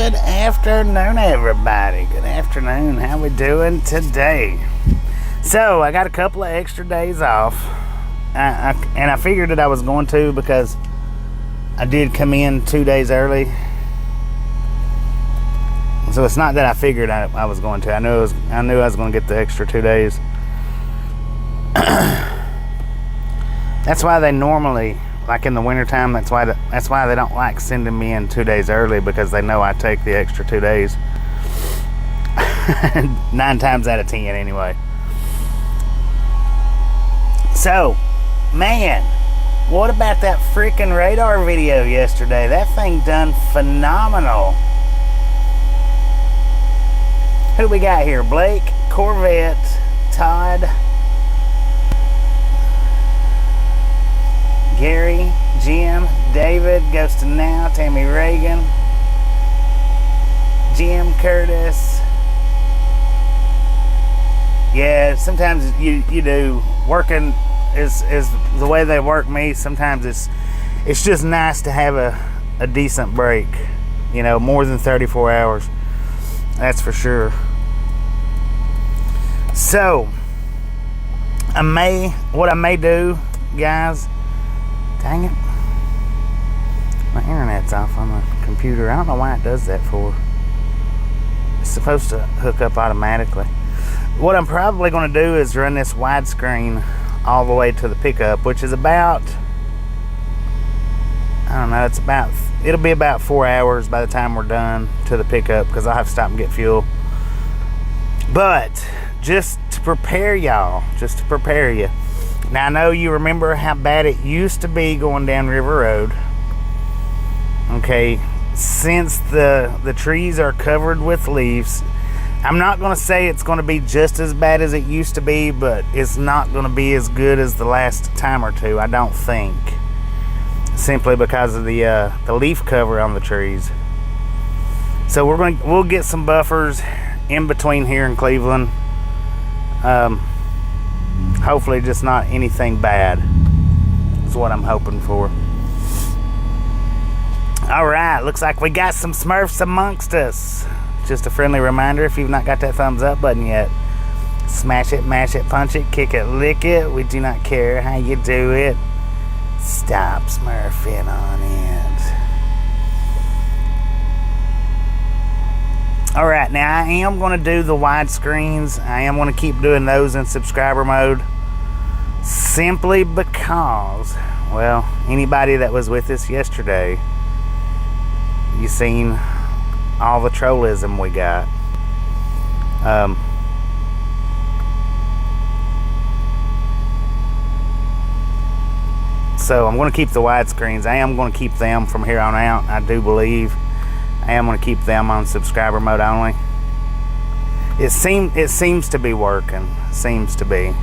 Good afternoon, everybody. Good afternoon. How we doing today? So I got a couple of extra days off, and I figured that I was going to because I did come in 2 days early. So it's not that I figured I was going to. I knew I was going to get the extra 2 days. That's why they normally, like in the wintertime, that's why they don't like sending me in 2 days early, because they know I take the extra 2 days. 9 times out of 10 anyway. So, man, what about that freaking radar video yesterday? That thing done phenomenal. Who do we got here? Blake, Corvette, Todd, Gary, Jim, David, goes to now, Tammy Reagan, Jim, Curtis. Yeah, sometimes you do. Working is the way they work me. Sometimes it's just nice to have a decent break. You know, more than 34 hours. That's for sure. So, what I may do, guys. Dang it. My internet's off on the computer. I don't know why it does that for. It's supposed to hook up automatically. What I'm probably going to do is run this widescreen all the way to the pickup, which is about, I don't know, it'll be about 4 hours by the time we're done to the pickup, because I'll have to stop and get fuel. But just to prepare y'all, now I know you remember how bad it used to be going down River Road. Okay, since the trees are covered with leaves, I'm not going to say it's going to be just as bad as it used to be, but it's not going to be as good as the last time or two, I don't think. Simply because of the leaf cover on the trees. So we'll get some buffers in between here in Cleveland. Hopefully just not anything bad is what I'm hoping for. Alright, looks like we got some Smurfs amongst us. Just a friendly reminder, if you've not got that thumbs up button yet, smash it, mash it, punch it, kick it, lick it. We do not care how you do it. Stop smurfing on it. Alright, now I am going to do the widescreens. I am going to keep doing those in subscriber mode. Simply because, well, anybody that was with us yesterday, you seen all the trollism we got. So I'm going to keep the widescreens. I am going to keep them from here on out. I do believe I am going to keep them on subscriber mode only. It seems to be working. Seems to be.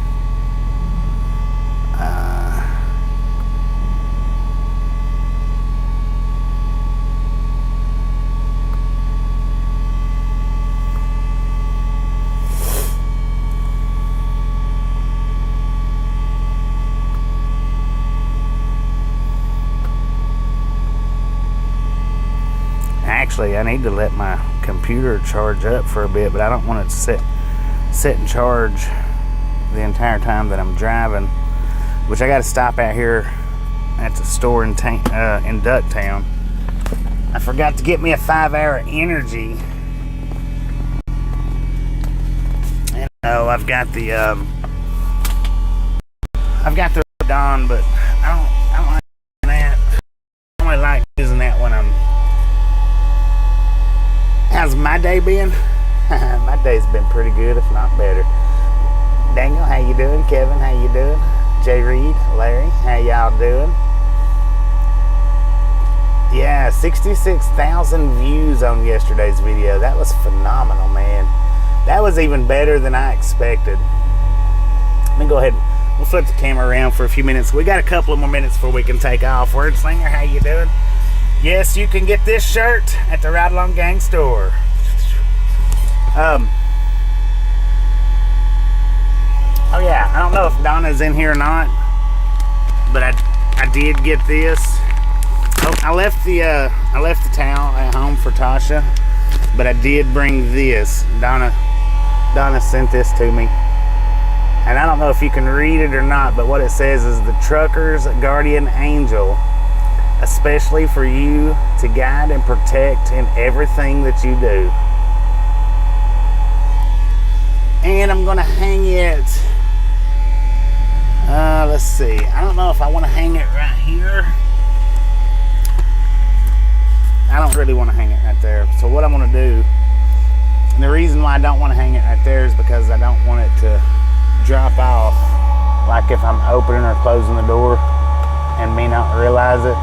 Actually, I need to let my computer charge up for a bit, but I don't want it to sit and charge the entire time that I'm driving, which I got to stop out here at the store in Ducktown. I forgot to get me a 5-hour energy. And I've got the Dawn, but I don't like that. I only like using that when I'm. How's my day been? My day's been pretty good, if not better. Daniel, how you doing? Kevin, how you doing? Jay Reed, Larry, how y'all doing? Yeah, 66,000 views on yesterday's video. That was phenomenal, man. That was even better than I expected. Let me go ahead and we'll flip the camera around for a few minutes. We got a couple of more minutes before we can take off. Word Slinger, how you doing? Yes, you can get this shirt at the Ride Along Gang store. Oh yeah, I don't know if Donna's in here or not, but I did get this. Oh, I left the towel at home for Tasha. but I did bring this. Donna sent this to me. And I don't know if you can read it or not, but what it says is the trucker's guardian angel, especially for you to guide and protect in everything that you do. And I'm gonna hang it, let's see. I don't know if I wanna hang it right here. I don't really wanna hang it right there. So what I'm gonna do, and the reason why I don't wanna hang it right there is because I don't want it to drop off, like if I'm opening or closing the door and me not realize it.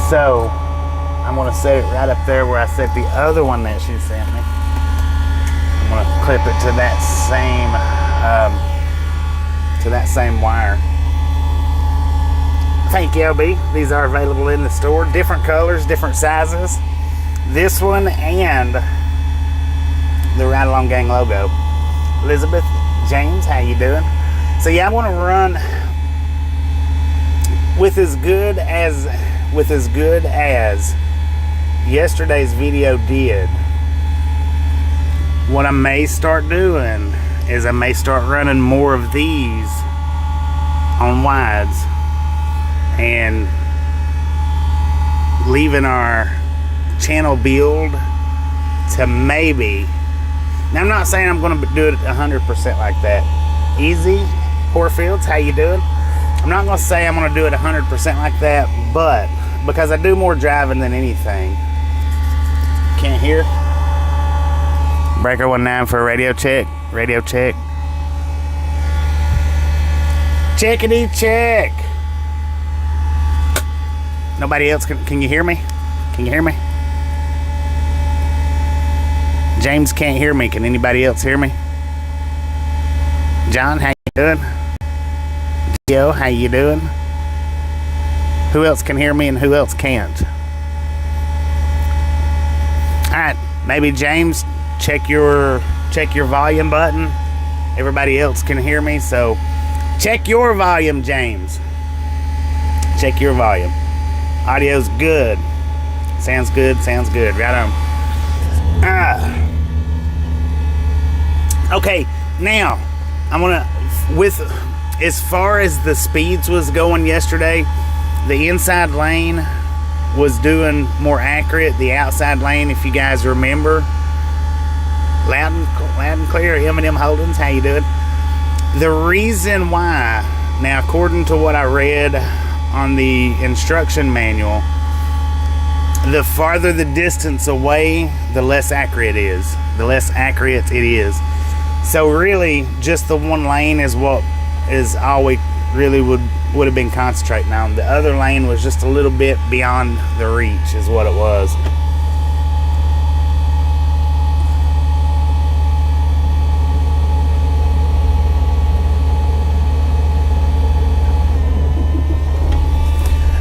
So I'm gonna set it right up there where I set the other one that she sent me. I'm gonna clip it to that same wire. Thank you, LB. These are available in the store, different colors, different sizes. This one and the Ride Along Gang logo. Elizabeth James, how you doing? So yeah, I want to run with as good as yesterday's video did. What I may start doing is I may start running more of these on wides and leaving our channel build to maybe. Now I'm not saying I'm going to do it 100% like that. Easy, Poorfields, how you doing? I'm not going to say I'm going to do it 100% like that, but because I do more driving than anything. Can't hear? Breaker 19 for a radio check. Radio check. Checkity check. Nobody else can you hear me? Can you hear me? James can't hear me. Can anybody else hear me? John, how you doing? Gio, how you doing? Who else can hear me and who else can't? Alright, maybe James, check your volume button. Everybody else can hear me, so check your volume, James. Check your volume. Audio's good. Sounds good, right on. Okay, now I'm gonna, with as far as the speeds was going yesterday, the inside lane was doing more accurate. The outside lane, if you guys remember, loud and clear. M&M Holdings, how you doing? The reason why, now according to what I read on the instruction manual, the farther the distance away, the less accurate it is. The less accurate it is. So really, just the one lane is what is all we really would have been concentrating on. The other lane was just a little bit beyond the reach, is what it was.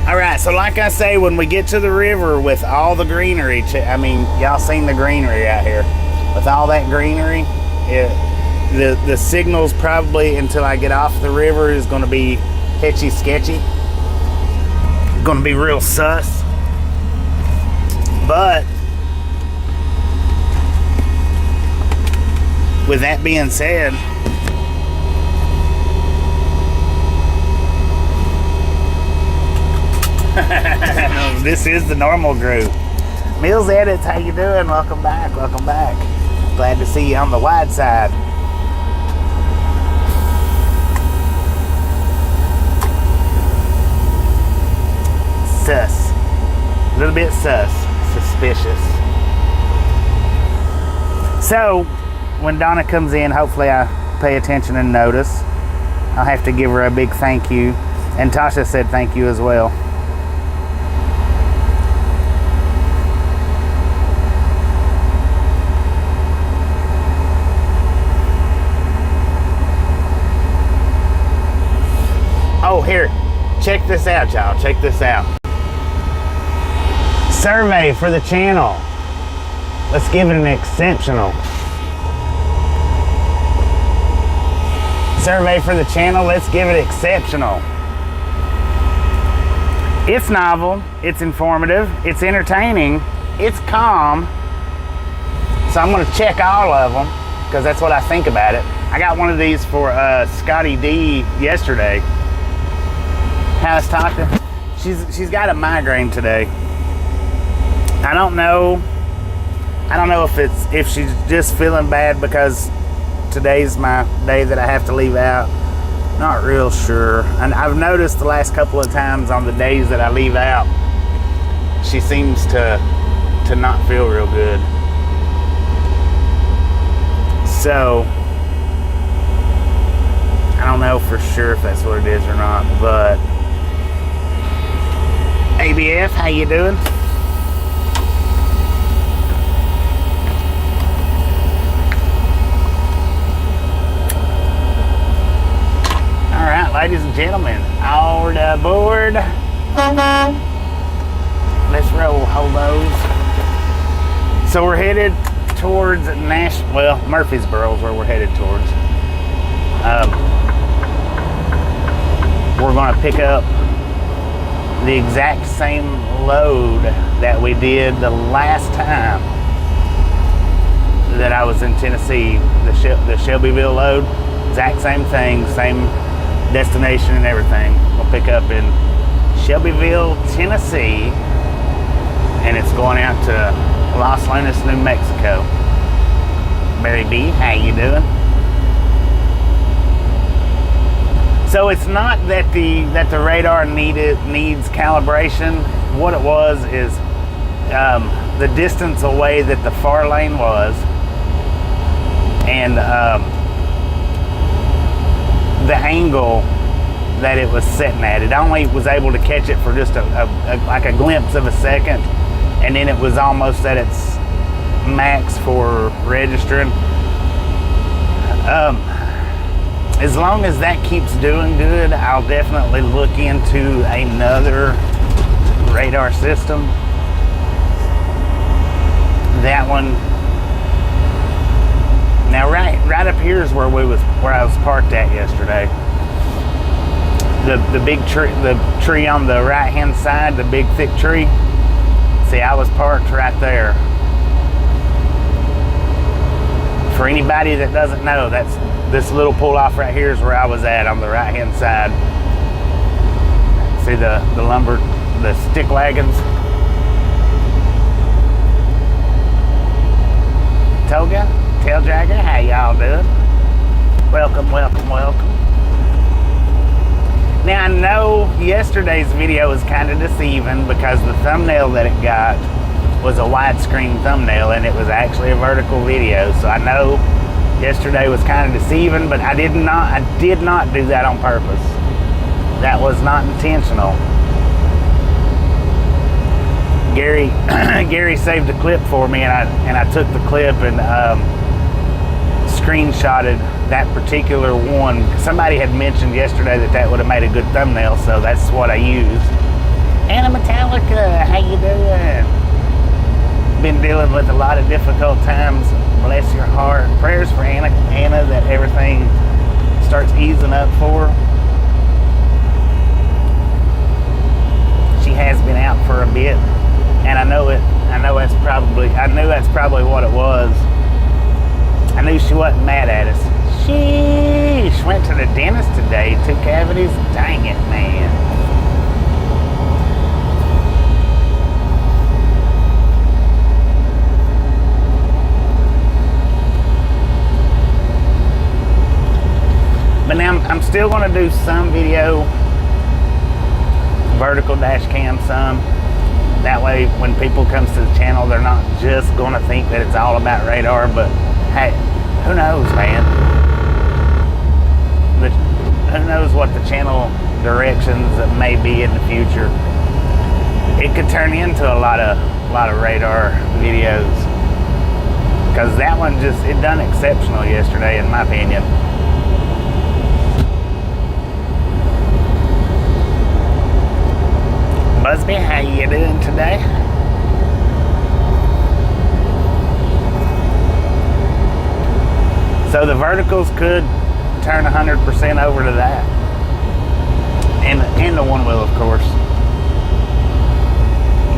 Alright, so like I say, when we get to the river with all the greenery, I mean, y'all seen the greenery out here. With all that greenery, the signals probably until I get off the river is going to be hitchy sketchy. Going to be real sus. But with that being said, this is the normal group. Mills Edits, how you doing? Welcome back, welcome back. Glad to see you on the wide side. Sus. A little bit sus. Suspicious. So, when Donna comes in, hopefully I pay attention and notice. I'll have to give her a big thank you. And Tasha said thank you as well. Oh, here, check this out, y'all. Check this out. Survey for the channel. Let's give it an exceptional. Survey for the channel. Let's give it exceptional. It's novel. It's informative. It's entertaining. It's calm. So I'm gonna check all of them because that's what I think about it. I got one of these for Scotty D yesterday. How's Taka? She's got a migraine today. I don't know if she's just feeling bad because today's my day that I have to leave out. Not real sure. And I've noticed the last couple of times on the days that I leave out, she seems to not feel real good. So I don't know for sure if that's what it is or not, but ABF, how you doing? All right, ladies and gentlemen, all aboard. Let's roll, holos. So we're headed towards Murfreesboro is where we're headed towards. We're going to pick up the exact same load that we did the last time that I was in Tennessee, the Shelbyville load. Exact same thing, same destination and everything. We'll pick up in Shelbyville, Tennessee, and it's going out to Los Lunas, New Mexico. Barry B, how you doing? So it's not that the radar needs calibration. What it was is the distance away that the far lane was, and the angle that it was sitting at. It only was able to catch it for just like a glimpse of a second, and then it was almost at its max for registering. As long as that keeps doing good, I'll definitely look into another radar system. That one now right up here is where I was parked at yesterday. The big tree, the tree on the right hand side, the big thick tree. See, I was parked right there. For anybody that doesn't know, that's this little pull off right here is where I was at on the right hand side. See the lumber, the stick wagons. Toga, Tail Dragger, how y'all doing? Welcome, welcome, welcome. Now I know yesterday's video was kind of deceiving because the thumbnail that it got was a widescreen thumbnail and it was actually a vertical video. So I know yesterday was kind of deceiving, but I did not do that on purpose. That was not intentional. Gary saved a clip for me, and I took the clip and screenshotted that particular one. Somebody had mentioned yesterday that would have made a good thumbnail, so that's what I used. Anna Metallica, how you doing? Been dealing with a lot of difficult times. Bless your heart. Prayers for Anna that everything starts easing up for her. She has been out for a bit, and I knew that's probably what it was. I knew she wasn't mad at us. Sheesh, went to the dentist today, 2 cavities. Dang it, man. But now I'm still going to do some video, vertical dash cam some. That way when people comes to the channel, they're not just going to think that it's all about radar, but hey, who knows, man? But who knows what the channel directions may be in the future. It could turn into a lot of radar videos, because that one it done exceptional yesterday in my opinion. Busby, how you doing today? So the verticals could turn 100% over to that, and the one wheel, of course.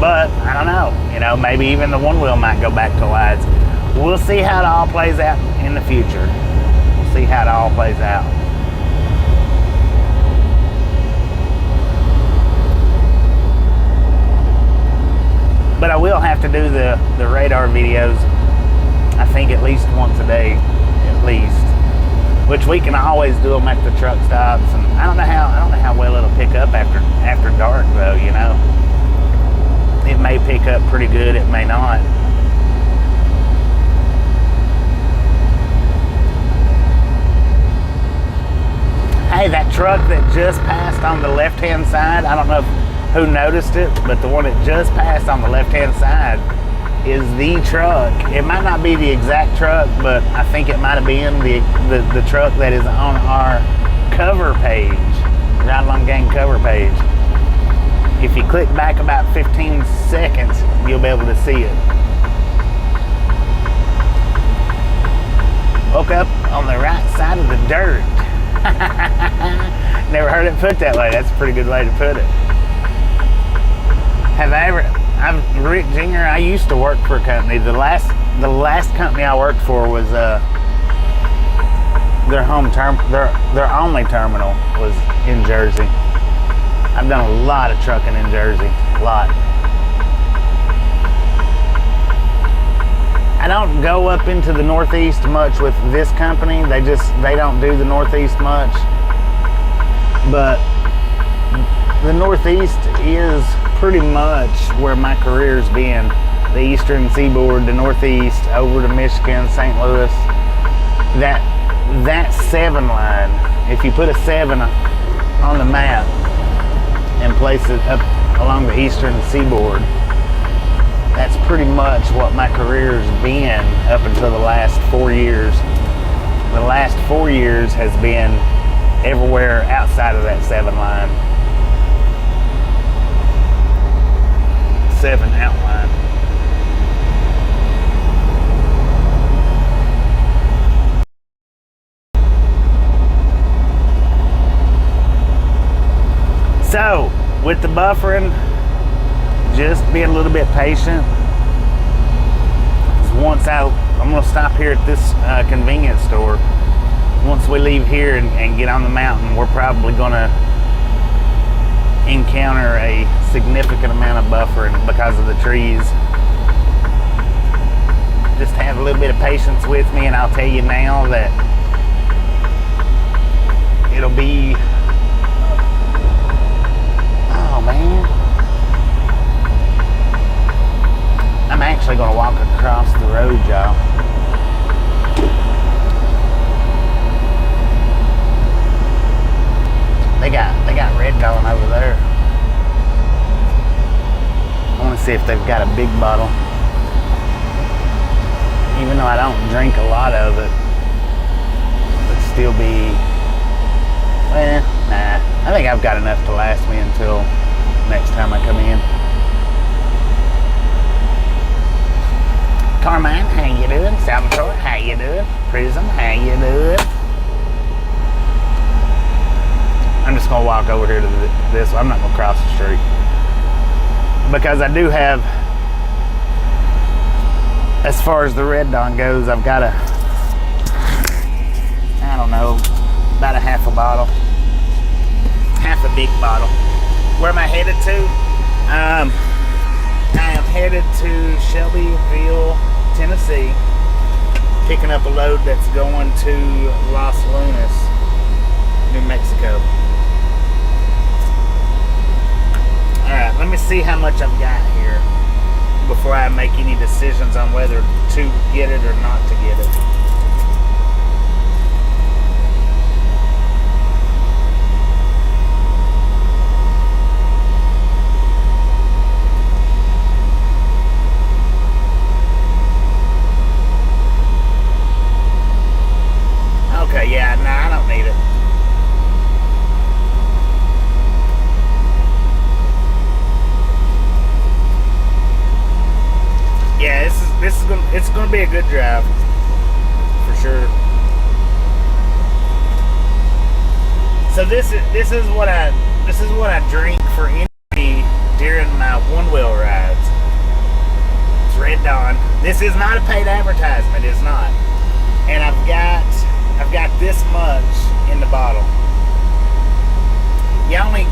But I don't know, you know, maybe even the one wheel might go back to wides. We'll see how it all plays out in the future. We'll see how it all plays out. But I will have to do the radar videos, I think at least once a day, at least. Which we can always do them at the truck stops, and I don't know how well it'll pick up after dark though, you know. It may pick up pretty good, it may not. Hey, that truck that just passed on the left-hand side, I don't know who noticed it, but the one that just passed on the left-hand side is the truck. It might not be the exact truck, but I think it might have been the truck that is on our cover page, Ride Along Gang cover page. If you click back about 15 seconds, you'll be able to see it. Woke up on the right side of the dirt. Never heard it put that way. That's a pretty good way to put it. I'm Rick Jinger. I used to work for a company. The last company I worked for was their only terminal was in Jersey. I've done a lot of trucking in Jersey, a lot. I don't go up into the Northeast much with this company. They don't do the Northeast much. But the Northeast is pretty much where my career's been. The Eastern Seaboard, the Northeast, over to Michigan, St. Louis. That 7 line, if you put a 7 on the map and place it up along the Eastern Seaboard, that's pretty much what my career's been up until the last 4 years. The last 4 years has been everywhere outside of that 7 line. 7 outline. So, with the buffering, just be a little bit patient. Once I'm going to stop here at this convenience store. Once we leave here and get on the mountain, we're probably going to encounter a significant amount of buffering because of the trees. Just have a little bit of patience with me, and I'll tell you now that it'll be, oh man, I'm actually going to walk across the road, y'all. They got red going over there. I want to see if they've got a big bottle. Even though I don't drink a lot of it, it'd still be, well, nah. I think I've got enough to last me until next time I come in. Carmine, how you doing? Salvatore, how you doing? Prism, how you doing? I'm just gonna walk over here to this. I'm not gonna cross the street because I do have, as far as the Red Dawn goes, I've got I don't know, about a half a bottle, half a big bottle. Where am I headed to? I am headed to Shelbyville, Tennessee, picking up a load that's going to Los Lunas, New Mexico. Alright, let me see how much I've got here before I make any decisions on whether to get it or not to get it. Okay, yeah, nah, I don't need it. Yeah, it's gonna be a good drive for sure. So this is what I drink for energy during my one wheel ride. Red Dawn. This is not a paid advertisement, it's not. And I've got this much in the bottle. You only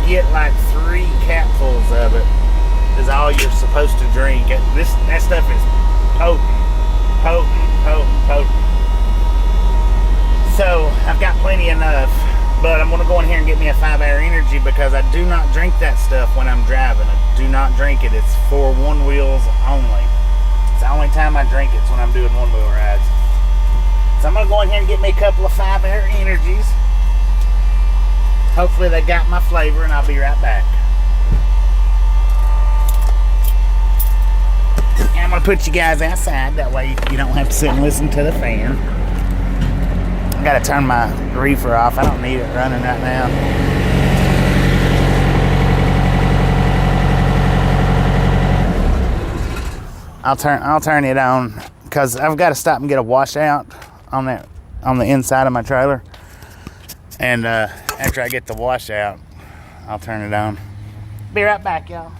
get like 3 capfuls of it. Is all you're supposed to drink. That stuff is potent. So I've got plenty enough, but I'm gonna go in here and get me a 5-hour energy because I do not drink that stuff when I'm driving. I do not drink it. It's for one wheels only. It's the only time I drink it's when I'm doing one wheel rides. So I'm gonna go in here and get me a couple of 5-hour energies. Hopefully they got my flavor, and I'll be right back. And I'm gonna put you guys outside, that way you don't have to sit and listen to the fan. I gotta turn my reefer off. I don't need it running right now. I'll turn it on because I've got to stop and get a washout on the inside of my trailer. And after I get the washout, I'll turn it on. Be right back, y'all.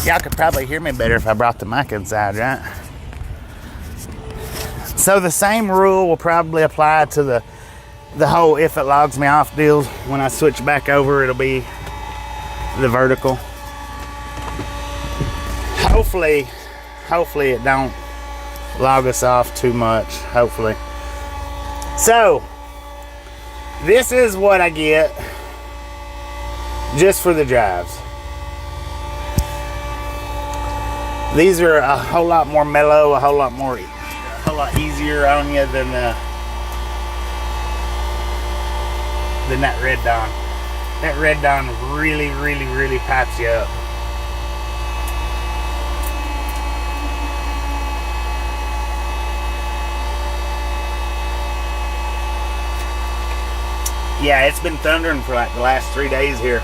Y'all could probably hear me better if I brought the mic inside, right? So the same rule will probably apply to the whole if it logs me off deal. When I switch back over, it'll be the vertical. Hopefully it don't log us off too much, hopefully. So this is what I get just for the drives. These are a whole lot more mellow, a whole lot easier on you than that Red Dawn. That Red Dawn really pipes you up. Yeah, it's been thundering for like the last 3 days here.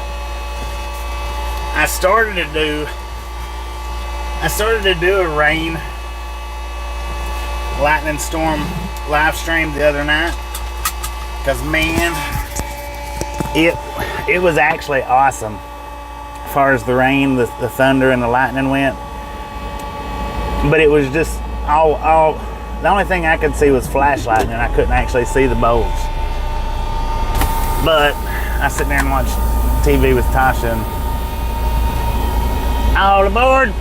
I started to do a rain lightning storm live stream the other night, because man, it was actually awesome as far as the rain, the thunder and the lightning went. But it was just all the only thing I could see was flashlight, and I couldn't actually see the bolts. But I sit there and watch TV with Tasha, and all aboard.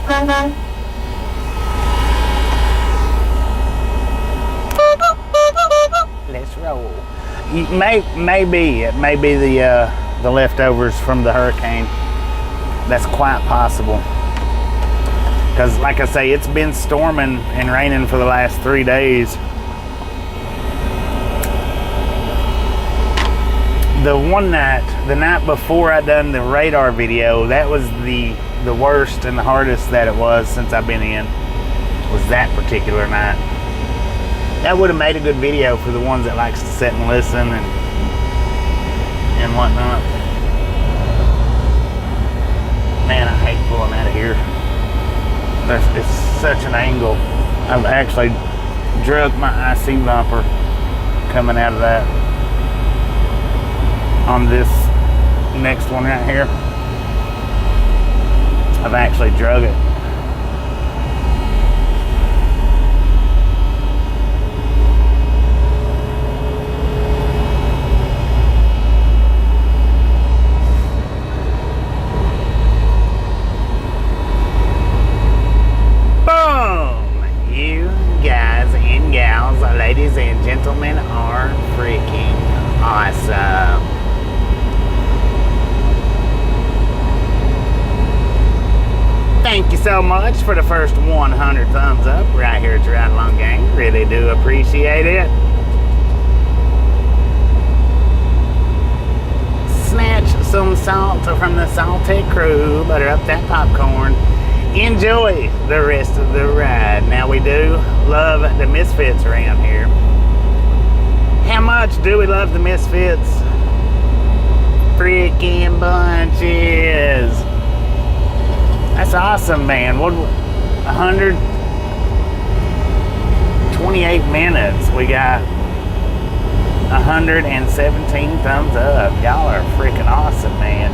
Let's roll. It may be the leftovers from the hurricane. That's quite possible. Because like I say, it's been storming and raining for the last 3 days. The night before I done the radar video, that was the worst and the hardest that it was since I've been in, was that particular night. That would have made a good video for the ones that likes to sit and listen and whatnot. Man, I hate pulling out of here. It's such an angle. I've actually drug my IC bumper coming out of that on this next one right here. I've actually drug it. Boom! You guys and gals, ladies and gentlemen, are freaking awesome. Thank you so much for the first 100 thumbs up right here at the Ride Along Gang. Really do appreciate it. Snatch some salt from the salty crew. Butter up that popcorn. Enjoy the rest of the ride. Now, we do love the Misfits around here. How much do we love the Misfits? Freaking bunches. That's awesome, man. 128 minutes. We got 117 thumbs up. Y'all are freaking awesome, man.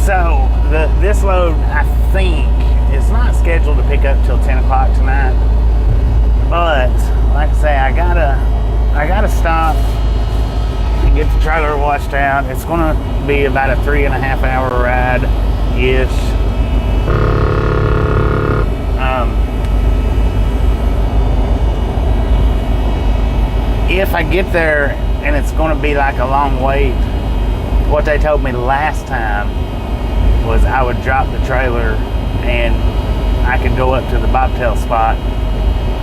So, this load, I think, is not scheduled to pick up till 10 o'clock tonight. But like I say, I gotta stop and get the trailer washed out. It's gonna be about a 3.5 hour ride ish. If I get there and it's gonna be like a long wait, what they told me last time was I would drop the trailer and I could go up to the bobtail spot.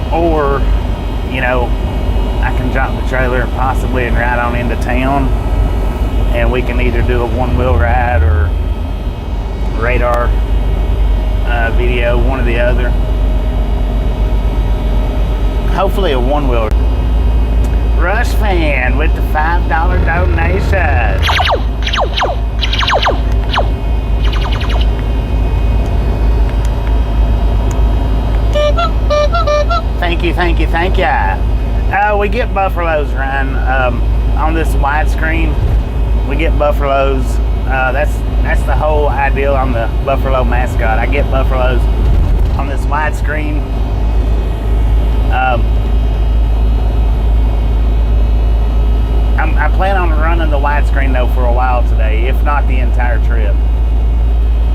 Or, you know, I can drop the trailer possibly and ride on into town, and we can either do a one-wheel ride or radar video, one or the other. Hopefully a one-wheel. Rush Fan with the $5 donation. we get buffaloes, Ryan, on this widescreen. We get buffaloes. That's the whole ideal on the buffalo mascot. I get buffaloes on this widescreen. I plan on running the widescreen though for a while today, if not the entire trip.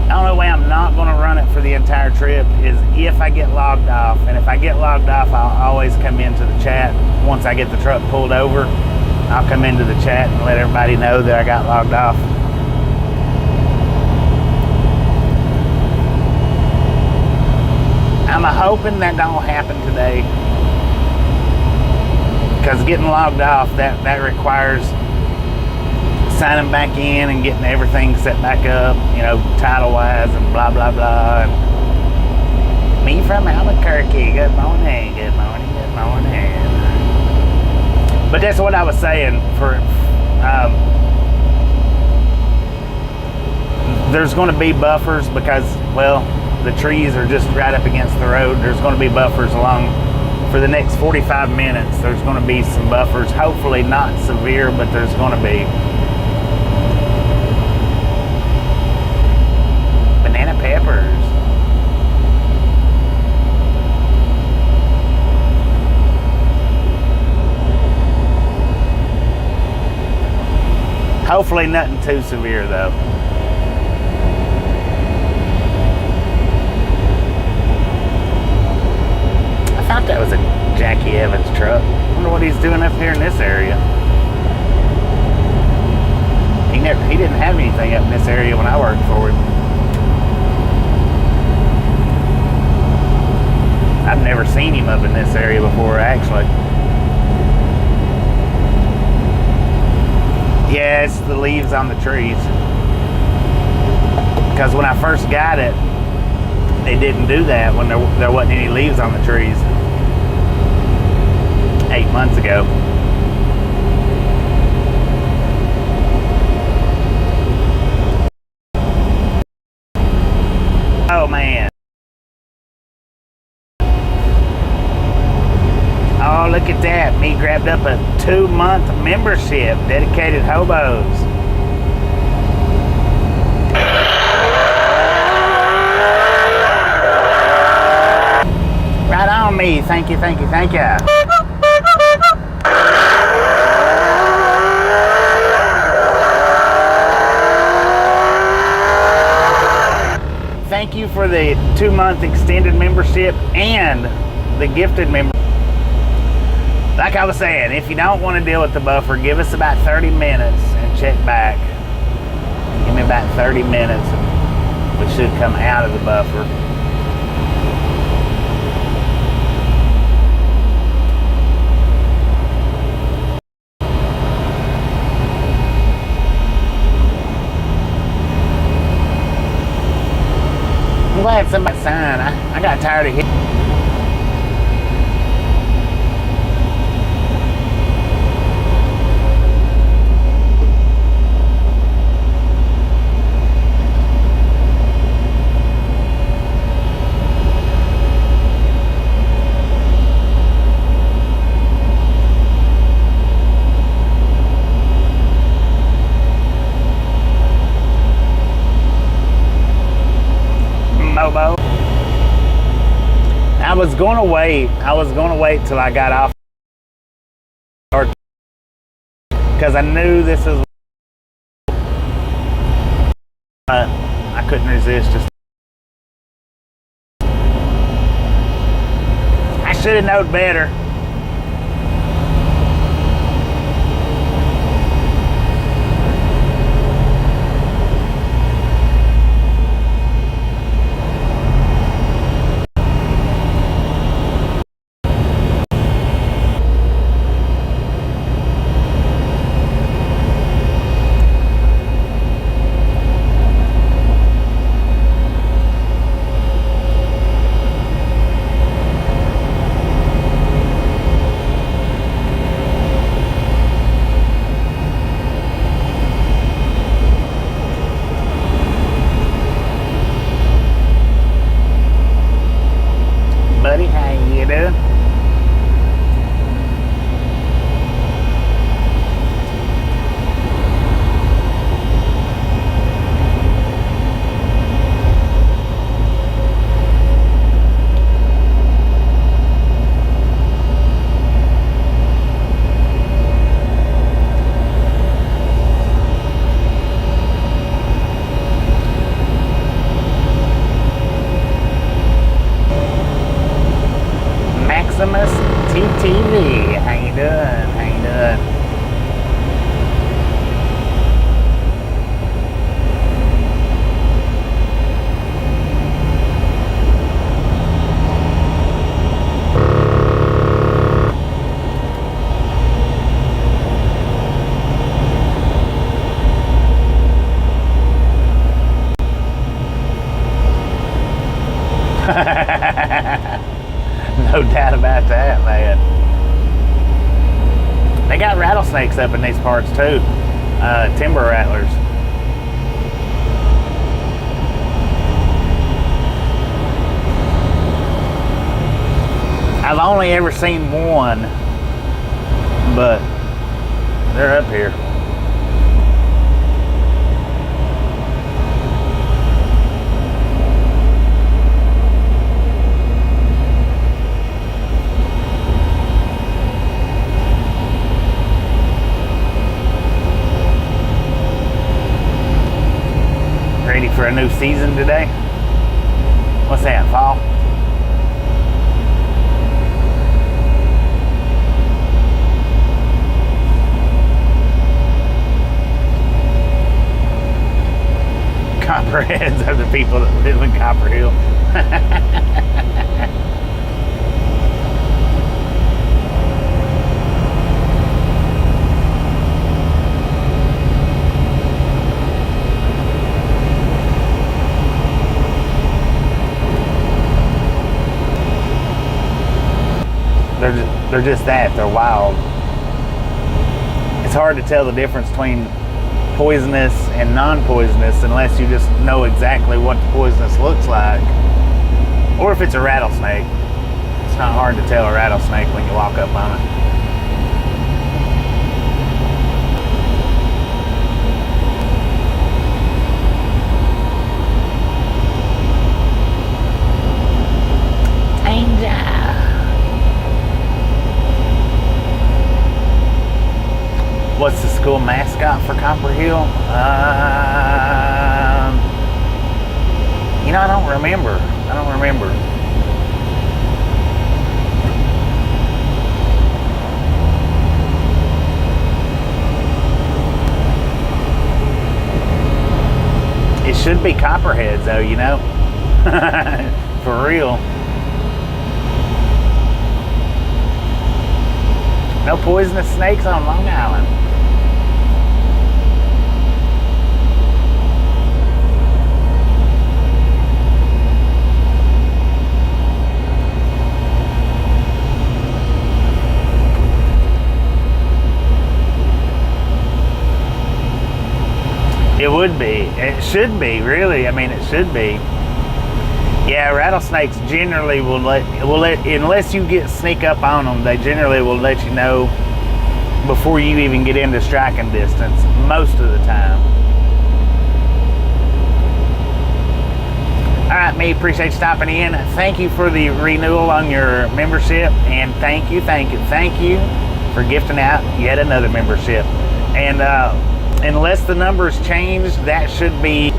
The only way I'm not going to run it for the entire trip is if I get logged off. And if I get logged off, I'll always come into the chat. Once I get the truck pulled over, I'll come into the chat and let everybody know that I got logged off. I'm hoping that don't happen today, because getting logged off, that requires signing back in and getting everything set back up, you know, title wise and blah blah blah. And me from Albuquerque, good morning, good morning, good morning. But that's what I was saying. There's going to be buffers because, well, the trees are just right up against the road. There's going to be buffers along for the next 45 minutes. There's going to be some buffers, hopefully not severe, but there's going to be. Banana peppers. Hopefully nothing too severe though. I thought that was a Jackie Evans truck. I wonder what he's doing up here in this area. He didn't have anything up in this area when I worked for him. I've never seen him up in this area before, actually. Yeah, it's the leaves on the trees. Because when I first got it, they didn't do that when there wasn't any leaves on the trees 8 months ago. Oh man. Oh, look at that. Me grabbed up a 2-month membership, Dedicated Hobos. Right on me. Thank you, thank you, thank you. Thank you for the 2-month extended membership and the gifted membership. Like I was saying, if you don't want to deal with the buffer, give us about 30 minutes and check back. Give me about 30 minutes and we should come out of the buffer. I'm glad somebody signed. I got tired of hitting. I was going to wait till I got off, because I knew this is, I couldn't resist. I should have known better. rattlesnakes up in these parts too. Timber rattlers. I've only ever seen one, but they're up here. Ready for a new season today? What's that, fall? Copperheads are the people that live in Copperhill. They're just that. They're wild. It's hard to tell the difference between poisonous and non-poisonous unless you just know exactly what the poisonous looks like, or if it's a rattlesnake. It's not hard to tell a rattlesnake when you walk up on it. What's the school mascot for Copperhill? You know, I don't remember. It should be copperheads, though, you know? For real. No poisonous snakes on Long Island. It would be. It should be, really. I mean, it should be. Yeah, rattlesnakes generally will let, unless you sneak up on them, they generally will let you know before you even get into striking distance, most of the time. All right, me, appreciate you stopping in. Thank you for the renewal on your membership, and thank you for gifting out yet another membership. And unless the numbers change, that should be...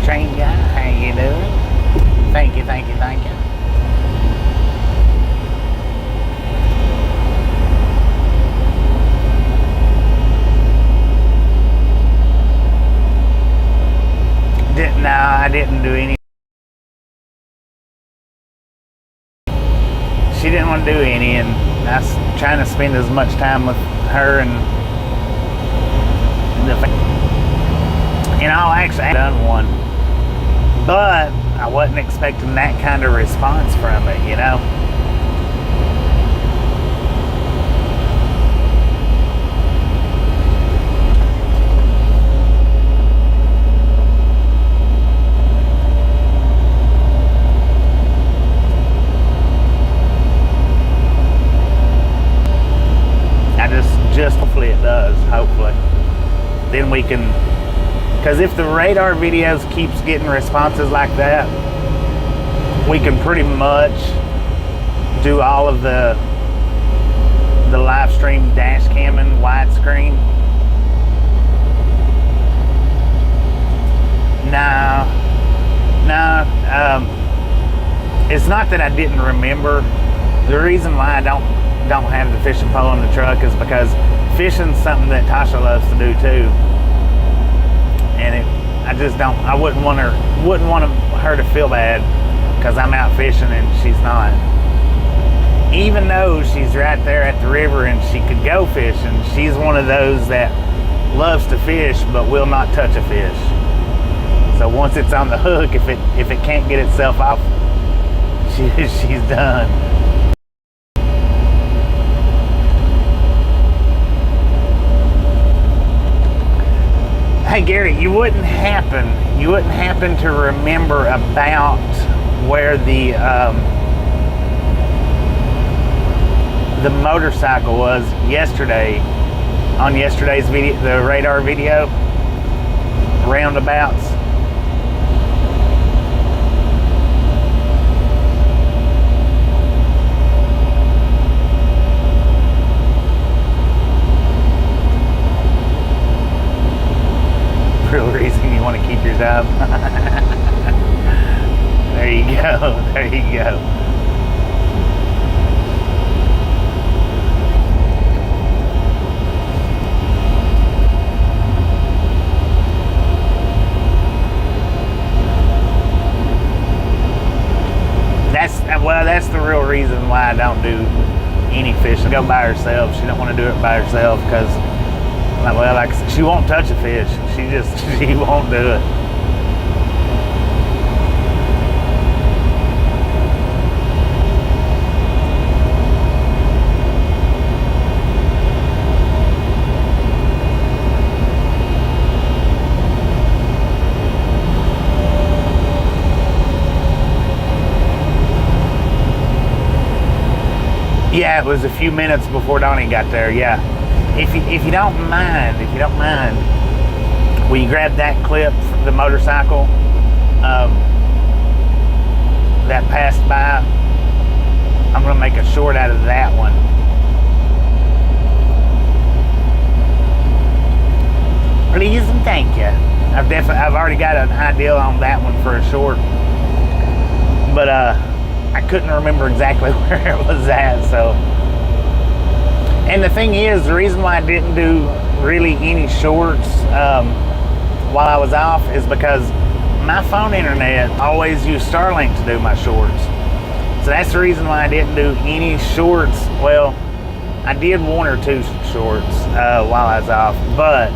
Train guy, how you doing? Thank you. I didn't do any. She didn't want to do any, and I was trying to spend as much time with her and the family. You know, actually, I've done one, but I wasn't expecting that kind of response from it, you know. I just then we can, because if the radar videos keeps getting responses like that, we can pretty much do all of the live stream dash camming widescreen. No, it's not that I didn't remember. The reason why I don't have the fishing pole in the truck is because fishing's something that Tasha loves to do too, and I wouldn't want her to feel bad because I'm out fishing and she's not. Even though she's right there at the river and she could go fishing, she's one of those that loves to fish but will not touch a fish. So once it's on the hook, if it can't get itself off, she's done. Hey Gary, you wouldn't happen to remember about where the motorcycle was yesterday on yesterday's video, the radar video roundabouts? Real reason you want to keep your job. There you go. There you go. That's the real reason why I don't do any fishing. Go by herself. She don't want to do it by herself because, like she won't touch a fish. She won't do it. Yeah, it was a few minutes before Donnie got there. Yeah, if you don't mind, will you grab that clip from the motorcycle that passed by? I'm gonna make a short out of that one. Please and thank you. I've already got an idea on that one for a short, but I couldn't remember exactly where it was at. So, and the thing is, the reason why I didn't do really any shorts while I was off is because my phone internet always used Starlink to do my shorts. So that's the reason why I didn't do any shorts. Well, I did one or two shorts while I was off, but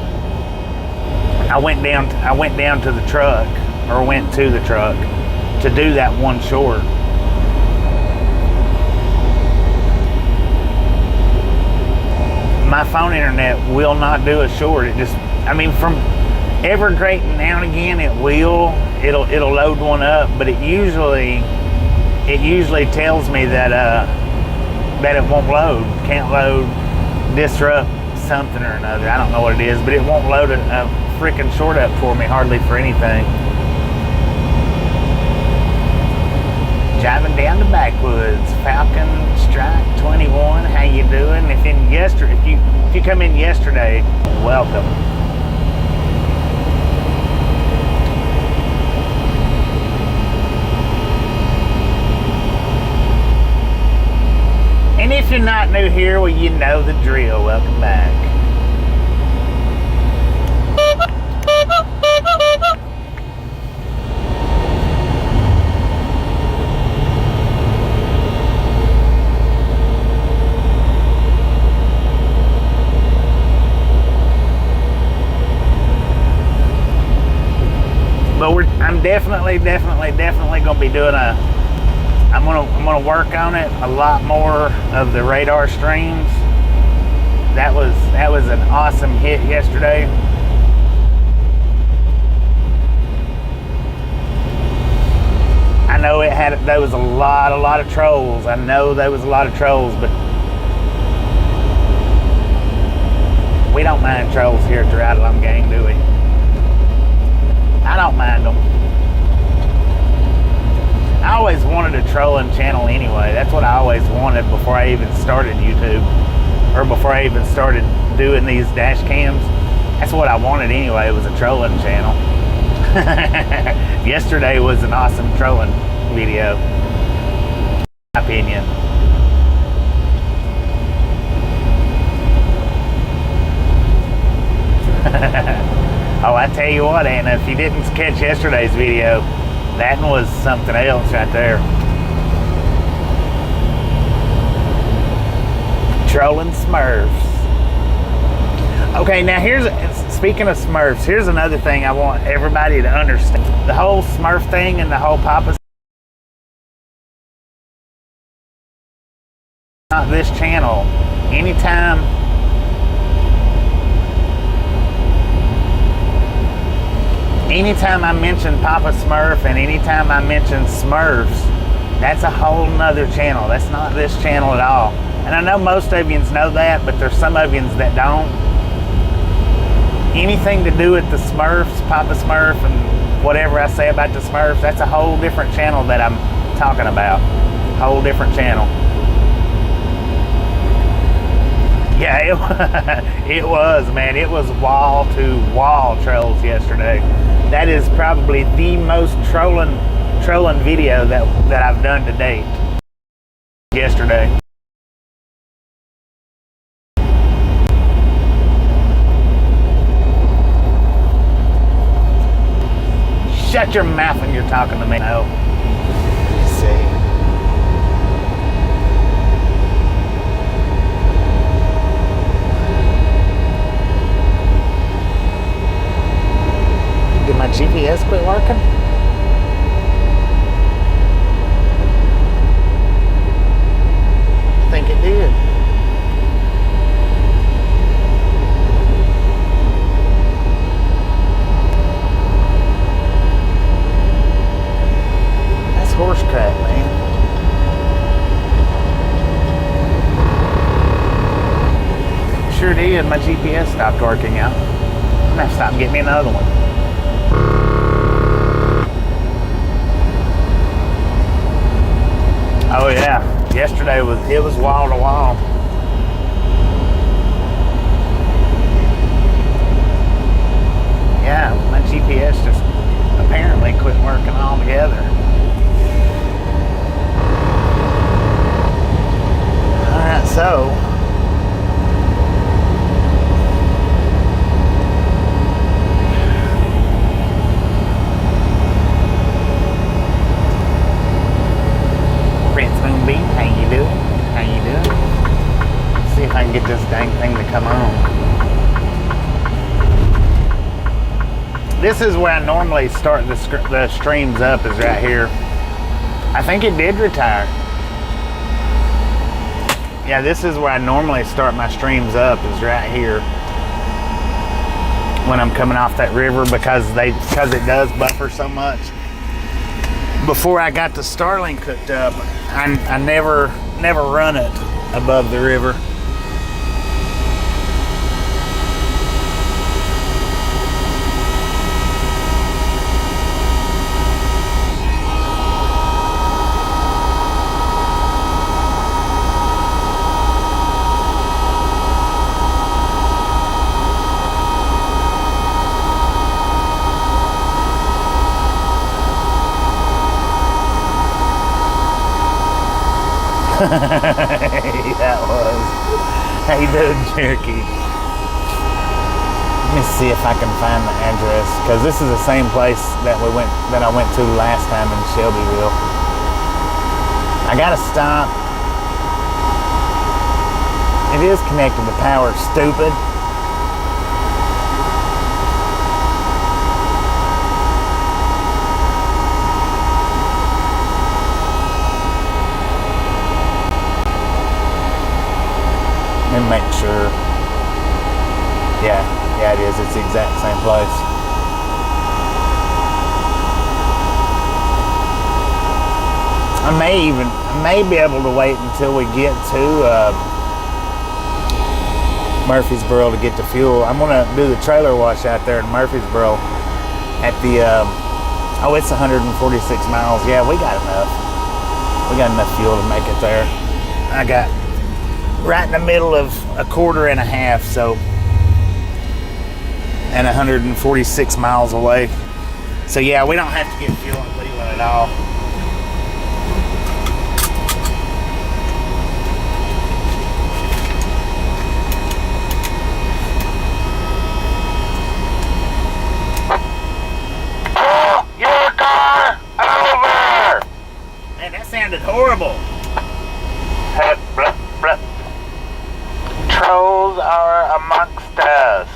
I went down to the truck, or went to the truck to do that one short. My phone internet will not do a short. It just, from every great now and again it'll load one up, but it usually tells me that it won't load, can't load, disrupt something or another. I don't know what it is, but it won't load a freaking short up for me hardly for anything. Driving down the backwoods, Falcon Strike 21. How you doing? If you come in yesterday, welcome. And if you're not new here, well, you know the drill. Welcome back. But I'm definitely gonna be doing I'm gonna work on it a lot more of the radar streams. That was an awesome hit yesterday. I know there was a lot of trolls. I know there was a lot of trolls, but We don't mind trolls here at the Ride Along Gang, do we? I don't mind them. I always wanted a trolling channel anyway. That's what I always wanted before I even started YouTube. Or before I even started doing these dash cams. That's what I wanted anyway, was a trolling channel. Yesterday was an awesome trolling video, in my opinion. Oh, I tell you what, Anna, if you didn't catch yesterday's video, that one was something else right there. Trolling Smurfs. Okay, now speaking of Smurfs, here's another thing I want everybody to understand. The whole Smurf thing and the whole Papa, not this channel. Anytime I mention Papa Smurf and anytime I mention Smurfs, that's a whole nother channel. That's not this channel at all. And I know most of you know that, but there's some of you that don't. Anything to do with the Smurfs, Papa Smurf, and whatever I say about the Smurfs, that's a whole different channel that I'm talking about. Whole different channel. Yeah, it was, man. It was wall-to-wall trolls yesterday. That is probably the most trolling video that I've done to date. Yesterday. Shut your mouth when you're talking to me. No. Let's see. Did my GPS quit working? I think it did. That's horse crap, man. Sure did. My GPS stopped working out. I'm gonna have to stop and get me another one. Oh yeah, yesterday it was wall to wall. Yeah, my GPS just apparently quit working altogether. All right, so I can get this dang thing to come on. This is where I normally start the streams up, is right here. I think it did retire. Yeah, this is where I normally start my streams up, is right here. When I'm coming off that river, because it does buffer so much. Before I got the Starlink hooked up, I never run it above the river. That was. How you doing, Cherokee? Let me see if I can find the address, because this is the same place that I went to last time in Shelbyville. I gotta stop. It is connected to power, stupid. And make sure. Yeah, it is. It's the exact same place. I may be able to wait until we get to Murfreesboro to get the fuel. I'm gonna do the trailer wash out there in Murfreesboro at the, oh, it's 146 miles. Yeah, we got enough. We got enough fuel to make it there. I got right in the middle of a quarter and a half, so, and 146 miles away. So yeah, we don't have to get fuel in Cleveland at all. Pull your car over! Man, that sounded horrible. Trolls are amongst us.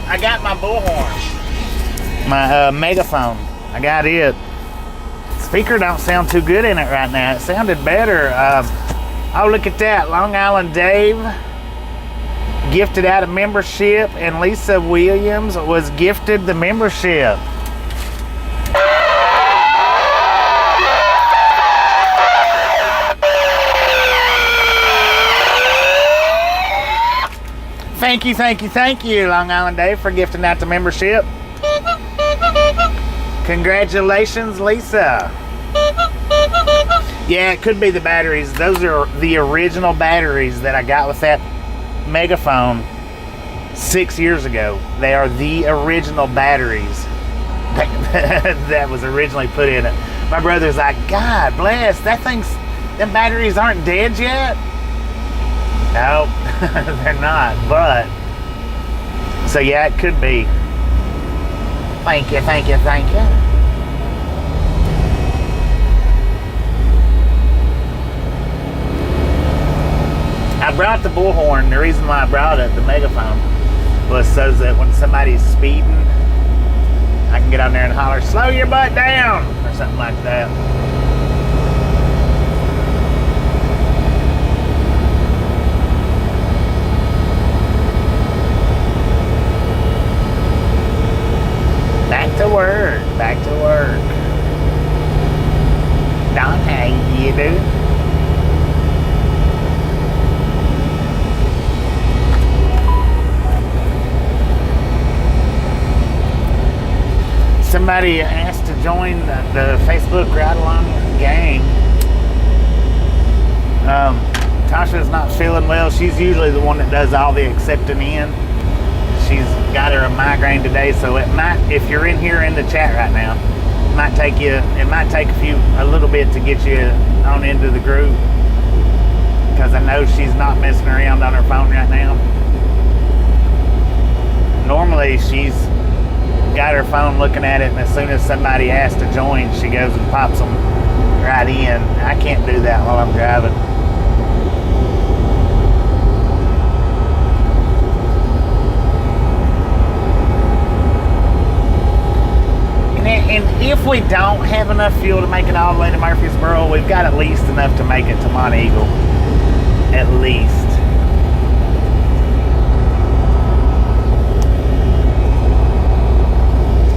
I got my bullhorn, my megaphone. I got it. Speaker don't sound too good in it right now. It sounded better. Oh, look at that. Long Island Dave gifted out a membership, and Lisa Williams was gifted the membership. Thank you, Long Island Dave, for gifting out the membership. Congratulations, Lisa. Yeah, it could be the batteries. Those are the original batteries that I got with that megaphone 6 years ago. They are the original batteries that was originally put in it. My brother's like, God bless, them batteries aren't dead yet? No, they're not, but, so yeah, it could be. Thank you. I brought the bullhorn. The reason why I brought it, the megaphone, was so that when somebody's speeding, I can get on there and holler, slow your butt down, or something like that. Back to work. Don, how you do? Somebody asked to join the Facebook Ride Along gang. Tasha's not feeling well. She's usually the one that does all the accepting in. She's got her a migraine today, so it might, if you're in here in the chat right now, it might take a little bit to get you on into the group, because I know she's not messing around on her phone right now. Normally she's got her phone looking at it, and as soon as somebody asks to join, she goes and pops them right in. I can't do that while I'm driving. And if we don't have enough fuel to make it all the way to Murfreesboro, we've got at least enough to make it to Mont Eagle. At least.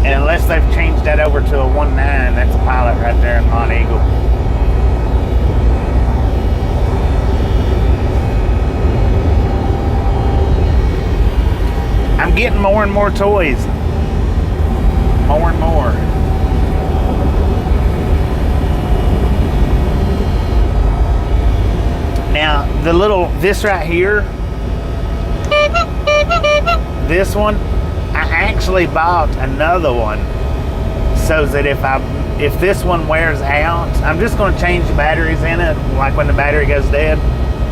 And unless they've changed that over to a 1.9, that's a pilot right there in Mont Eagle. I'm getting more and more toys. More and more. Now, this right here, this one, I actually bought another one so that if this one wears out, I'm just going to change the batteries in it, like when the battery goes dead.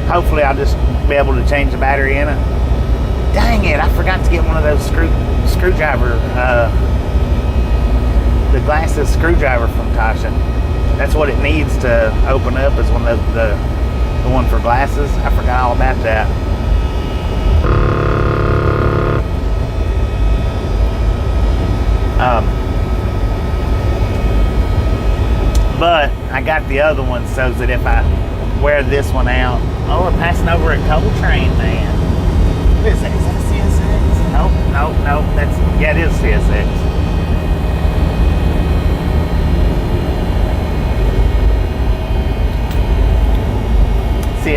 Hopefully I'll just be able to change the battery in it. Dang it, I forgot to get one of those screwdriver, the glasses screwdriver from Tasha. That's what it needs to open up, is one of the one for glasses. I forgot all about that. But I got the other one so that if I wear this one out, oh, we're passing over a coal train, man. What is that? Is that a CSX? Nope. That's, yeah, it is CSX.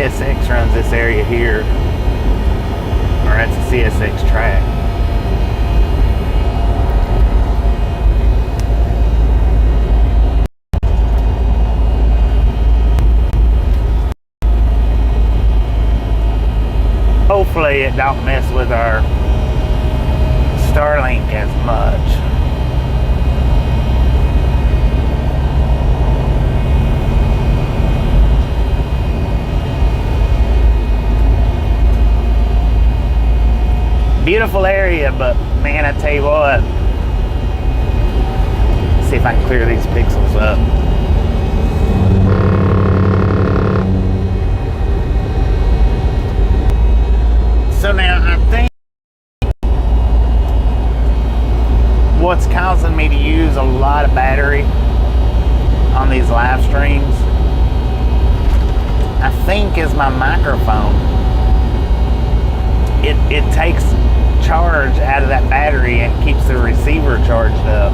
CSX runs this area here. Or that's a CSX track. Hopefully it don't mess with our Starlink as much. Beautiful area, but man, I tell you what. Let's see if I can clear these pixels up. So now I think what's causing me to use a lot of battery on these live streams, I think, is my microphone. It takes charge out of that battery and keeps the receiver charged up.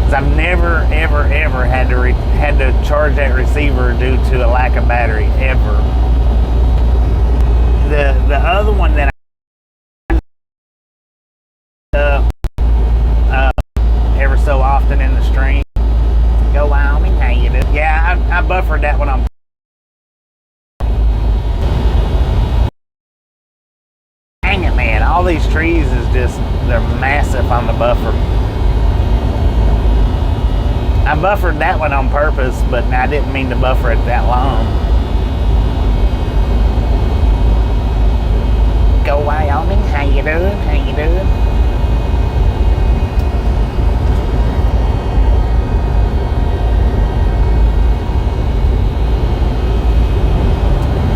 'Cause I've never ever had to charge that receiver due to a lack of battery ever. The other one that I ever so often in the stream, go Wyoming, how you doing? Yeah, I buffered that one on. Dang it, man! All these trees is they're massive on the buffer. I buffered that one on purpose, but I didn't mean to buffer it that long. Go Wyoming, how you doing? How you doing?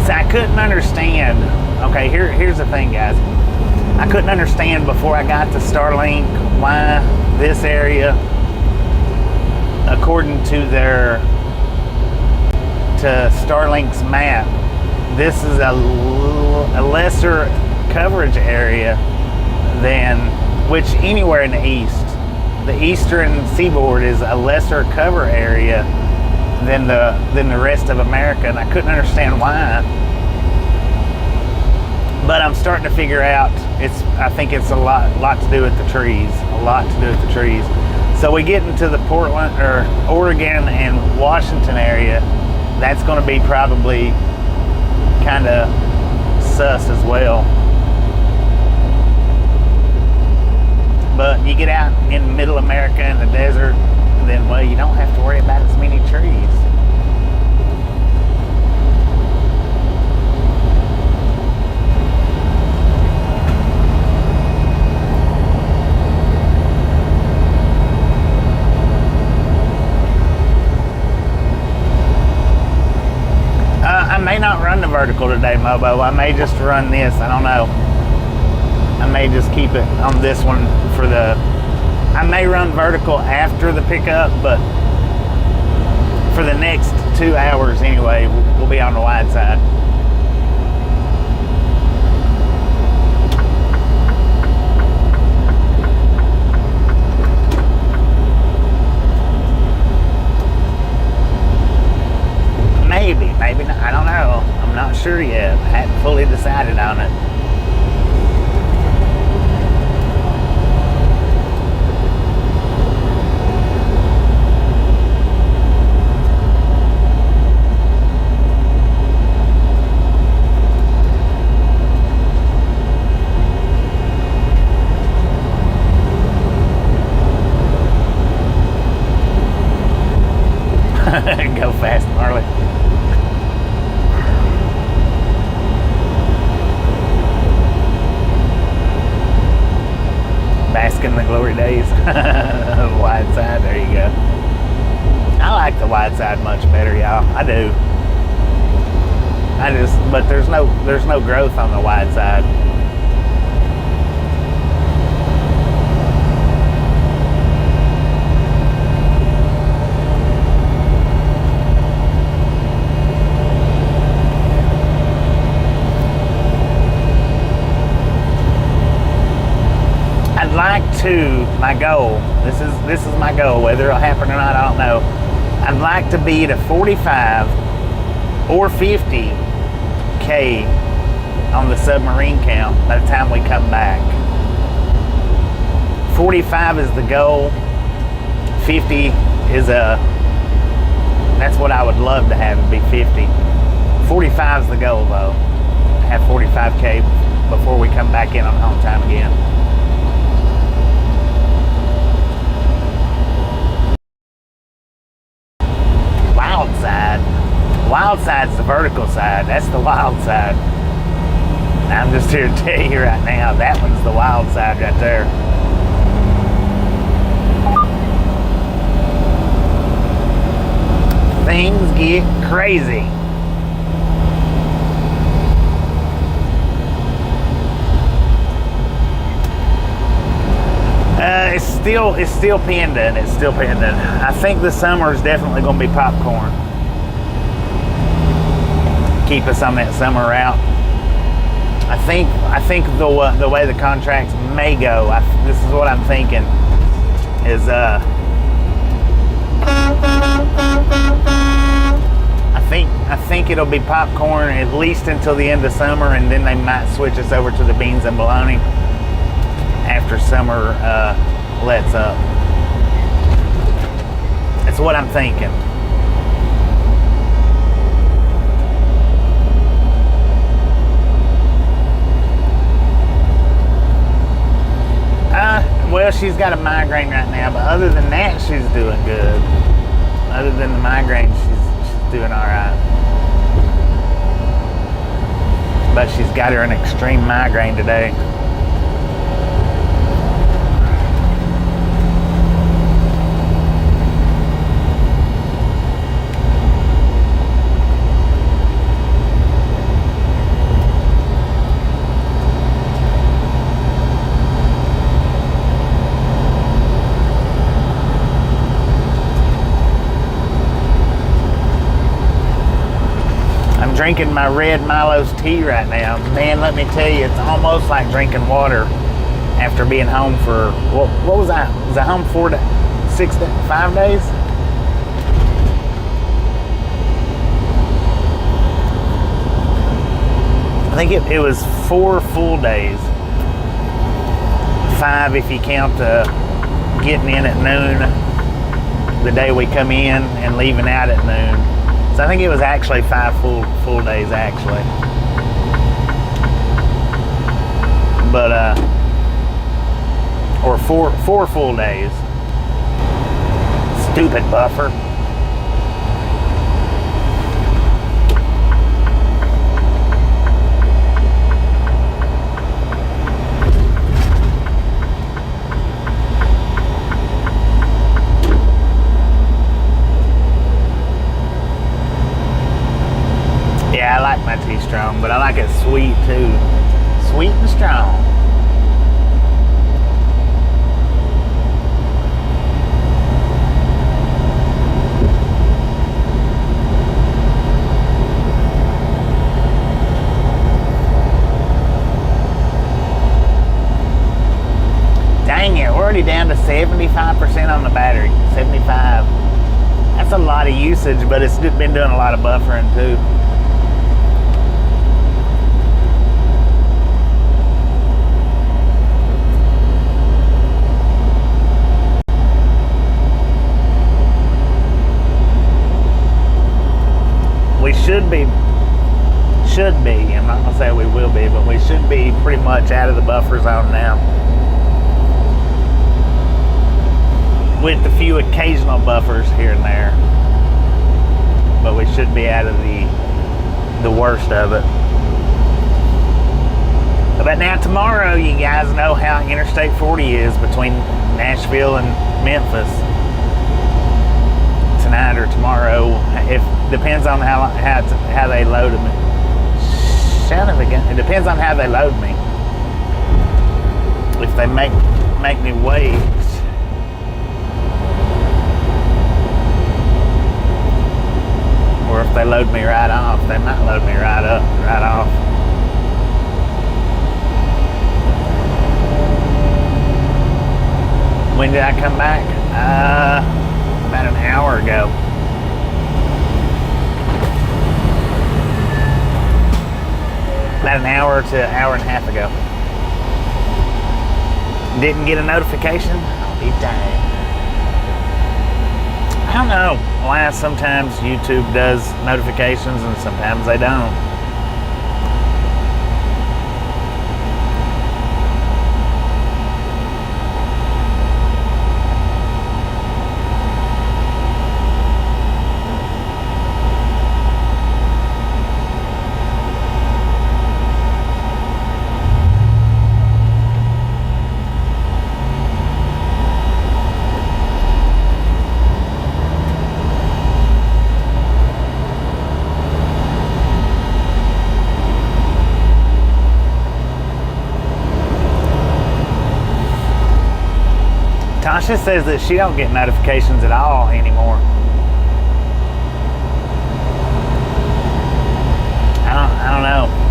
So I couldn't understand. Okay, here's the thing, guys. I couldn't understand before I got to Starlink why this area, according to Starlink's map, this is a lesser coverage area than which anywhere in the east. The eastern seaboard is a lesser cover area than the rest of America, and I couldn't understand why. But I'm starting to figure out I think it's a lot to do with the trees. A lot to do with the trees. So we get into the Portland or Oregon and Washington area, that's going to be probably kind of sus as well. But you get out in middle America in the desert, then, well, you don't have to worry about as many trees. I may not run the vertical today, Mobo. I may just run this. I don't know. I may just keep it on this one I may run vertical after the pickup, but for the next 2 hours anyway, we'll be on the wide side. Maybe not. I don't know. I'm not sure yet. I hadn't fully decided on it. Go fast, Marley. Bask in the glory days. Wide side, there you go. I like the wide side much better, y'all. I do. But there's no growth on the wide side. My goal, this is my goal, whether it'll happen or not, I don't know. I'd like to be at a 45 or 50K on the submarine count by the time we come back. 45 is the goal. 50 is that's what I would love to have, it be 50. 45 is the goal though. Have 45K before we come back in on home time again. Wild side. Wild side's the vertical side. That's the wild side. I'm just here to tell you right now, that one's the wild side right there. Things get crazy. It's still pending. It's still pending. I think this summer is definitely going to be popcorn. Keep us on that summer route. I think the way the contracts may go. This is what I'm thinking. Is I think it'll be popcorn at least until the end of summer, and then they might switch us over to the beans and bologna after summer lets up. That's what I'm thinking. Well, she's got a migraine right now, but other than that, she's doing good. Other than the migraine, she's doing all right. But she's got her an extreme migraine today. Drinking my red Milo's tea right now. Man, let me tell you, it's almost like drinking water after being home for, what was I? Was I home 5 days? I think it was 4 full days. 5 if you count getting in at noon the day we come in and leaving out at noon. So I think it was actually 5 full days actually. But or 4 full days. Stupid buffer. I like my tea strong, but I like it sweet too. Sweet and strong. Dang it, we're already down to 75% on the battery. 75. That's a lot of usage, but it's been doing a lot of buffering too. We should be, I'm not gonna say we will be, but we should be pretty much out of the buffer zone now. With a few occasional buffers here and there. But we should be out of the worst of it. But now tomorrow, you guys know how Interstate 40 is between Nashville and Memphis. Tonight or tomorrow, depends on how they load me. It depends on how they load me. If they make me wait, or if they load me right off, they might load me right off. When did I come back? About an hour ago. about an hour to an hour and a half ago. Didn't get a notification? I'll be dang. I don't know why sometimes YouTube does notifications and sometimes they don't. Tasha says that she don't get notifications at all anymore. I don't know.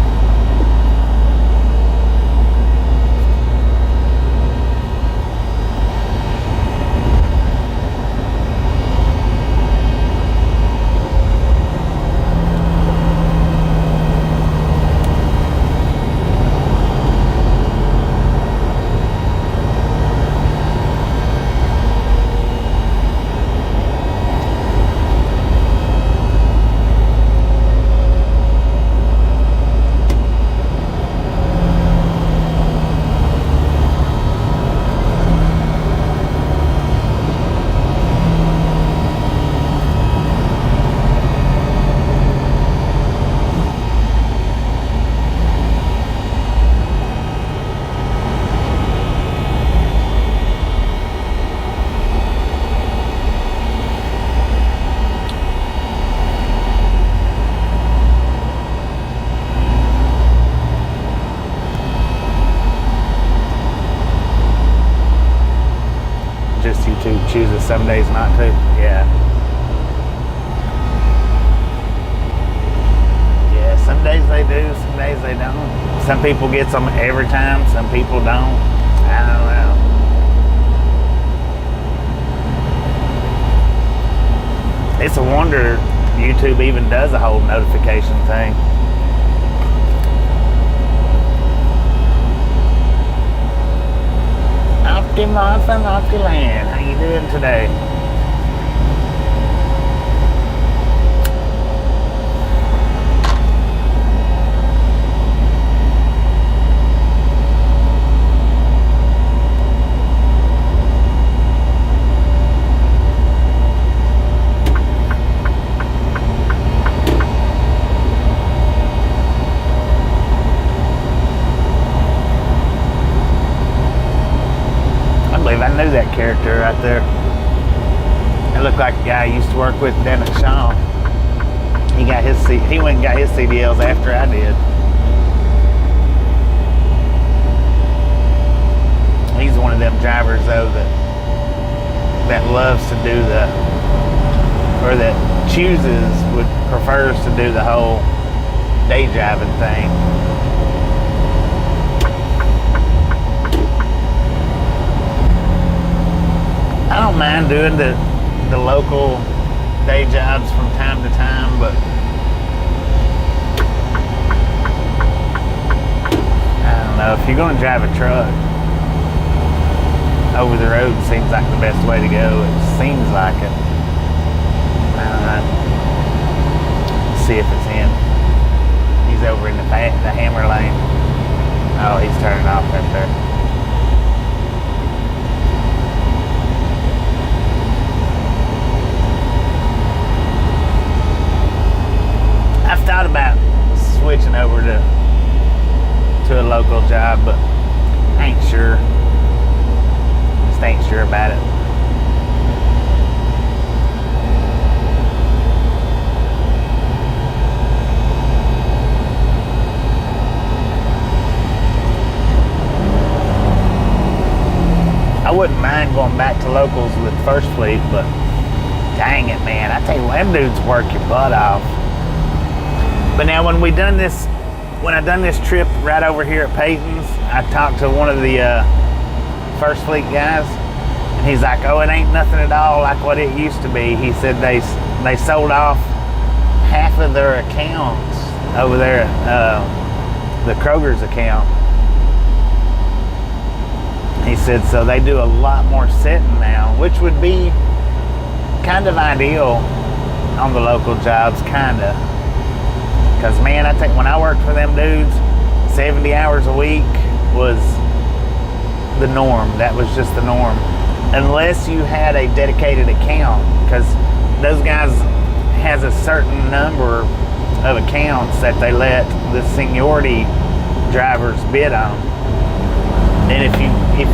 YouTube chooses some days not to. Yeah. Yeah, some days they do, some days they don't. Some people get them every time, some people don't. I don't know. It's a wonder YouTube even does a whole notification thing. Opti Muffin, Opti Land. How you doing today? I knew that character right there. It looked like a guy I used to work with down at Shaw. He went and got his CDLs after I did. He's one of them drivers though that loves to do or that prefers to do the whole day driving thing. I don't mind doing the local day jobs from time to time, but I don't know. If you're going to drive a truck, over the road seems like the best way to go. It seems like it. I don't know. Let's see if it's in. He's over in the hammer lane. Oh, he's turning off right there. I've thought about switching over to a local job, but I ain't sure. Just ain't sure about it. I wouldn't mind going back to locals with First Fleet, but dang it, man. I tell you what, them dudes work your butt off. But now when I done this trip right over here at Peyton's, I talked to one of the First Fleet guys, and he's like, oh, it ain't nothing at all like what it used to be. He said they sold off half of their accounts over there at the Kroger's account. He said, so they do a lot more sitting now, which would be kind of ideal on the local jobs, kind of. Because, man, I think when I worked for them dudes, 70 hours a week was the norm. That was just the norm. Unless you had a dedicated account, because those guys has a certain number of accounts that they let the seniority drivers bid on. And if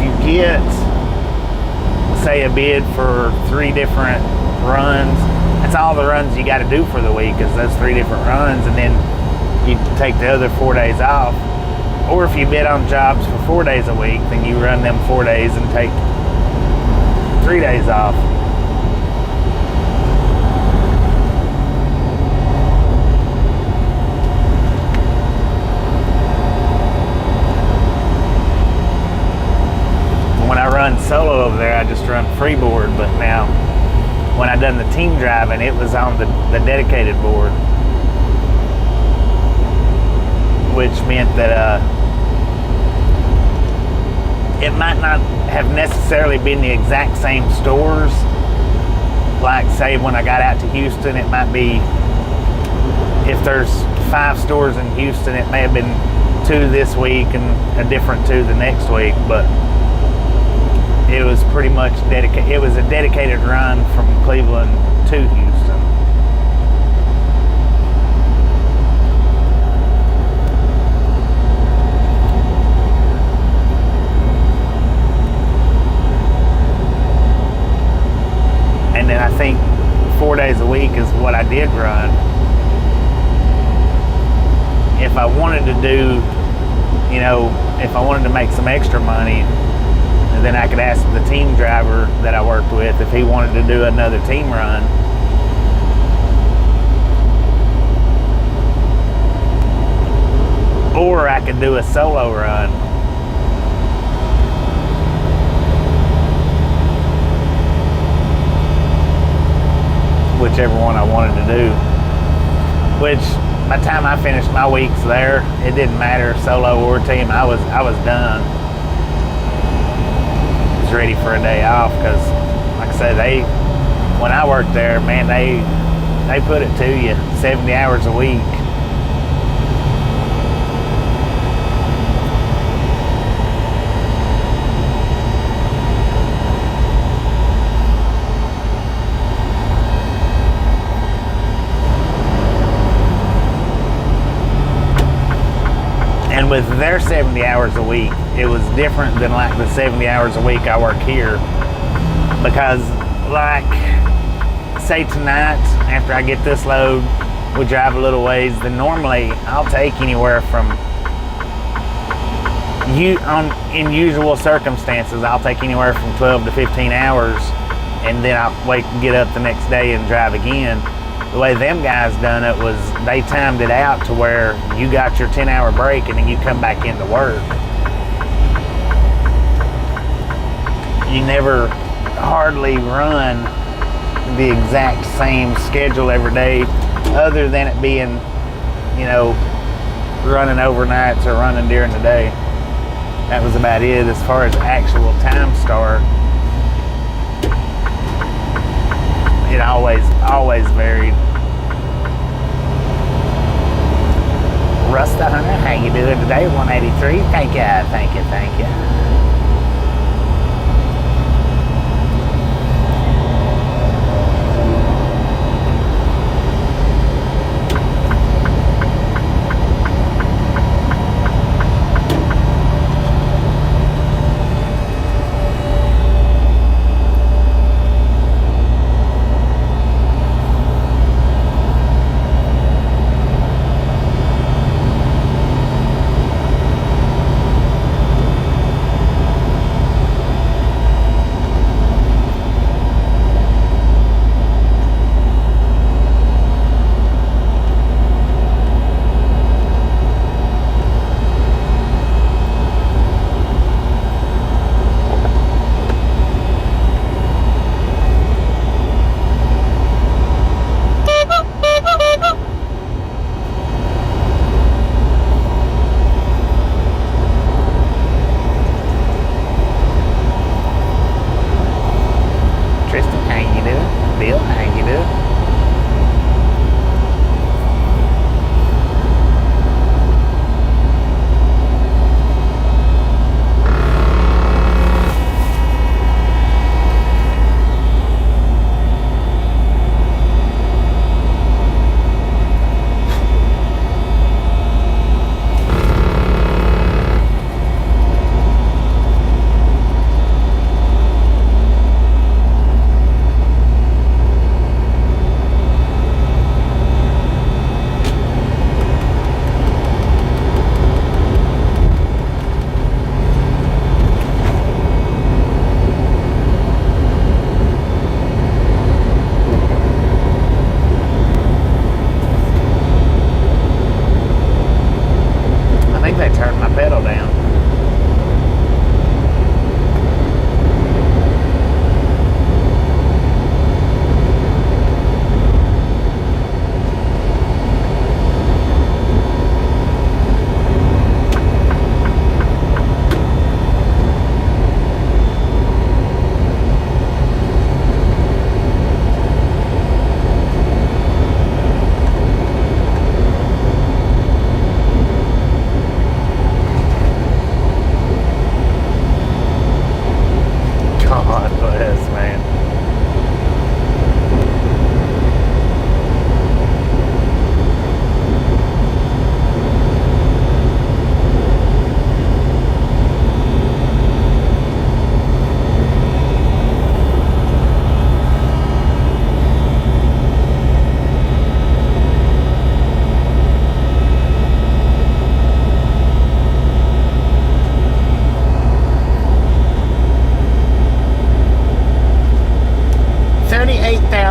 you get, say, a bid for 3 different runs, that's all the runs you got to do for the week is those 3 different runs, and then you take the other 4 days off. Or if you bid on jobs for 4 days a week, then you run them 4 days and take 3 days off. When I run solo over there, I just run freeboard, but now when I done the team driving, it was on the dedicated board, which meant that it might not have necessarily been the exact same stores. Like, say, when I got out to Houston, it might be, if there's 5 stores in Houston, it may have been 2 this week and a different 2 the next week, but it was pretty much dedicated. It was a dedicated run from Cleveland to Houston. And then I think 4 days a week is what I did run. If I wanted to do, if I wanted to make some extra money, and then I could ask the team driver that I worked with if he wanted to do another team run. Or I could do a solo run. Whichever one I wanted to do. Which, by the time I finished my weeks there, it didn't matter, solo or team, I was done. Ready for a day off, because like I said, when I worked there, man, they put it to you 70 hours a week. And with their 70 hours a week, it was different than like the 70 hours a week I work here. Because, like, say tonight, after I get this load, we drive a little ways, then normally I'll take anywhere from, in usual circumstances, I'll take anywhere from 12 to 15 hours, and then I'll wait and get up the next day and drive again. The way them guys done it was they timed it out to where you got your 10-hour break and then you come back into work. You never hardly run the exact same schedule every day, other than it being, running overnights or running during the day. That was about it as far as actual time start. It always varied. Rusta Hunter, how you doing today? 183. Thank you.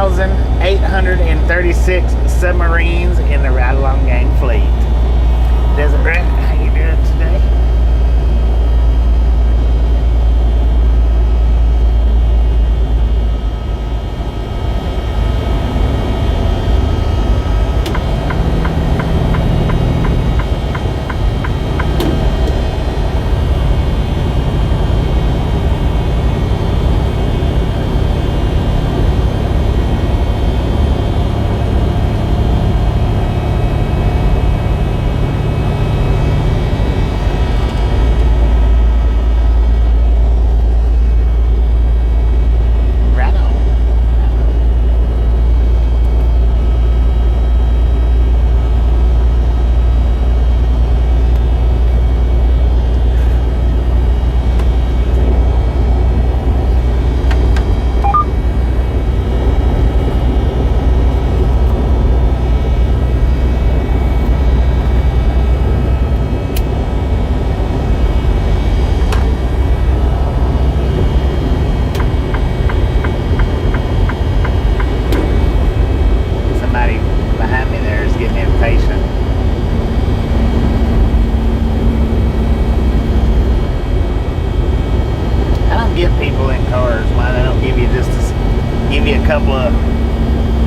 1,836 submarines in the ride-along gang fleet. Desert Rat, how you doing today?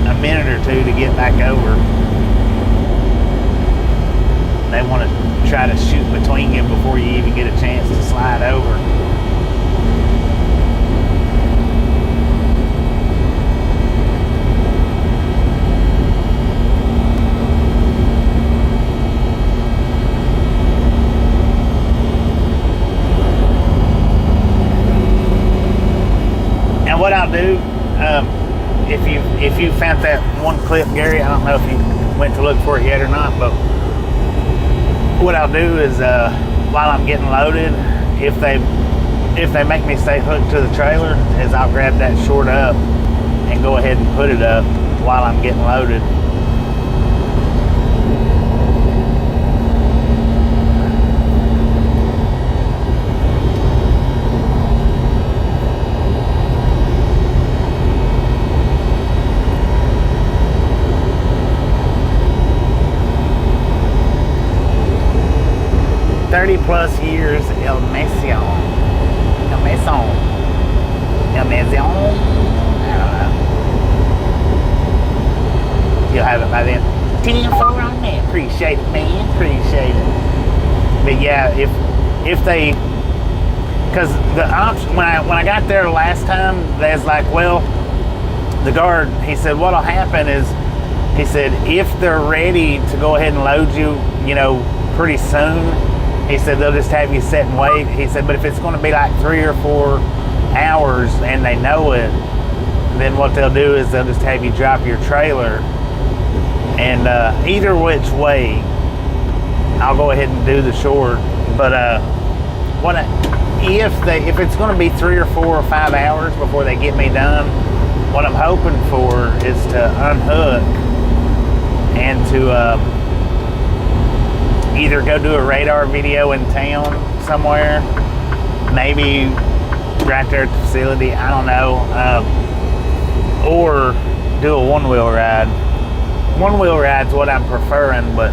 A minute or two to get back over. They want to try to shoot between you before you even get a chance to slide over. And what I'll do, if you found that one clip, Gary, I don't know if you went to look for it yet or not, but what I'll do is while I'm getting loaded, if they make me stay hooked to the trailer, is I'll grab that short up and go ahead and put it up while I'm getting loaded. +30 years, El Maison. I don't know. You'll have it by then. 10-4 on that. Appreciate it, man. Appreciate it. But yeah, if they, because the option when I got there last time, they was like, well, the guard, he said, what'll happen is, he said, if they're ready to go ahead and load you, pretty soon. He said they'll just have you sit and wait. He said, but if it's going to be like 3 or 4 hours and they know it, then what they'll do is they'll just have you drop your trailer. And either which way, I'll go ahead and do the short. But if it's going to be 3 or 4 or 5 hours before they get me done, what I'm hoping for is to unhook and to either go do a radar video in town somewhere, maybe right there at the facility, I don't know, or do a one-wheel ride. One-wheel ride's what I'm preferring, but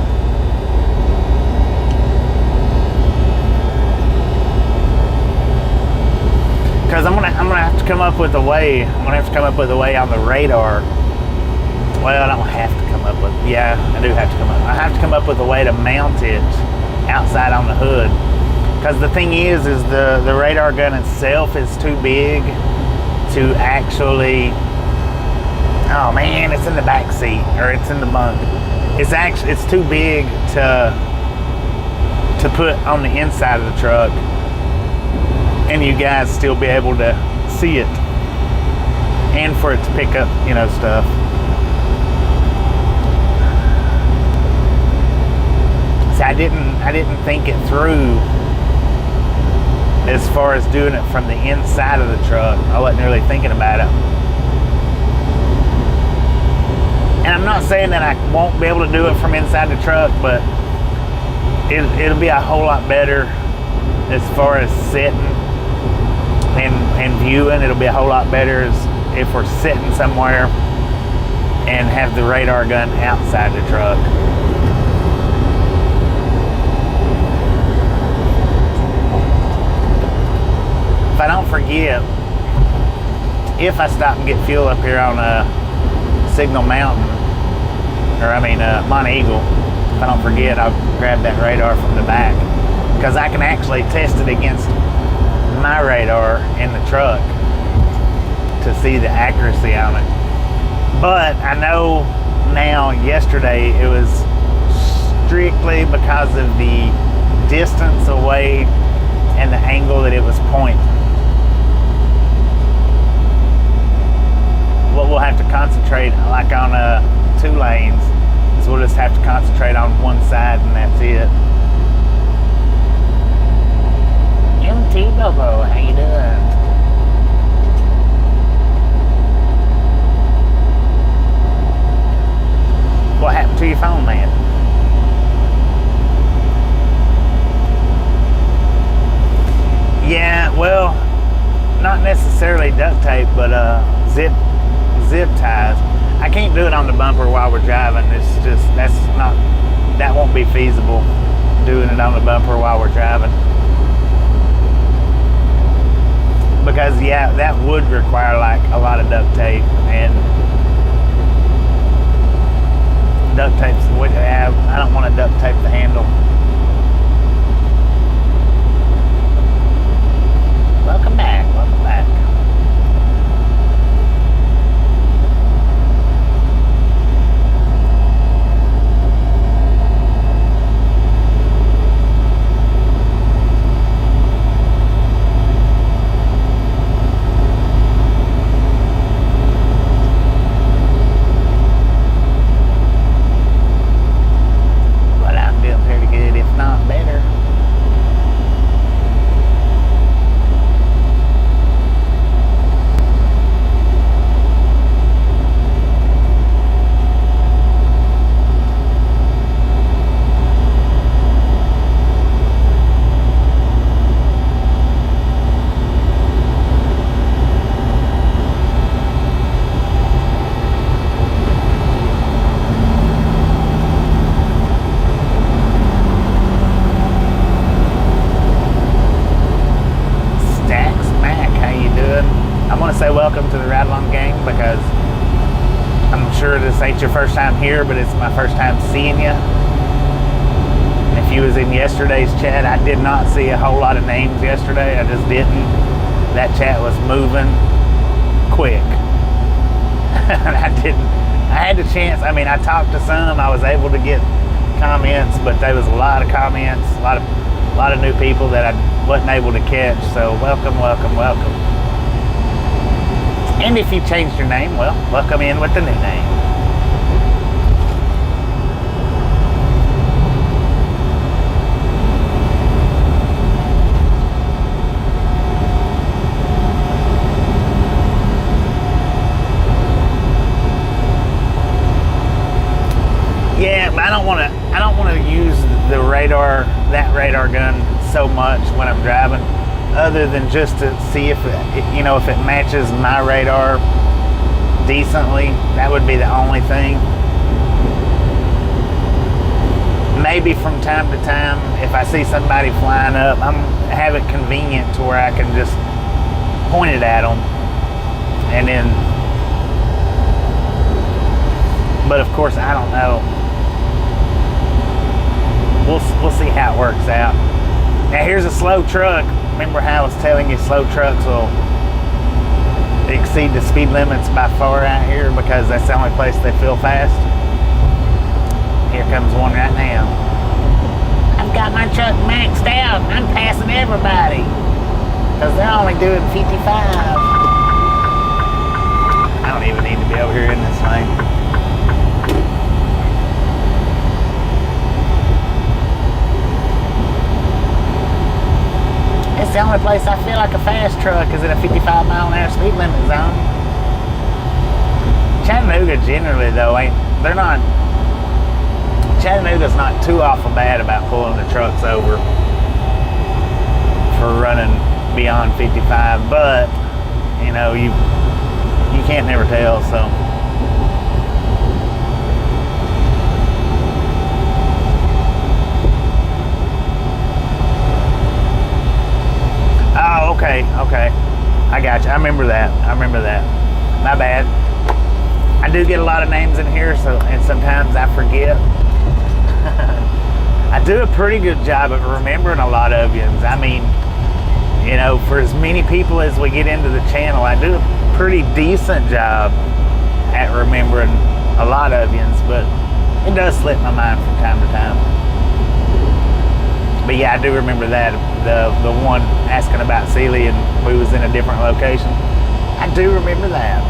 because I'm gonna have to come up with a way. I'm gonna have to come up with a way on the radar. Well, I don't have to come up with, yeah, I do have to come up. I have to come up with a way to mount it outside on the hood. Because the thing is the radar gun itself is too big to actually, oh man, it's in the back seat, or it's in the bunk. It's too big to put on the inside of the truck and you guys still be able to see it, and for it to pick up, stuff. I didn't think it through as far as doing it from the inside of the truck. I wasn't really thinking about it. And I'm not saying that I won't be able to do it from inside the truck, but it'll be a whole lot better as far as sitting and viewing. It'll be a whole lot better as if we're sitting somewhere and have the radar gun outside the truck. If I don't forget, if I stop and get fuel up here on Signal Mountain, or Mont Eagle, if I don't forget, I'll grab that radar from the back, because I can actually test it against my radar in the truck to see the accuracy on it. But I know now, yesterday, it was strictly because of the distance away and the angle that it was pointing. What we'll have to concentrate, like on 2 lanes, is we'll just have to concentrate on one side, and that's it. MT Bobo, how you doing? What happened to your phone, man? Yeah, well, not necessarily duct tape, but zip ties. I can't do it on the bumper while we're driving. It's just, that won't be feasible, doing it on the bumper while we're driving. Because yeah, that would require like a lot of duct tape, and duct tape's the way to have. I don't want to duct tape the handle. Welcome back, welcome back. Your first time here, but it's my first time seeing you. If you was in yesterday's chat, I did not see a whole lot of names yesterday. I just didn't. That chat was moving quick. I had the chance. I talked to some. I was able to get comments, but there was a lot of comments, a lot of new people that I wasn't able to catch. So welcome, welcome, welcome. And if you changed your name, well, welcome in with the new name. Yeah, but I don't want to use that radar gun so much when I'm driving, other than just to see if it matches my radar decently. That would be the only thing. Maybe from time to time, if I see somebody flying up, have it convenient to where I can just point it at them, and then. But of course, I don't know. We'll see how it works out. Now here's a slow truck. Remember how I was telling you slow trucks will exceed the speed limits by far out here because that's the only place they feel fast? Here comes one right now. I've got my truck maxed out. I'm passing everybody because they're only doing 55. I don't even need to be over here in this lane. It's the only place I feel like a fast truck is in a 55-mile-an-hour speed limit zone. Chattanooga generally, though, Chattanooga's not too awful bad about pulling the trucks over for running beyond 55, but, you can't never tell, so. I remember that. My bad. I do get a lot of names in here, and sometimes I forget. I do a pretty good job of remembering a lot of you. I mean, you know, for as many people as we get into the channel, I do a pretty decent job at remembering a lot of you, but it does slip my mind from time to time. But yeah, I do remember that, the one asking about Sealy and we was in a different location. I do remember that.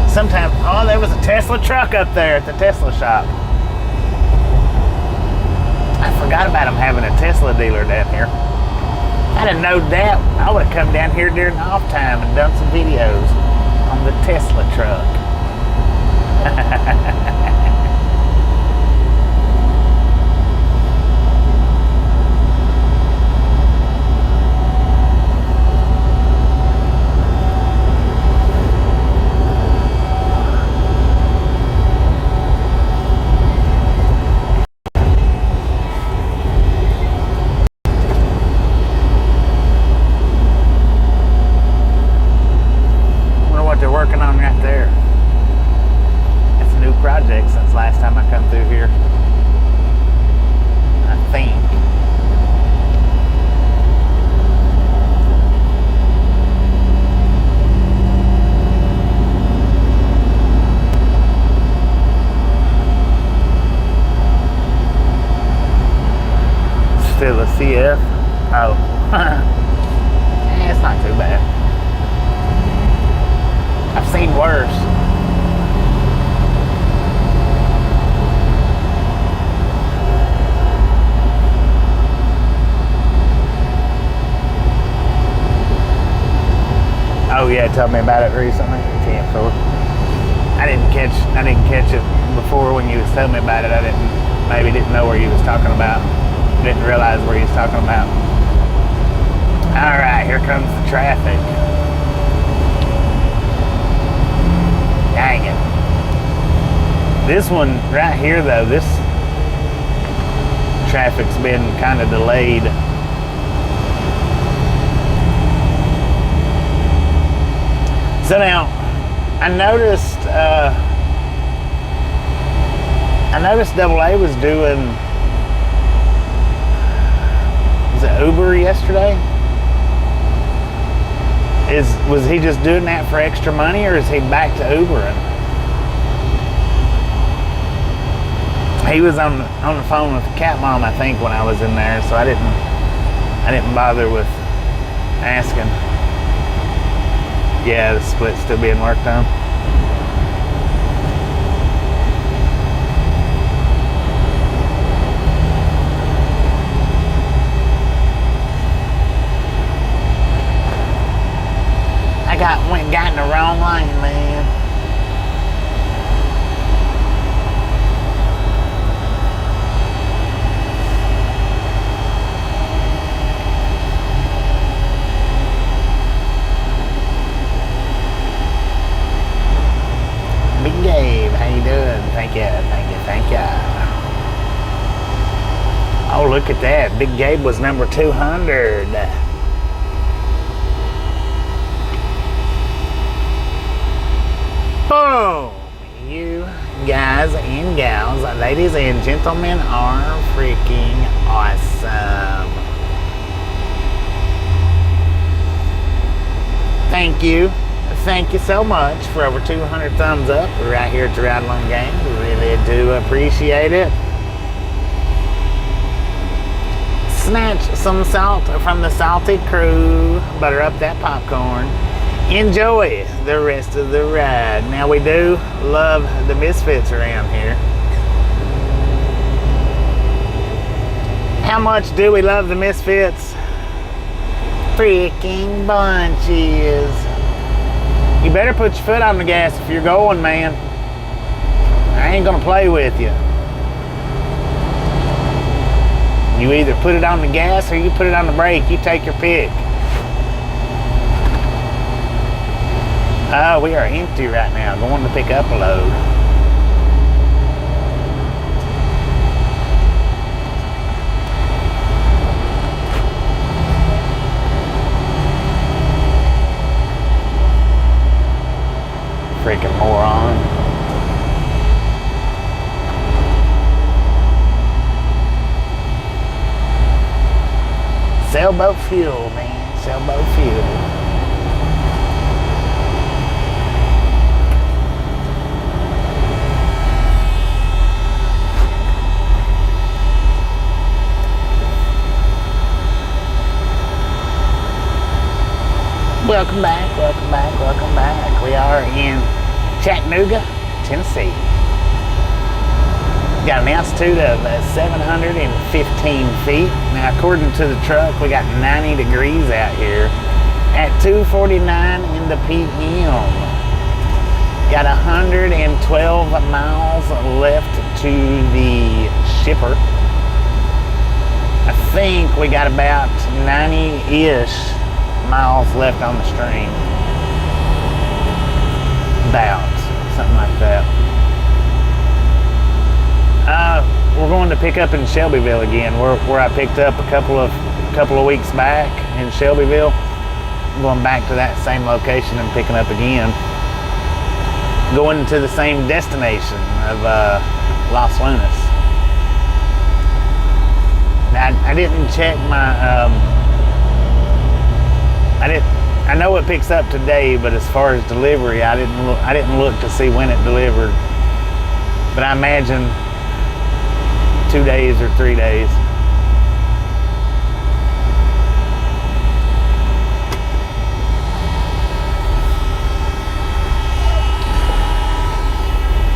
Sometimes, oh, there was a Tesla truck up there at the Tesla shop. I forgot about them having a Tesla dealer down here. I'd have known that. I would have come down here during off time and done some videos on the Tesla truck. Since last time I come through here, I think. Still a CF. Oh, it's not too bad. I've seen worse. Oh yeah, tell me about it recently. Canceled. I didn't catch it before when you was telling me about it. I maybe didn't know where you was talking about. Didn't realize where you was talking about. All right, here comes the traffic. Dang it. This one right here though, this traffic's been kind of delayed. So now, I noticed AA was doing, was it Uber yesterday? Was he just doing that for extra money, or is he back to Ubering? He was on the phone with the cat mom, I think, when I was in there, so I didn't bother with asking. Yeah, the split's still being worked on. I got in the wrong lane, man. Big Gabe, how you doing? Thank you. Oh, look at that. Big Gabe was number 200. Boom! You guys and gals, ladies and gentlemen, are freaking awesome. Thank you. Thank you so much for over 200 thumbs up right here at the Ride Along Gang. We really do appreciate it. Snatch some salt from the salty crew. Butter up that popcorn. Enjoy the rest of the ride. Now, we do love the Misfits around here. How much do we love the Misfits? Freaking bunches. You better put your foot on the gas if you're going, man. I ain't gonna play with you. You either put it on the gas or you put it on the brake. You take your pick. We are empty right now, going to pick up a load. Freaking moron. Sailboat fuel, man. Sailboat fuel. Welcome back, welcome back, welcome back. We are in Chattanooga, Tennessee. Got an altitude of 715 feet. Now, according to the truck, we got 90 degrees out here at 2:49 in the p.m. Got 112 miles left to the shipper. I think we got about 90-ish miles left on the stream. About something like that. We're going to pick up in Shelbyville again, where I picked up a couple of weeks back in Shelbyville. I'm going back to that same location and picking up again. Going to the same destination of Los Lunas. Now, I didn't check my. I know it picks up today, but as far as delivery, I didn't look to see when it delivered. But I imagine 2 days or 3 days.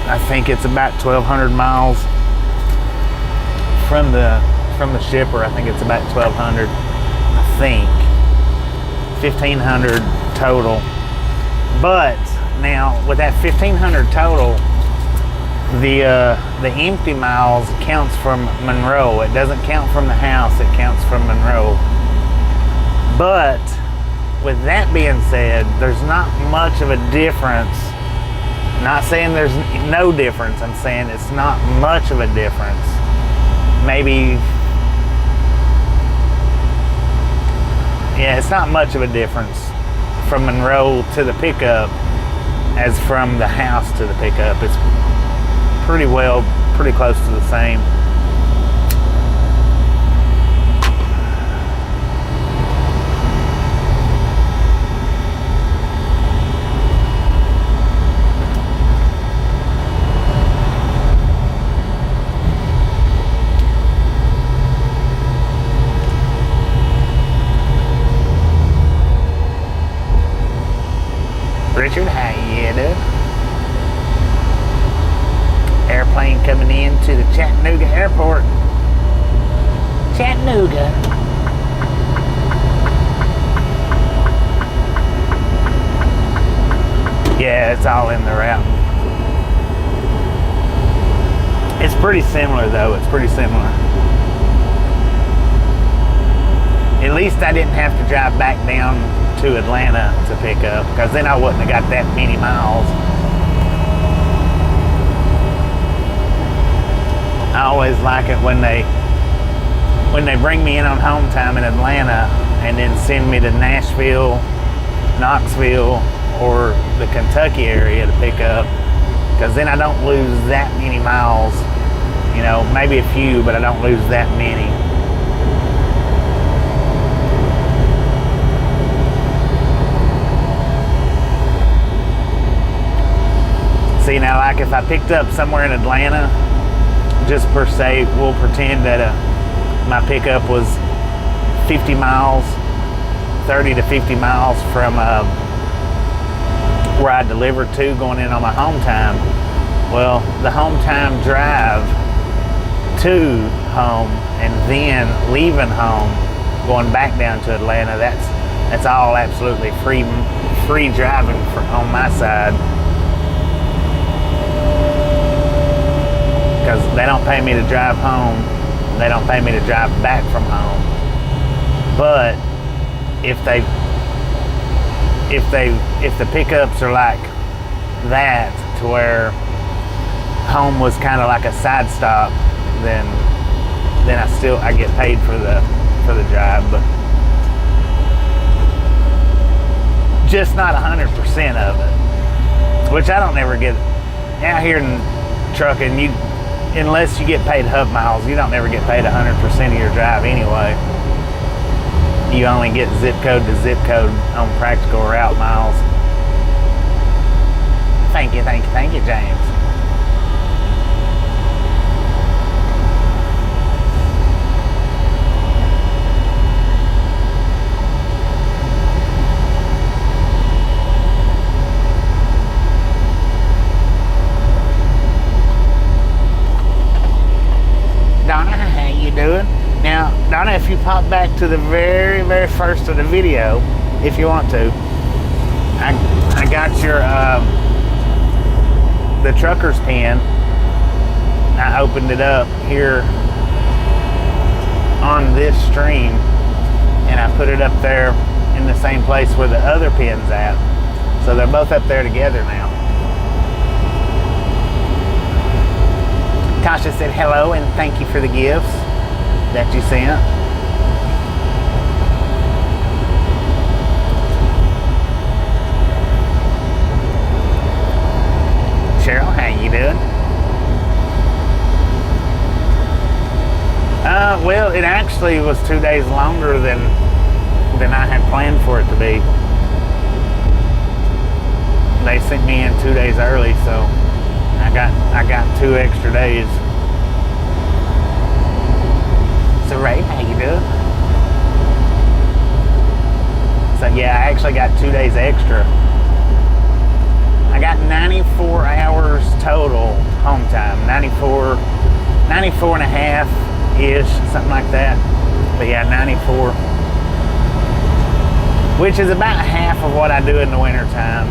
I think it's about 1,200 miles from the shipper. I think it's about 1,200. I think 1,500 total. But now with that 1,500 total, the empty miles counts from Monroe. It doesn't count from the house, it counts from Monroe. But with that being said, there's not much of a difference. Not saying there's no difference, I'm saying it's not much of a difference. Maybe, yeah, it's not much of a difference from Monroe to the pickup as from the house to the pickup. It's pretty close to the same. Richard, how you doing? Airplane coming in to the Chattanooga airport. Chattanooga. Yeah, it's all in the route. It's pretty similar though, it's pretty similar. At least I didn't have to drive back down to Atlanta to pick up, because then I wouldn't have got that many miles. I always like it when they bring me in on home time in Atlanta and then send me to Nashville, Knoxville, or the Kentucky area to pick up, because then I don't lose that many miles. You know, maybe a few, but I don't lose that many. See, now, like if I picked up somewhere in Atlanta, just per se, we'll pretend that my pickup was 50 miles, 30 to 50 miles from where I delivered to, going in on my home time. Well, the home time drive to home and then leaving home, going back down to Atlanta, that's all absolutely free driving on my side. Because they don't pay me to drive home, they don't pay me to drive back from home. But if the pickups are like that, to where home was kind of like a side stop, then I get paid for the drive, but just not 100% of it. which I don't ever get out here in trucking. Unless you get paid hub miles, you don't ever get paid 100% of your drive anyway. You only get zip code to zip code on practical route miles. Thank you, James. Donna, how you doing? Now, Donna, if you pop back to the very, very first of the video, if you want to, I got your the trucker's pen. I opened it up here on this stream, and I put it up there in the same place where the other pen's at. So they're both up there together now. Tasha said hello and thank you for the gifts that you sent. Cheryl, how you doing? Well, it actually was 2 days longer than I had planned for it to be. They sent me in 2 days early, so I got 2 extra days. So Ray, how you doing? So yeah, I actually got 2 days extra. I got 94 hours total home time. 94 and a half-ish, something like that. But yeah, 94. Which is about half of what I do in the wintertime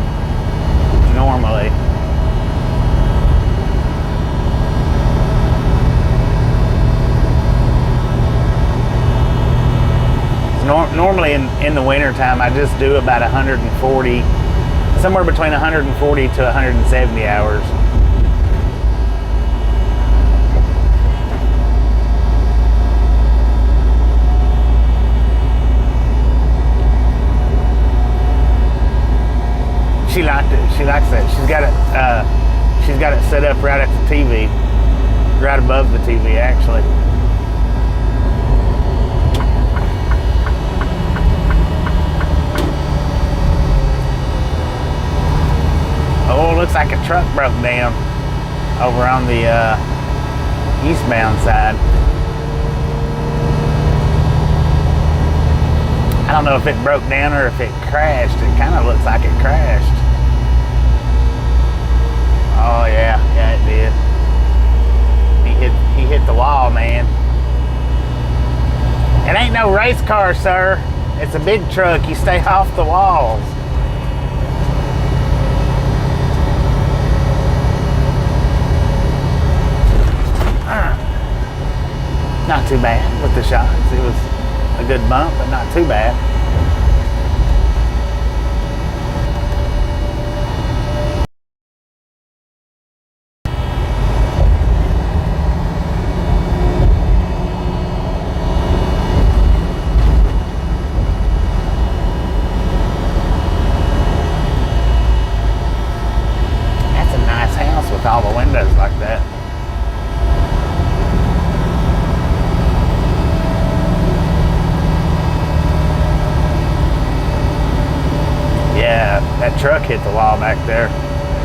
normally. Normally in the wintertime, I just do about 140, somewhere between 140 to 170 hours. She liked it. She likes that. She's got it set up right at the TV, right above the TV, actually. Oh, looks like a truck broke down over on the eastbound side. I don't know if it broke down or if it crashed. It kind of looks like it crashed. Oh yeah, it did. He hit the wall, man. It ain't no race car, sir. It's a big truck. You stay off the walls. Not too bad with the shots. It was a good bump, but not too bad. That's a nice house with all the windows like that. Yeah, that truck hit the wall back there.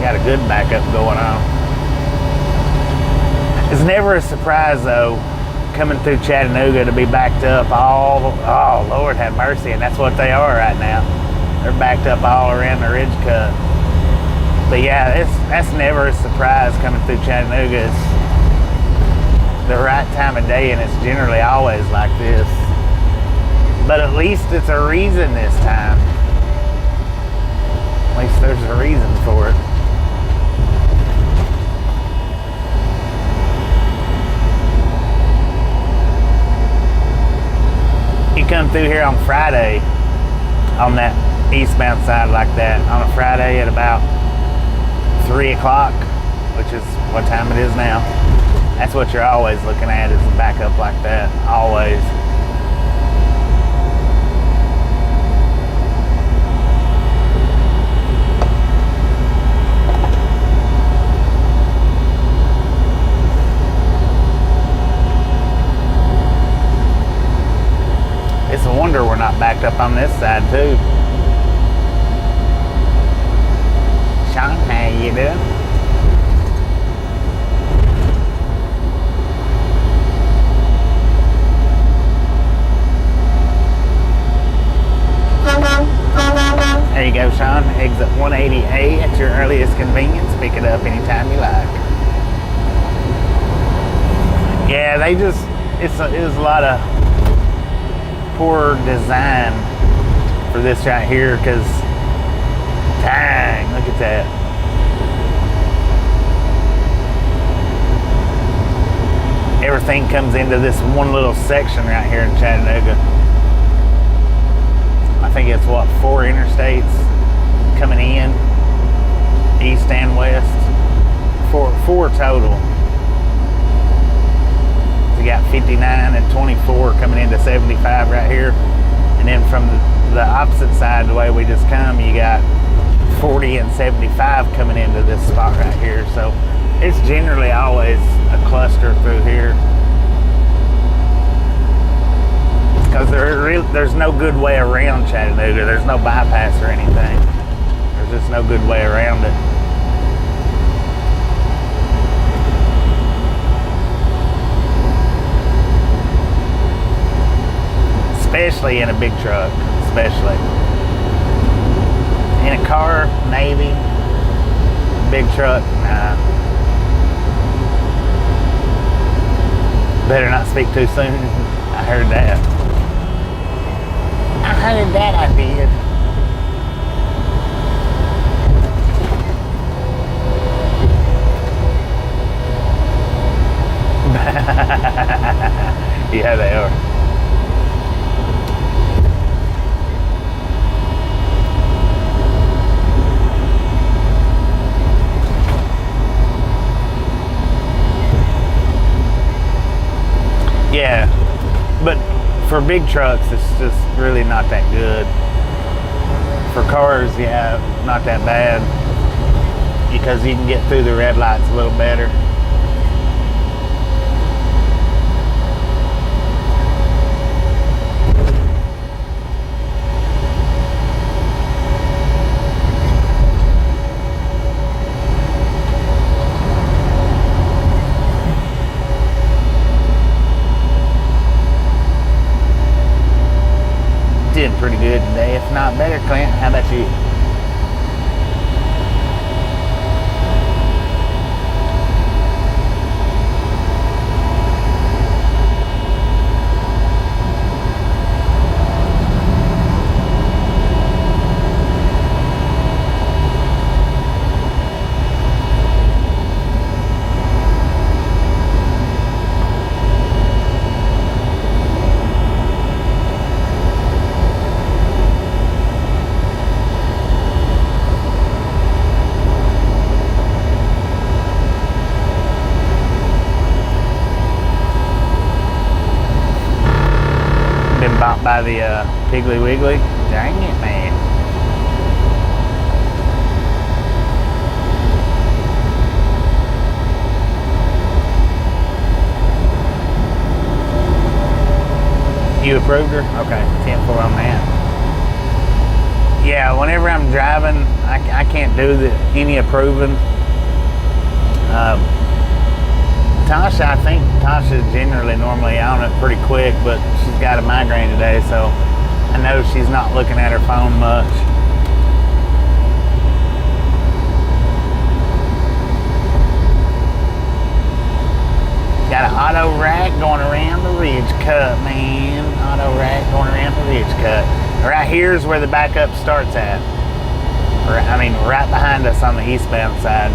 Got a good backup going on. It's never a surprise though, coming through Chattanooga to be backed up oh Lord have mercy, and that's what they are right now. They're backed up all around the ridge cut. But yeah, that's never a surprise coming through Chattanooga. It's the right time of day, and it's generally always like this. But at least it's a reason this time. At least there's a reason for it. You come through here on Friday, on that eastbound side like that, on a Friday at about 3 o'clock, which is what time it is now. That's what you're always looking at, is a backup like that, always. on this side too. Sean, how you doing? There you go, Sean. Exit 180A at your earliest convenience. Pick it up anytime you like. Yeah, they just, it was a lot of poor design for this right here, because, dang, look at that. Everything comes into this one little section right here in Chattanooga. I think it's what, 4 interstates coming in, east and west. Four total. So you got 59 and 24 coming into 75 right here, and then from the opposite side, the way we just come, you got 40 and 75 coming into this spot right here. So it's generally always a cluster through here, because there's no good way around Chattanooga. There's no bypass or anything. There's just no good way around it. Especially in a big truck, especially. In a car, maybe. Big truck, nah. Better not speak too soon. I heard that. I did. Yeah, they are. Yeah, but for big trucks, it's just really not that good. For cars, yeah, not that bad, because you can get through the red lights a little better. Did pretty good today, if not better, Clint. How about you? Bought by the Piggly Wiggly. Dang it, man. You approved her? Okay, 10-4 on that. Yeah, whenever I'm driving, I can't do any approving. Tasha, I think Tasha's generally normally on it pretty quick, but she's got a migraine today, so I know she's not looking at her phone much. Got an auto rack going around the ridge cut, man. Auto rack going around the ridge cut. Right here is where the backup starts at. I mean, right behind us on the eastbound side.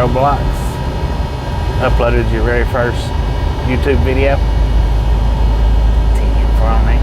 Roblox. Uploaded your very first YouTube video. 10 for on that.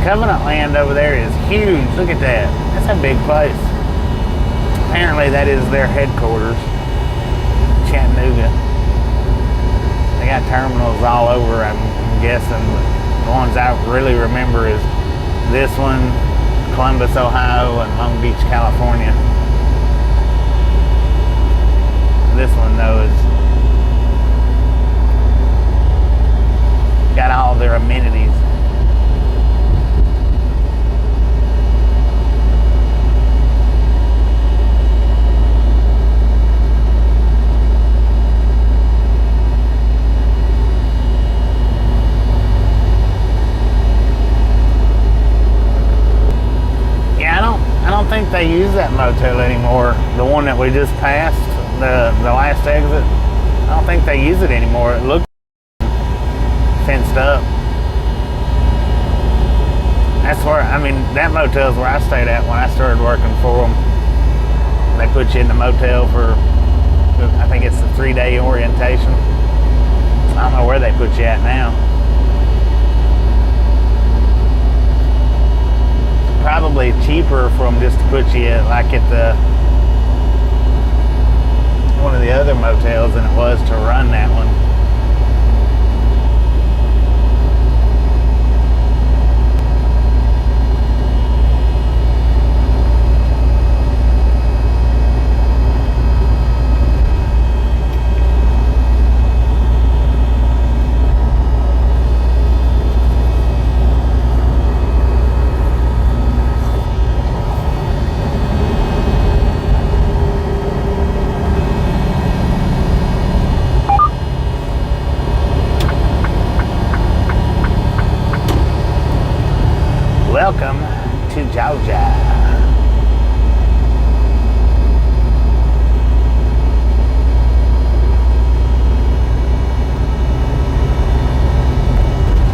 Covenant land over there is huge. Look at that. That's a big place. Apparently that is their headquarters. Chattanooga. They got terminals all over, I'm guessing. The ones I really remember is this one, Columbus, Ohio, and Long Beach, California. This one though is got all their amenities. I don't think they use that motel anymore. The one that we just passed, the last exit. I don't think they use it anymore. It looked fenced up. That's where, I mean, that motel's where I stayed at when I started working for them. They put you in the motel for, I think it's the 3-day orientation. I don't know where they put you at now. Probably cheaper from just to put you like at the one of the other motels than it was to run that one. Welcome to Georgia.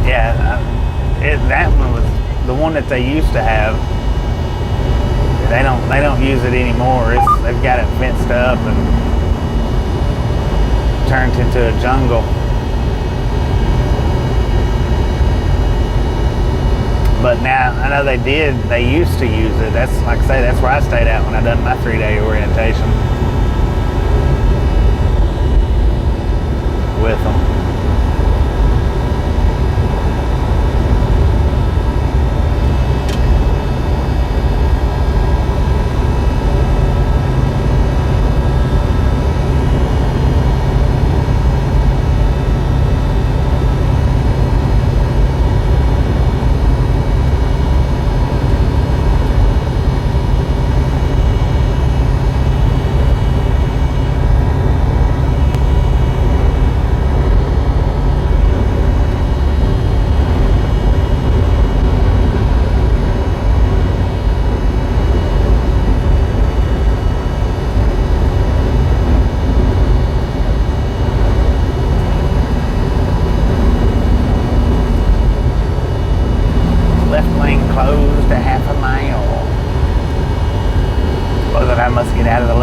Yeah, that one was the one that they used to have. They don't use it anymore. They've got it fenced up and turned into a jungle. But now, I know they used to use it. That's, like I say, that's where I stayed at when I done my 3-day orientation with them.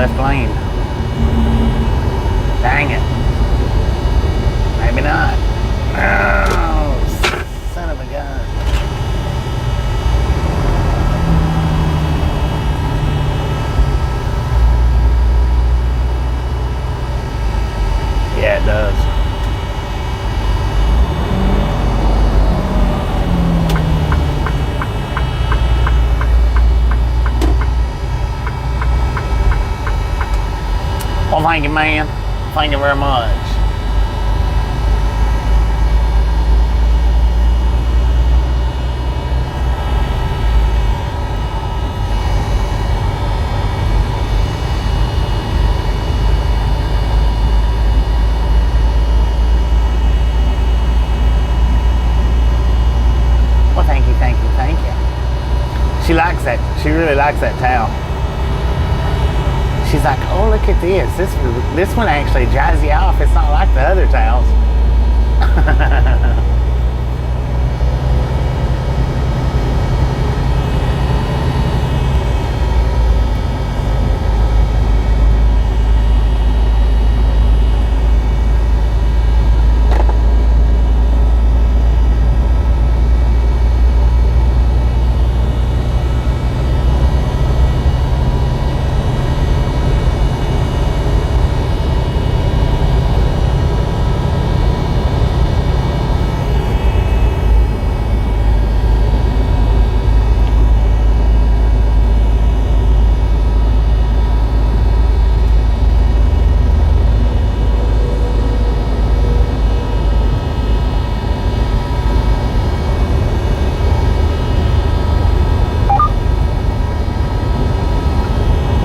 left lane. Dang it. Maybe not. Oh, son of a gun. Yeah, it does. Well, thank you, man. Thank you very much. Well, thank you, thank you, thank you. She likes that. She really likes that towel. She's like, oh, look at this. This one actually dries you off. It's not like the other towels.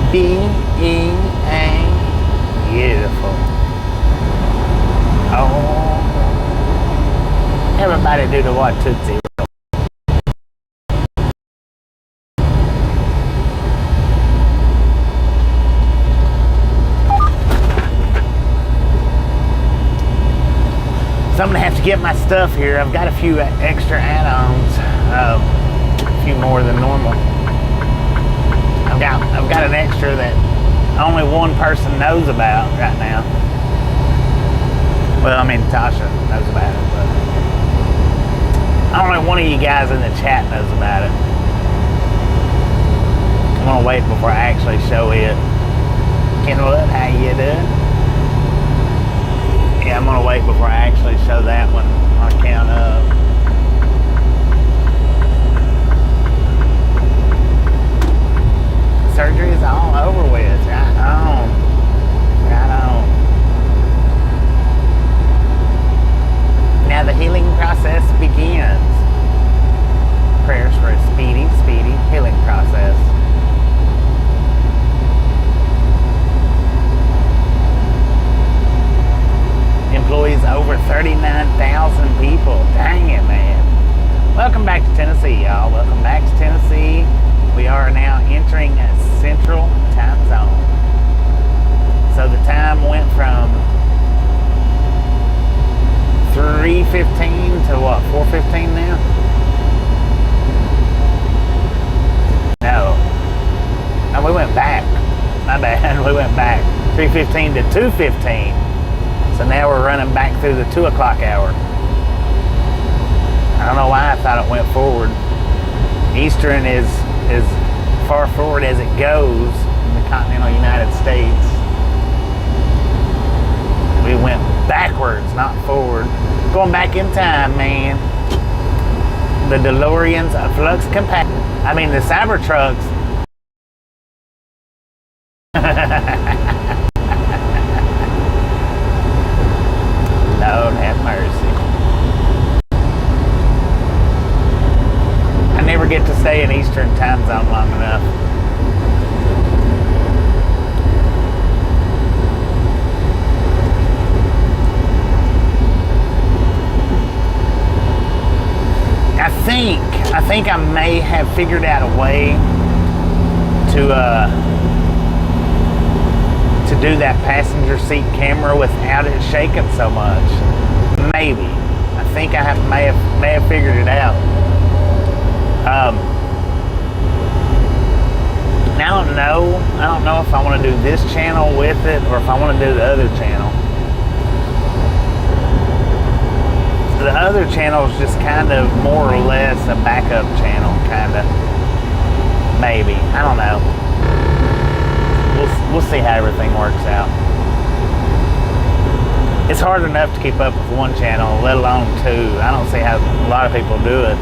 B-E-A, beautiful. Oh, everybody do the what, Tootsie? So I'm gonna have to get my stuff here. I've got a few extra add-ons, a few more than normal. I've got an extra that only one person knows about right now. Well, I mean, Tasha knows about it, but only one of you guys in the chat knows about it. I'm gonna wait before I actually show it. Kenwood, how you doing? Yeah, I'm gonna wait before I actually show that one on account of. Surgery is all over with. Right on. Right on. Now the healing process begins. Prayers for a speedy healing process. Employees over 39,000 people. Dang it, man. Welcome back to Tennessee, y'all. Welcome back to Tennessee. We are now entering a central time zone. So the time went from 3:15 to what, 4:15 now? No, we went back. My bad, we went back. 3:15 to 2:15. So now we're running back through the 2 o'clock hour. I don't know why I thought it went forward. Eastern is as far forward as it goes in the continental United States. We went backwards, not forward. Going back in time, man. The DeLorean's flux compacted. I mean, the Cybertrucks. Lord have mercy. I never get to stay in Eastern time zone long enough. I think I may have figured out a way to do that passenger seat camera without it shaking so much. Maybe. I think I may have figured it out. Now I don't know if I want to do this channel with it or if I want to do the other channel. The other channel is just kind of more or less a backup channel, kind of. Maybe. I don't know. We'll see how everything works out. It's hard enough to keep up with one channel, let alone two. I don't see how a lot of people do it.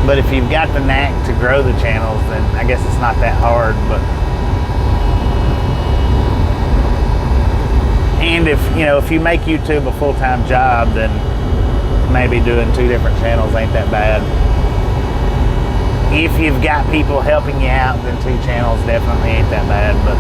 But if you've got the knack to grow the channels, then I guess it's not that hard. And if you make YouTube a full-time job, then maybe doing 2 different channels ain't that bad. If you've got people helping you out, then 2 channels definitely ain't that bad. But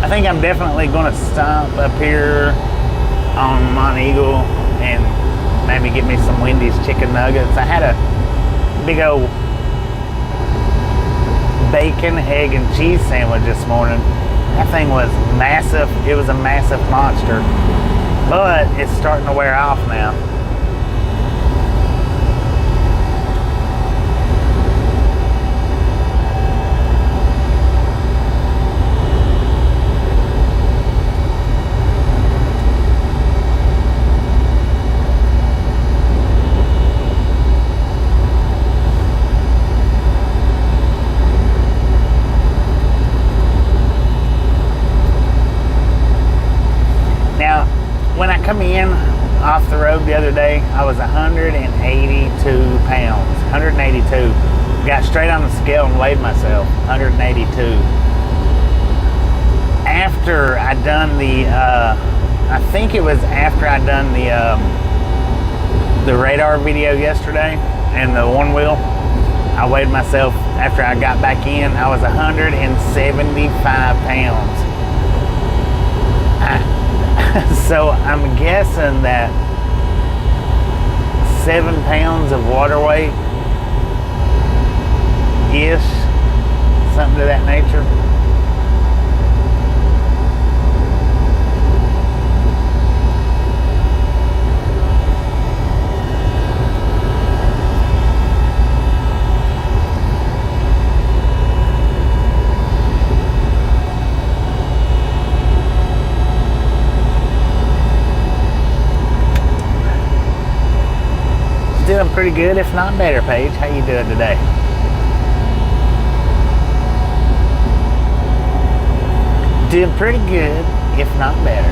I think I'm definitely going to stop up here on Mont Eagle and maybe get me some Wendy's chicken nuggets. I had a big old bacon, egg, and cheese sandwich this morning. That thing was massive. It was a massive monster, but it's starting to wear off now. When I come in off the road the other day, I was 182 pounds. 182. Got straight on the scale and weighed myself. 182. After I done I think it was after I done the radar video yesterday and the one wheel, I weighed myself after I got back in. I was 175 pounds. So I'm guessing that 7 pounds of water weight ish, something to that nature. Doing pretty good, if not better, Paige. How you doing today? Doing pretty good, if not better.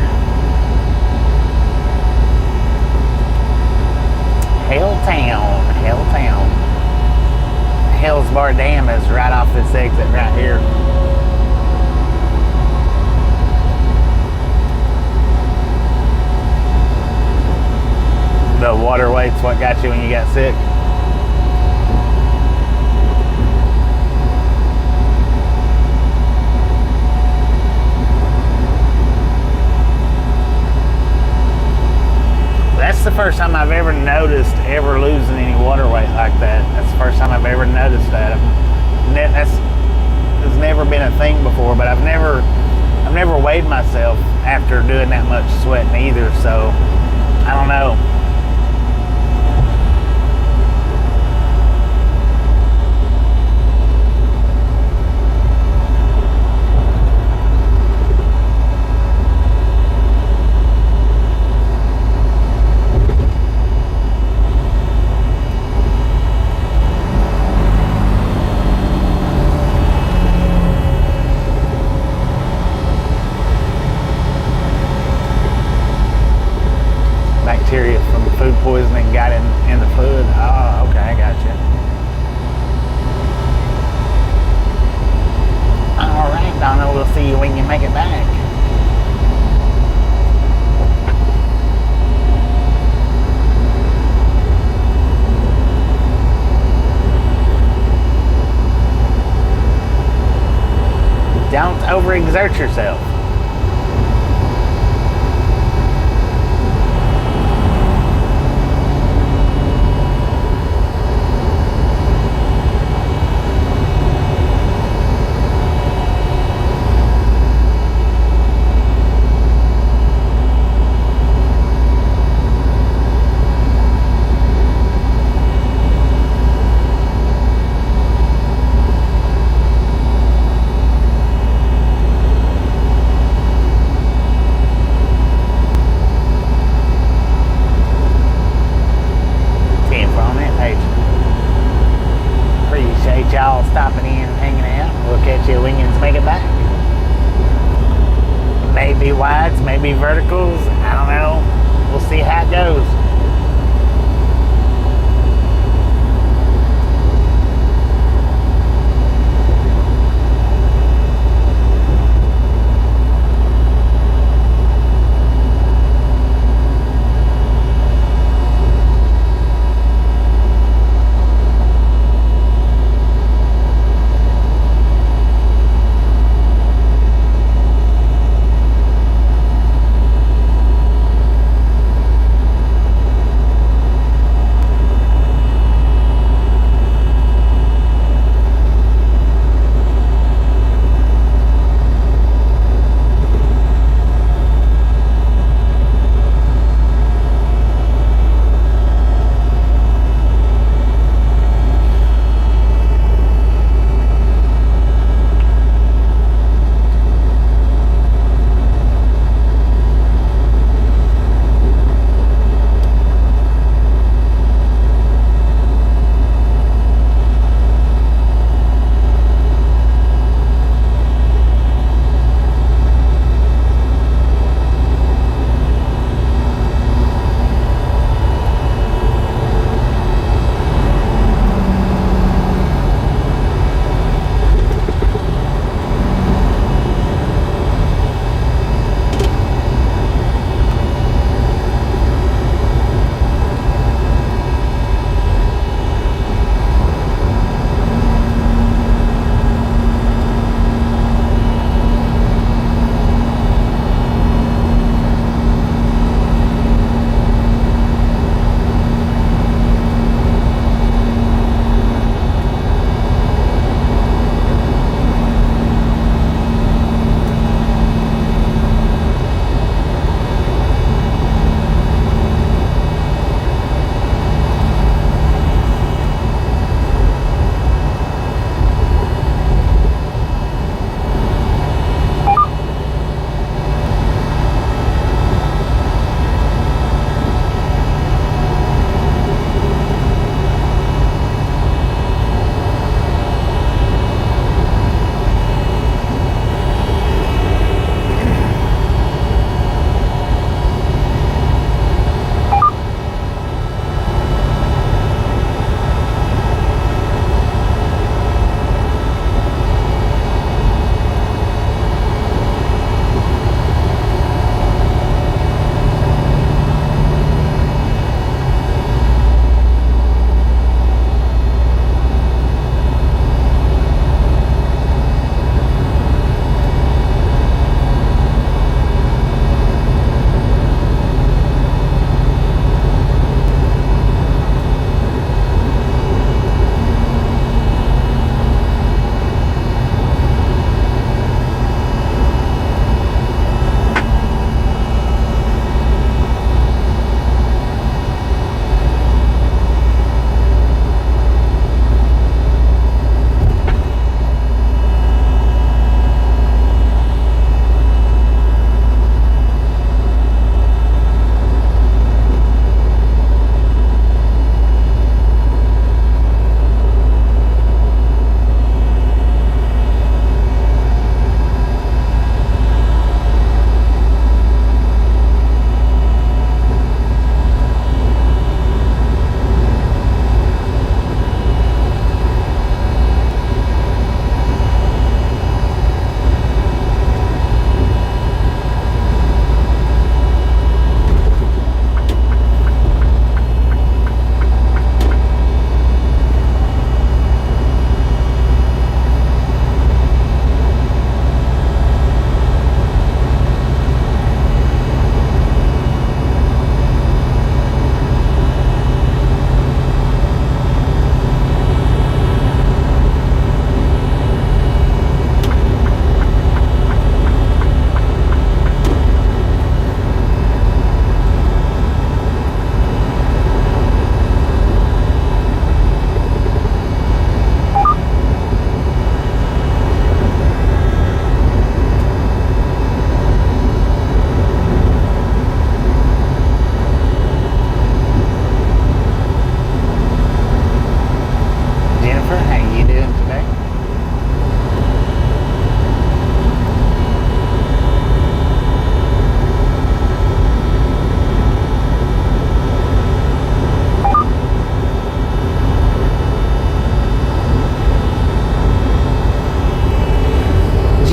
Helltown. Hell's Bar Dam is right off this exit right here. The water weight's what got you when you got sick? That's the first time I've ever noticed ever losing any water weight like that. That's the first time I've ever noticed that. That's never been a thing before, but I've never weighed myself after doing that much sweating either, so I don't know. Bacteria from food poisoning got in the food. Oh, okay, I got you. All right, Donna, we'll see you when you make it back. Don't overexert yourself. y'all stopping in and hanging out. We'll catch you when you make it back. Maybe wides, maybe verticals. I don't know. We'll see how it goes.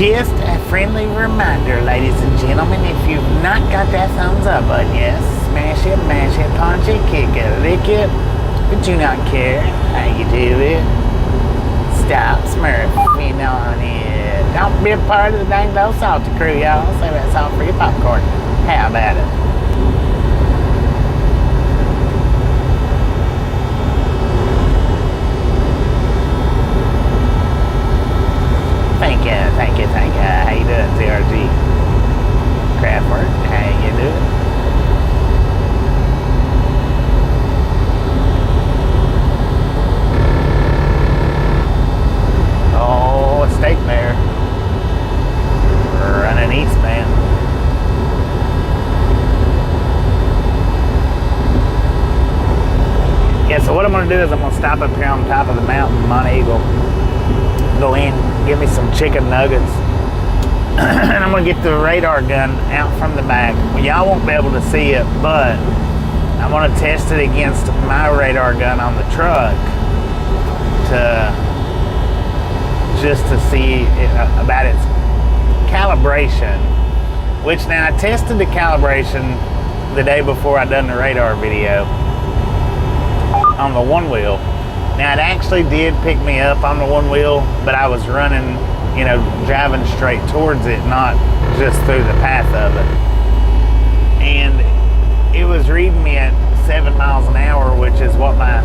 Just a friendly reminder, ladies and gentlemen, if you've not got that thumbs up button yet, smash it, mash it, punch it, kick it, lick it, but do not care how you do it. Stop smurfing on it. Don't be a part of the dang low salty crew, y'all. Save that salt for your popcorn. How about it? Thank you. How you doing, TRG? Craftwork, how you doing? Oh, a steak bear. Running eastbound. Yeah, so what I'm going to do is I'm going to stop up here on top of the mountain, Mount Eagle. Go in, get me some chicken nuggets. And I'm going to get the radar gun out from the back. Well, y'all won't be able to see it, but I'm going to test it against my radar gun on the truck just to see about its calibration. Which now I tested the calibration the day before I done the radar video on the one wheel. Now it actually did pick me up on the one wheel, but I was running, you know, driving straight towards it, not just through the path of it. And it was reading me at 7 miles an hour, which is what my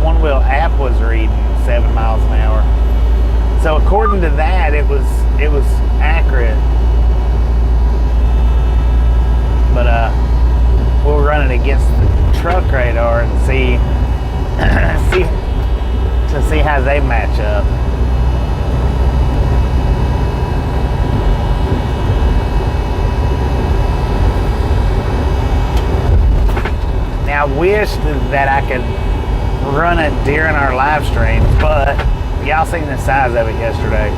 one wheel app was reading, 7 miles an hour. So according to that, it was accurate. But we'll run it against the truck radar and see how they match up. Now I wish that I could run it during our live streams, but y'all seen the size of it yesterday.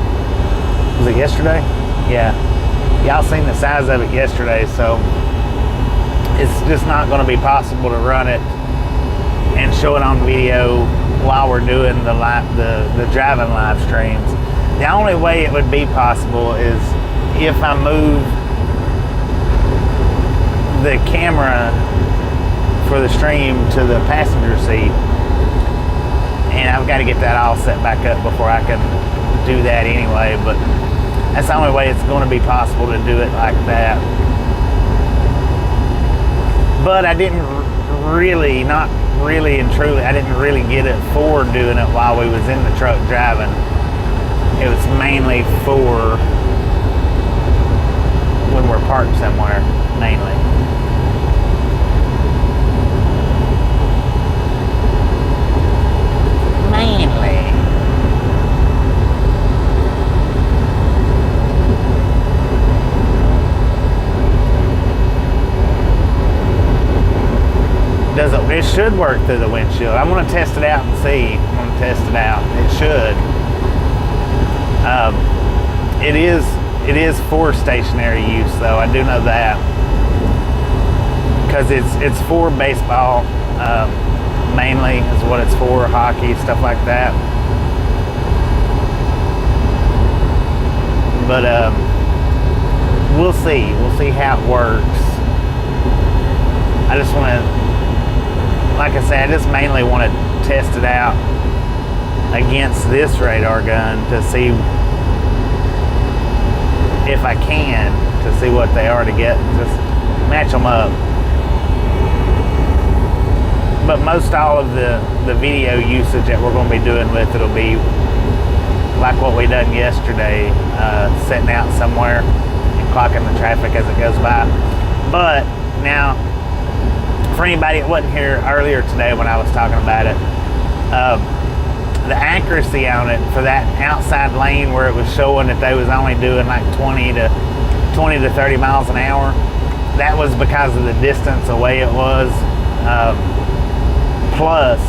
Was it yesterday? Yeah. Y'all seen the size of it yesterday, so it's just not going to be possible to run it and show it on video while we're doing the driving live streams. The only way it would be possible is if I move the camera for the stream to the passenger seat, and I've got to get that all set back up before I can do that anyway, but that's the only way it's going to be possible to do it like that. But I didn't really, not really and truly, I didn't really get it for doing it while we was in the truck driving. It was mainly for when we're parked somewhere, mainly. It should work through the windshield. I'm going to test it out and see. I'm going to test it out. It should. It is for stationary use, though. I do know that, because it's for baseball mainly is what it's for. Hockey, stuff like that. But we'll see. We'll see how it works. I just want to. Like I said, I just mainly want to test it out against this radar gun to see if I can, to see what they are to get, just match them up. But most all of the video usage that we're going to be doing with it'll be like what we done yesterday, setting out somewhere and clocking the traffic as it goes by. But now, for anybody that wasn't here earlier today when I was talking about it, the accuracy on it for that outside lane where it was showing that they was only doing like 20 to 30 miles an hour, that was because of the distance away it was, plus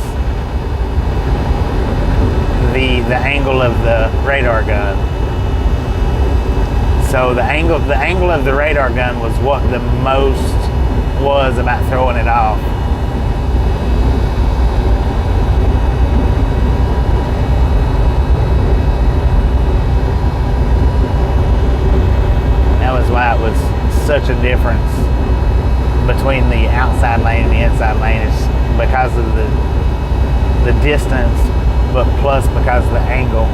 the angle of the radar gun. So the angle of the radar gun was what the most was about throwing it off. a difference between the outside lane and the inside lane. It's because of the distance, but plus because of the angle.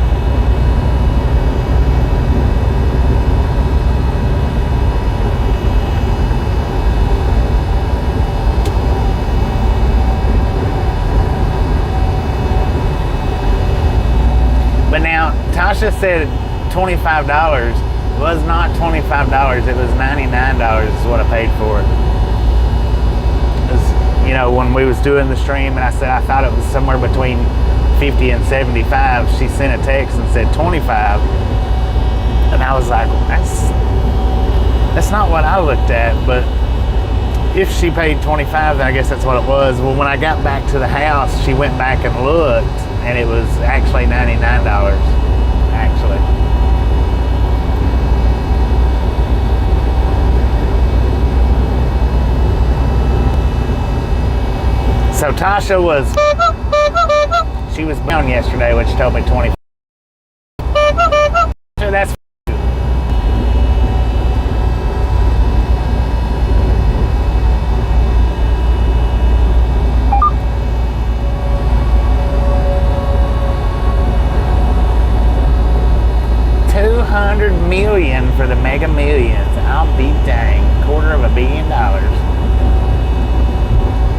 But now, Tasha said $25 was not $25. It was $99 is what I paid for it. You know, when we was doing the stream and I said I thought it was somewhere between 50 and 75, she sent a text and said 25. And I was like, that's not what I looked at, but if she paid 25, then I guess that's what it was. Well, when I got back to the house, she went back and looked, and it was actually $99, actually. So Tasha was down yesterday when she told me 20. So that's $200 million for the Mega Millions. I'll be dang. $250 million.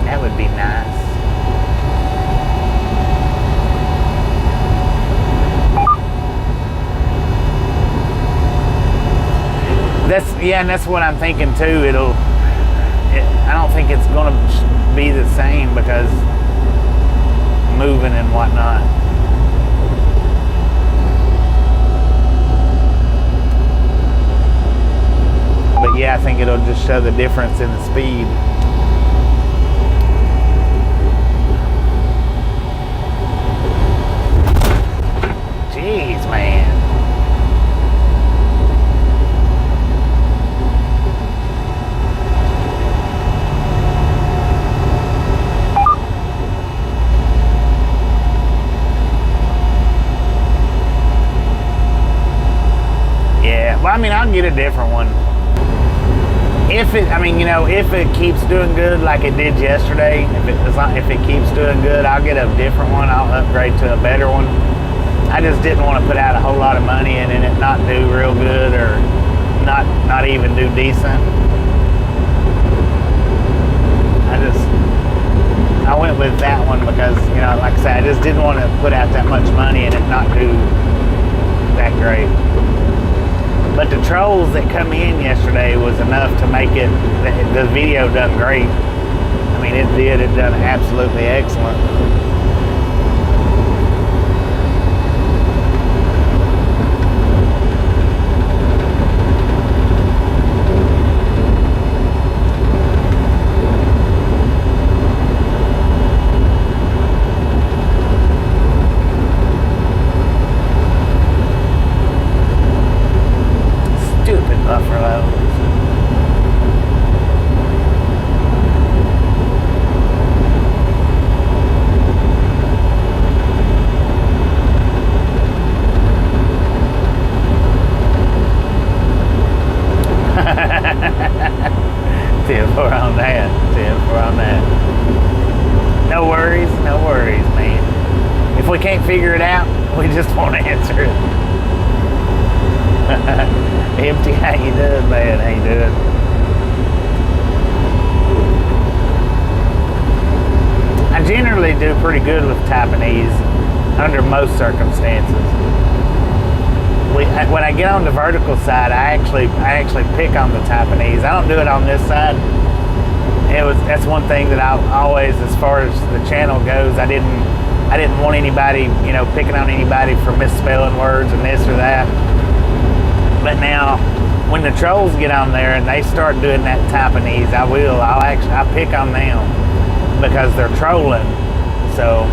That would be nice. And that's what I'm thinking too. I don't think it's gonna be the same because moving and whatnot. But yeah, I think it'll just show the difference in the speed. Jeez, man. Yeah, well, I mean, I'll get a different one. If it keeps doing good like it did yesterday, if it keeps doing good, I'll get a different one. I'll upgrade to a better one. I just didn't want to put out a whole lot of money and then it not do real good or not even do decent. I went with that one because, like I said, I just didn't want to put out that much money and it not do that great. But the trolls that come in yesterday was enough to make it, the video done great. I mean, it done absolutely excellent. Figure it out, we just won't answer it. Empty, how you doing, man? How you doing? I generally do pretty good with Japanese under most circumstances. When I get on the vertical side, I actually pick on the Japanese. I don't do it on this side. That's one thing that I always, as far as the channel goes, I didn't want anybody, picking on anybody for misspelling words and this or that. But now, when the trolls get on there and they start doing that Japanese, I'll pick on them because they're trolling. So,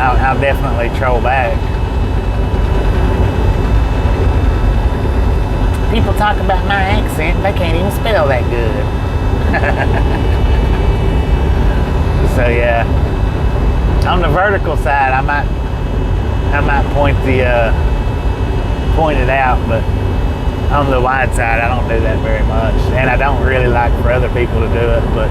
I'll definitely troll back. People talk about my accent, they can't even spell that good. So yeah, on the vertical side, I might point it out, but On the wide side, I don't do that very much, and I don't really like for other people to do it, but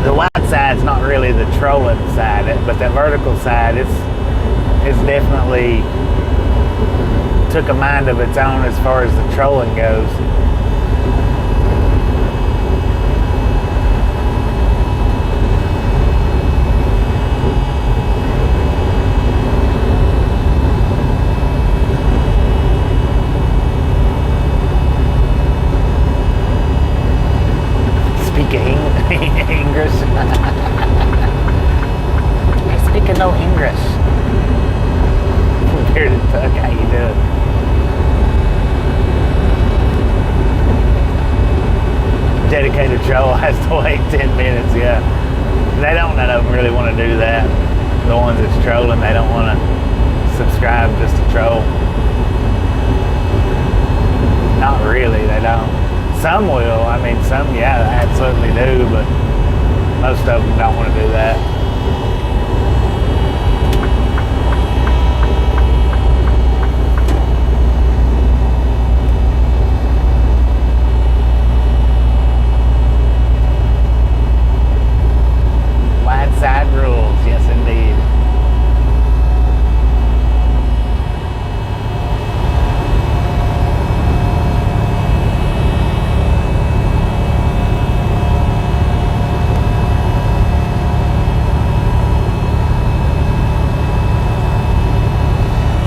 the wide side's not really the trolling side, but that vertical side, it's definitely took a mind of its own as far as the trolling goes. English. I speak no English. Bearded Tuck, how you doing? Dedicated troll has to wait 10 minutes, yeah. None of them really want to do that. The ones that's trolling, they don't want to subscribe just to troll. Not really, they don't. Some will, I mean, some, yeah, absolutely do, but most of them don't want to do that. Wide side rules, yes indeed.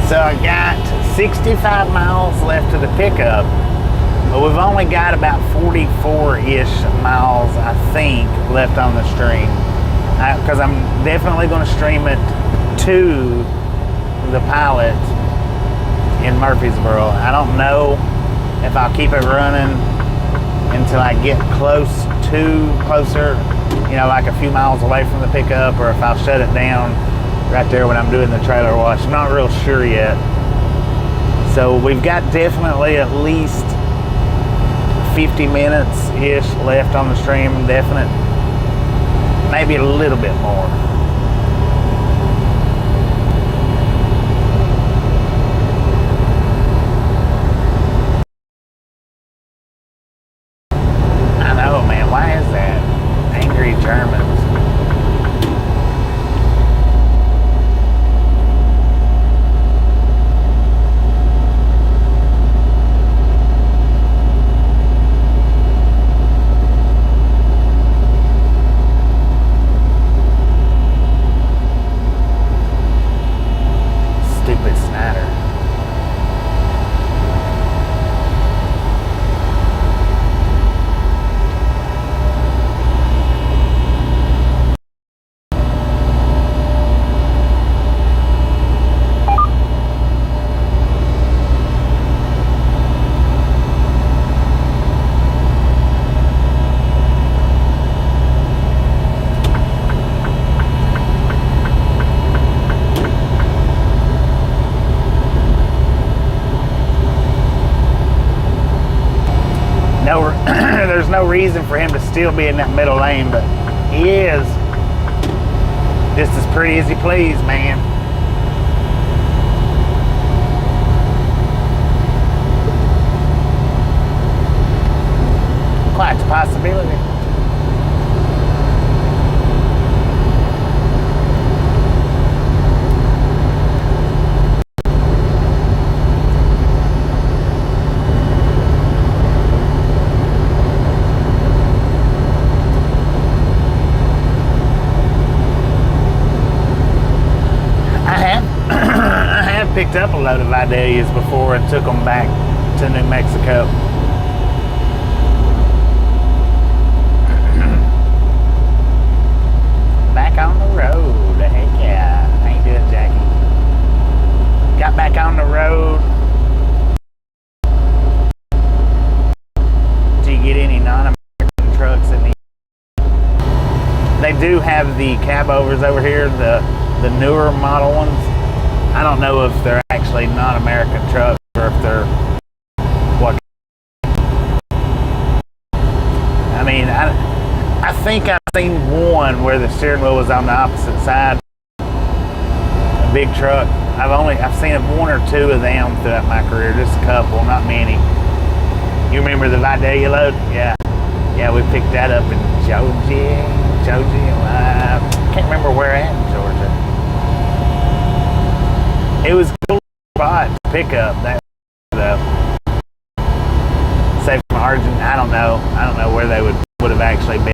So I got 65 miles left to the pickup, but we've only got about 44-ish miles, I think, left on the stream. Because I'm definitely going to stream it to the pilot in Murfreesboro. I don't know if I'll keep it running until I get closer, like a few miles away from the pickup, or if I'll shut it down right there when I'm doing the trailer wash. I'm not real sure yet. So we've got definitely at least 50 minutes-ish left on the stream, definite. Maybe a little bit more. I know, man. Why is that? Angry Germans. There's no reason for him to still be in that middle lane, but he is. Just as pretty as he please, man. Quite a possibility. Picked up a load of Vidalias before and took them back to New Mexico. Back on the road. Heck yeah. How you doing, Jackie? Got back on the road. Do you get any non-American trucks in the... They do have the cab overs over here, the newer model ones. I don't know if they're actually non-American trucks or if they're what. I mean, I think I've seen one where the steering wheel was on the opposite side, a big truck. I've seen one or two of them throughout my career, just a couple, not many. You remember the Vidalia load? Yeah. Yeah, we picked that up in Georgia. I can't remember where at in Georgia. It was a cool spot to pick up that though. Say from Argentina, I don't know where they would have actually been.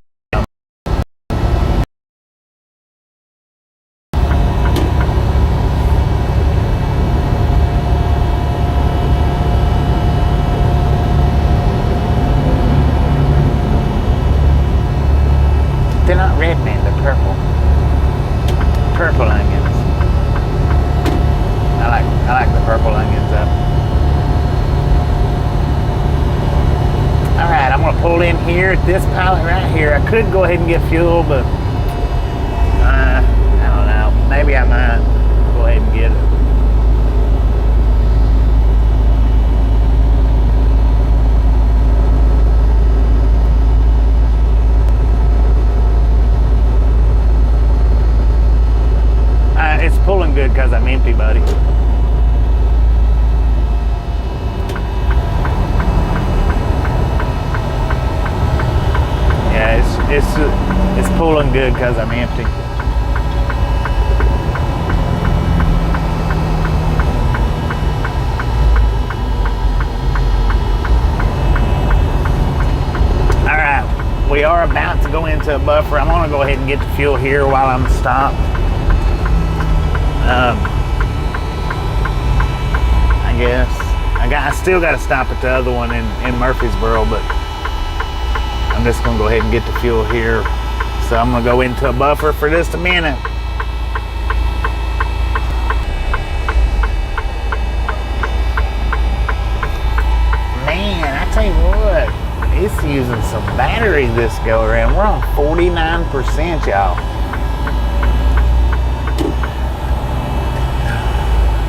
They're not red, man. They're purple. Purple onions. I like the purple onions up. All right, I'm gonna pull in here at this pallet right here. I could go ahead and get fuel, but I don't know. Maybe I might go ahead and get it. It's pulling good because I'm empty, buddy. Yeah, it's pulling good because I'm empty. All right, we are about to go into a buffer. I'm gonna go ahead and get the fuel here while I'm stopped. I guess I still got to stop at the other one in Murfreesboro, but I'm just gonna go ahead and get the fuel here. So I'm gonna go into a buffer for just a minute. Man, I tell you what, it's using some battery this go around. We're on 49%, y'all.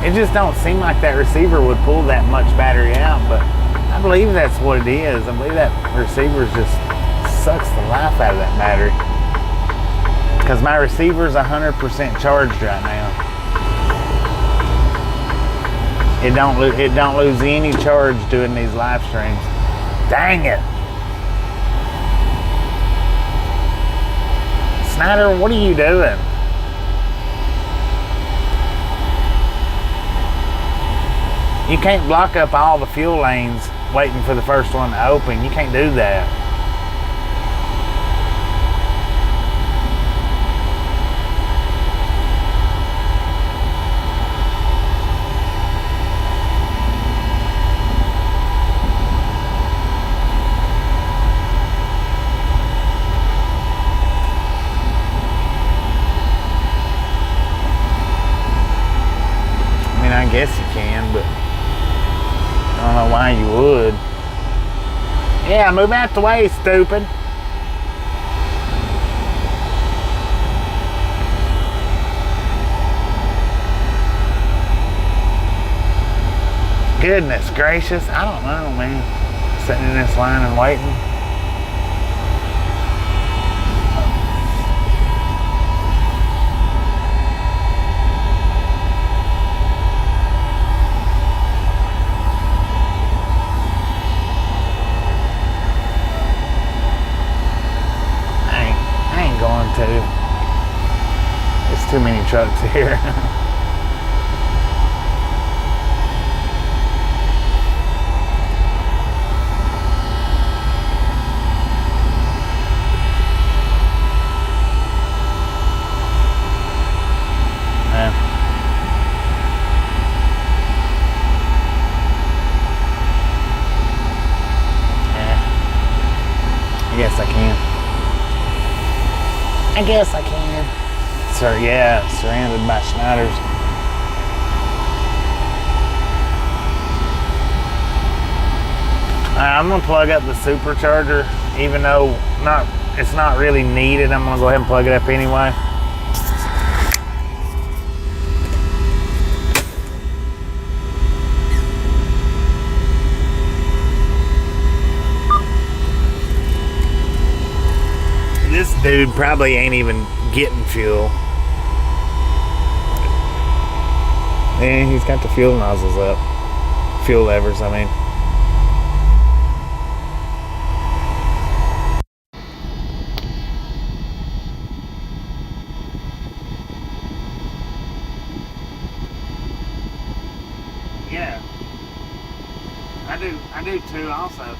It just don't seem like that receiver would pull that much battery out, but I believe that's what it is. I believe that receiver just sucks the life out of that battery. Because my receiver's 100% charged right now. It don't lose any charge doing these live streams. Dang it. Snyder, what are you doing? You can't block up all the fuel lanes waiting for the first one to open. You can't do that. I mean, I guess you can, but I don't know why you would. Yeah, move out the way, stupid. Goodness gracious, I don't know, man. Sitting in this line and waiting. There's too many trucks here. I guess I can. Sir, yeah, surrounded by Schneiders. I'm gonna plug up the supercharger, even though it's not really needed. I'm gonna go ahead and plug it up anyway. This dude probably ain't even getting fuel. And he's got the fuel nozzles up. Fuel levers, I mean. Yeah. I do too also.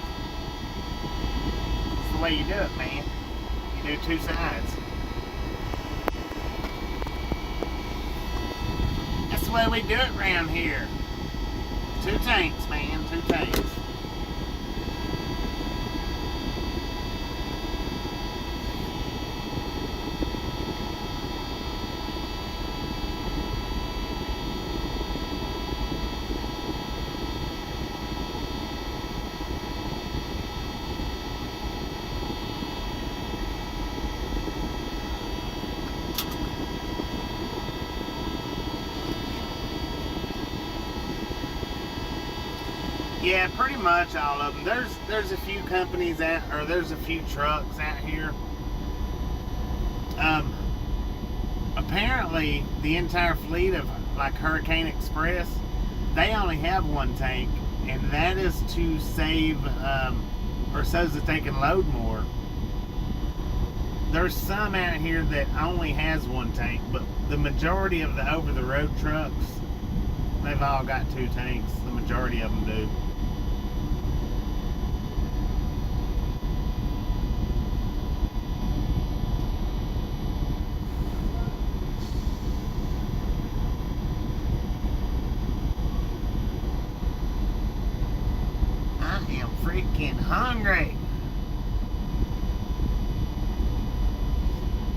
It's the way you do it, man. You do two sides. That's the way we do it around here. Two tanks, man, two tanks. Yeah, pretty much all of them. There's a few companies there's a few trucks out here. Apparently, the entire fleet of like Hurricane Express, they only have one tank, and that is to save or so that they can load more. There's some out here that only has one tank, but the majority of the over-the-road trucks, they've all got two tanks. The majority of them do. I am freaking hungry.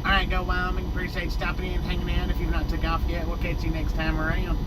Alright, go Wyoming. Appreciate you stopping in and hanging out. If you've not took off yet, we'll catch you next time around.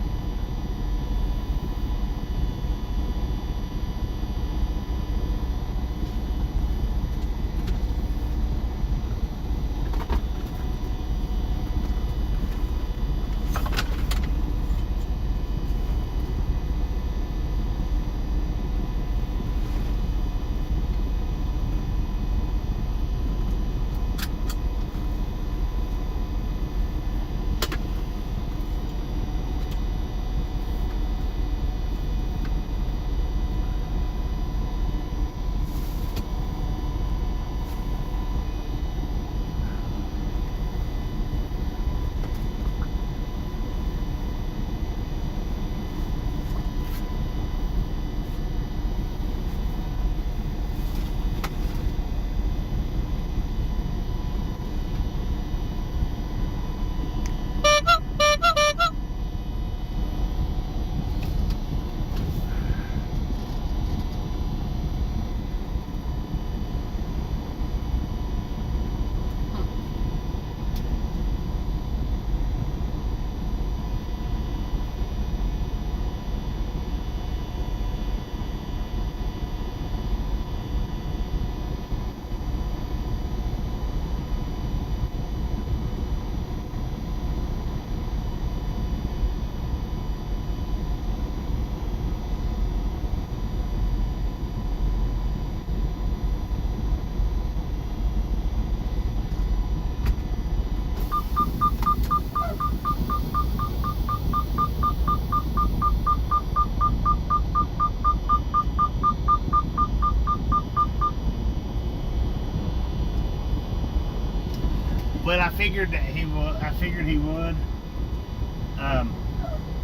Well, I figured that he would.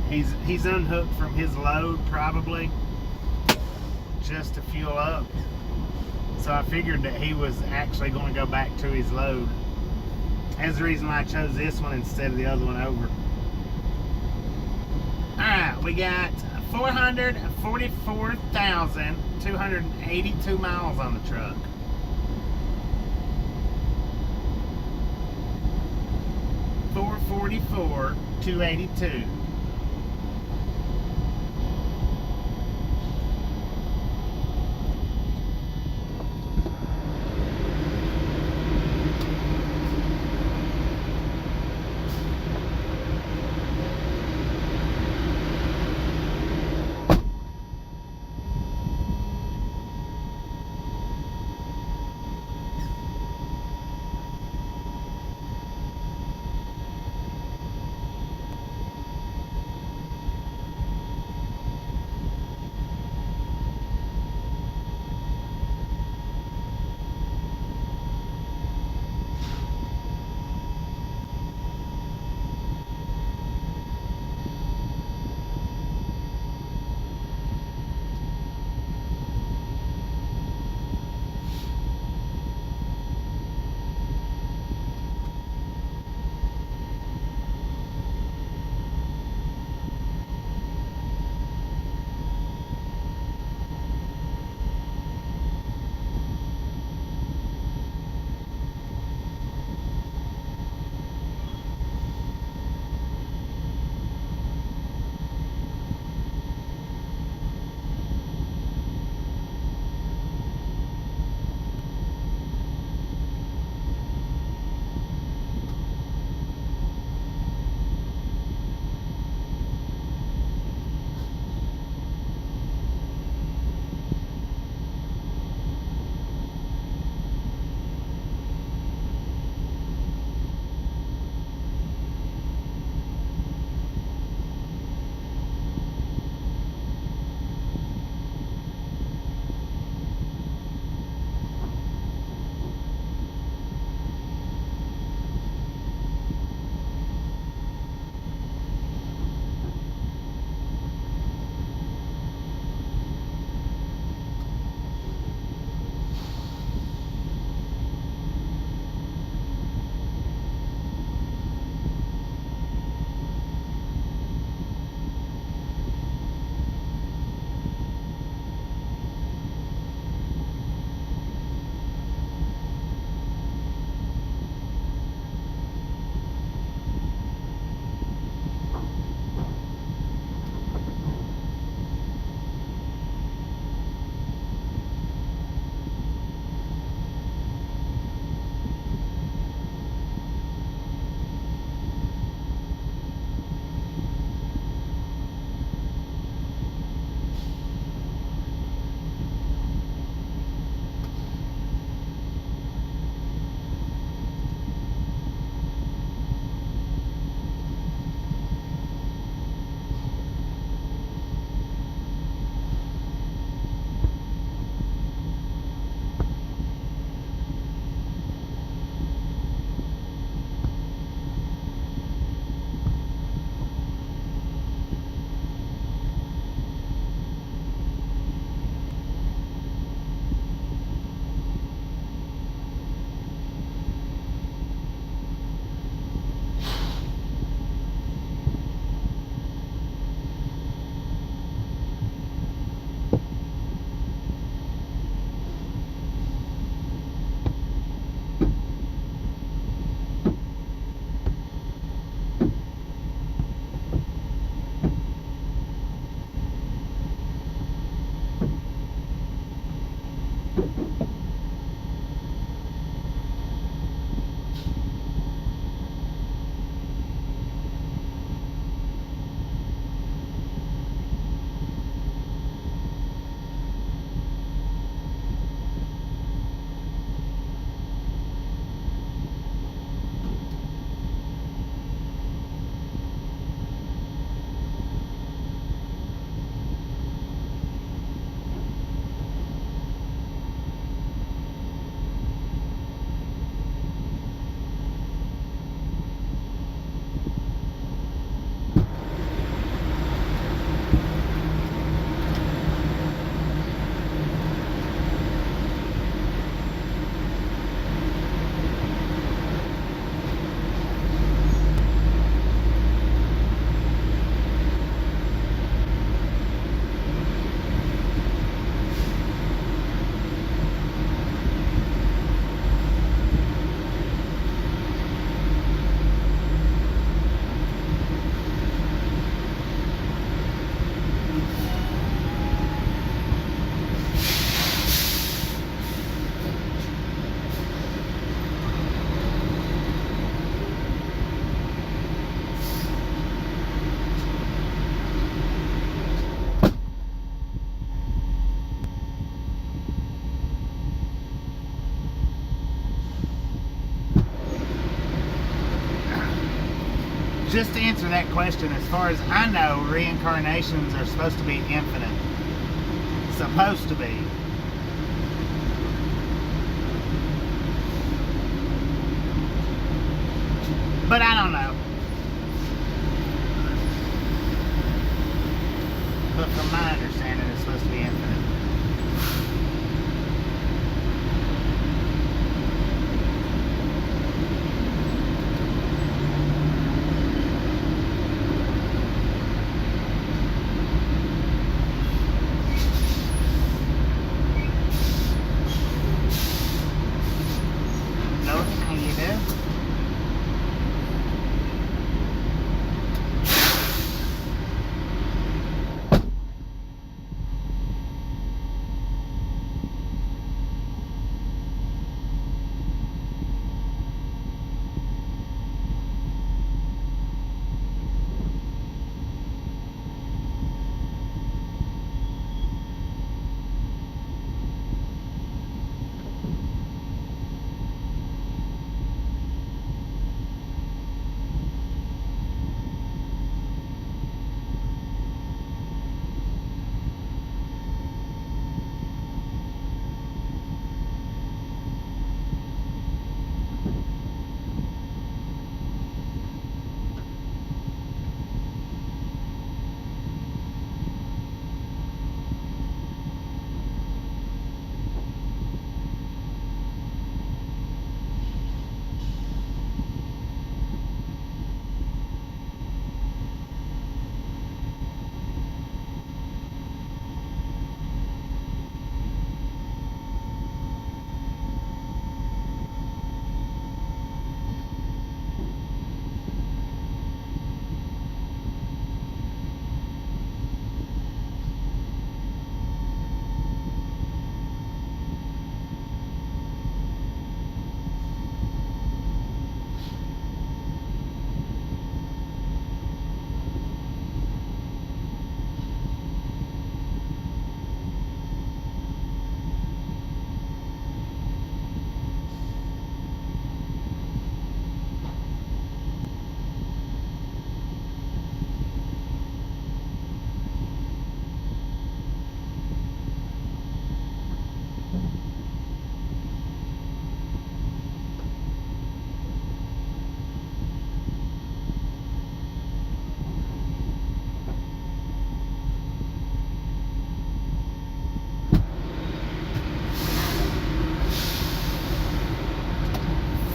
He's unhooked from his load probably just to fuel up. So I figured that he was actually going to go back to his load. That's the reason why I chose this one instead of the other one over. Alright, we got 444,282 miles on the truck. $444,282. just to answer that question, as far as I know, reincarnations are supposed to be infinite. Supposed to be. But I don't know. But from my understanding, it's supposed to be infinite.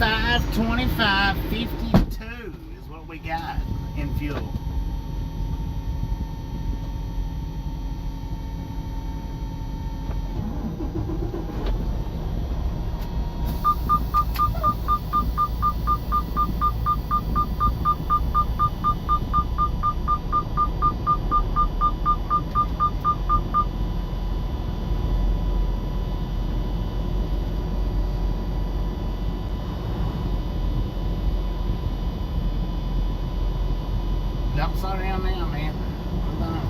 $525.52 is what we got in fuel. Don't slow down now, man. Hold on.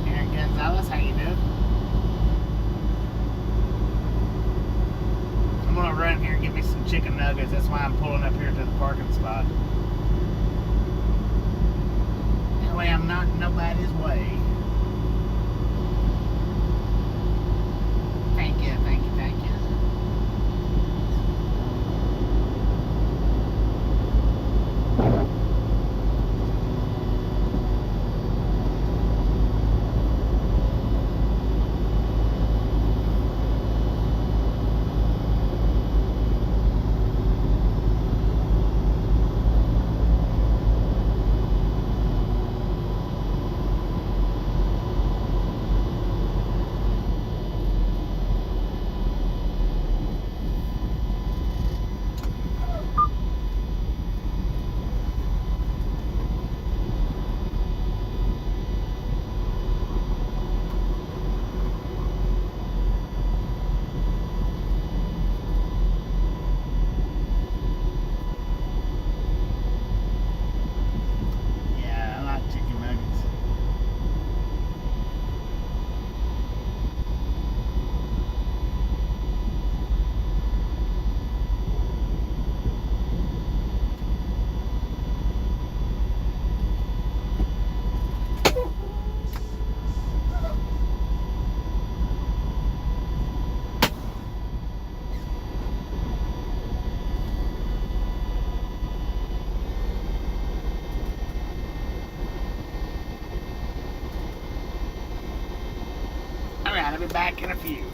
Aaron Gonzalez, how you doing? I'm gonna run here and get me some chicken nuggets. That's why I'm pulling up here to the parking spot. That way I'm not in nobody's way. Thank you, thank you, thank you. right, I'll be back in a few.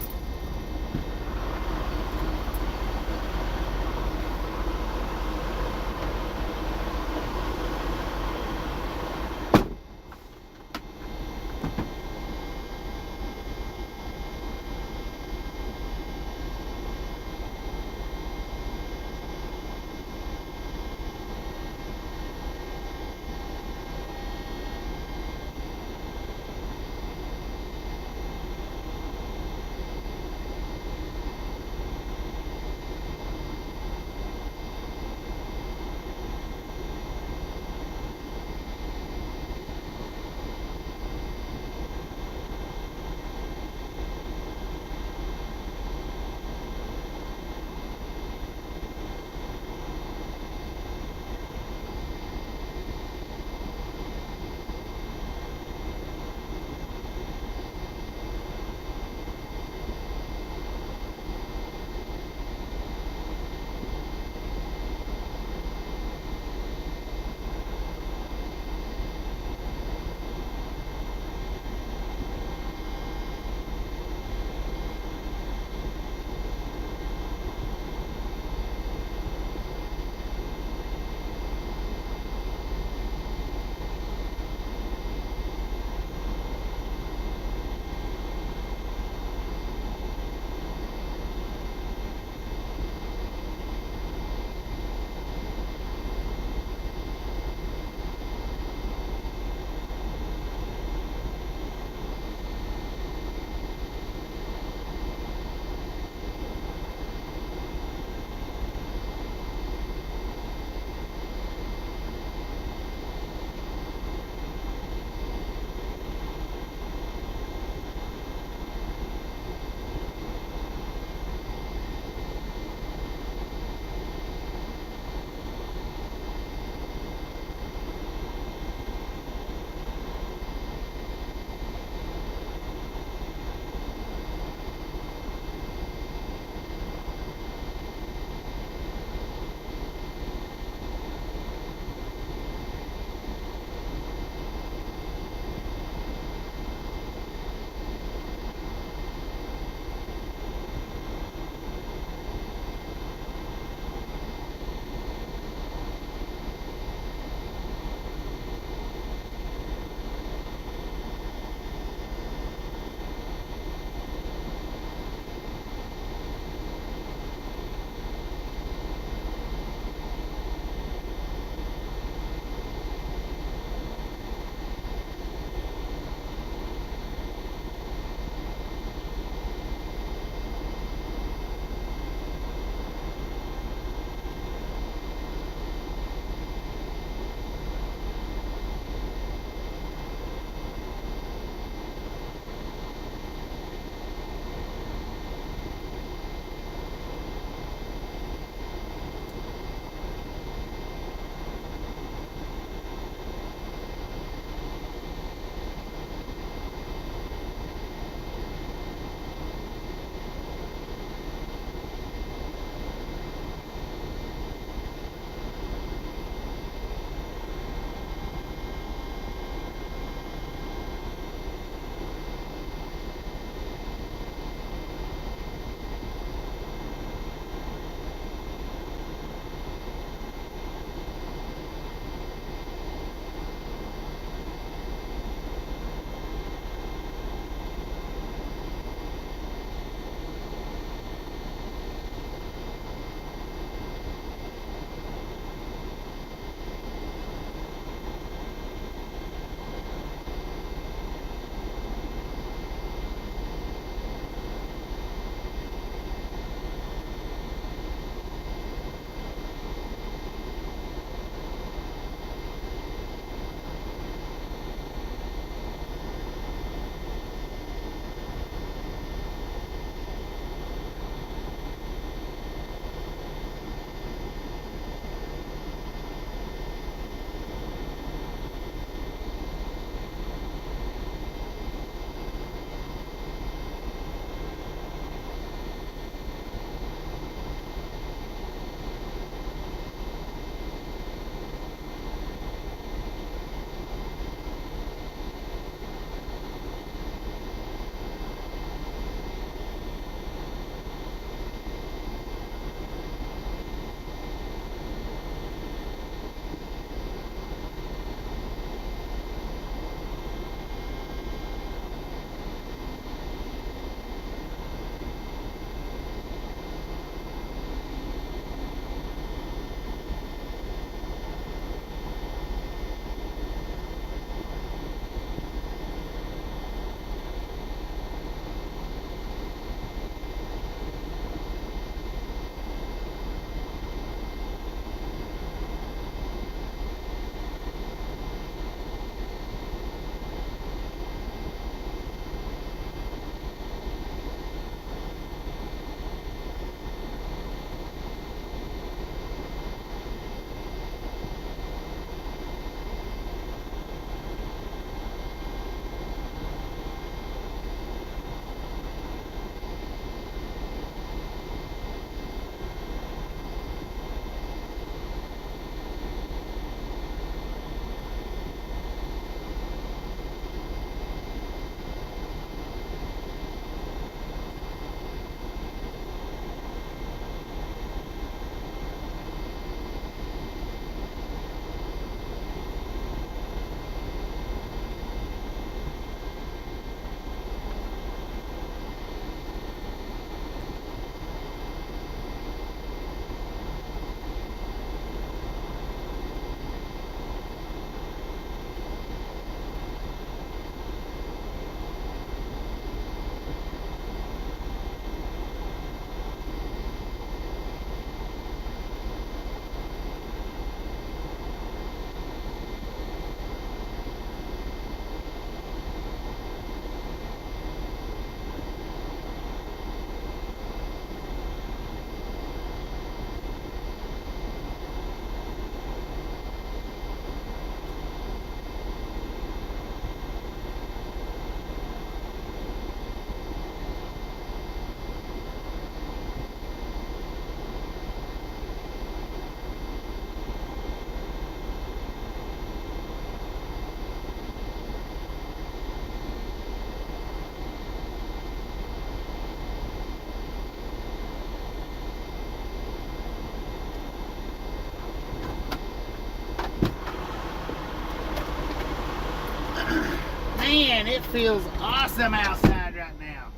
Man, it feels awesome outside right now.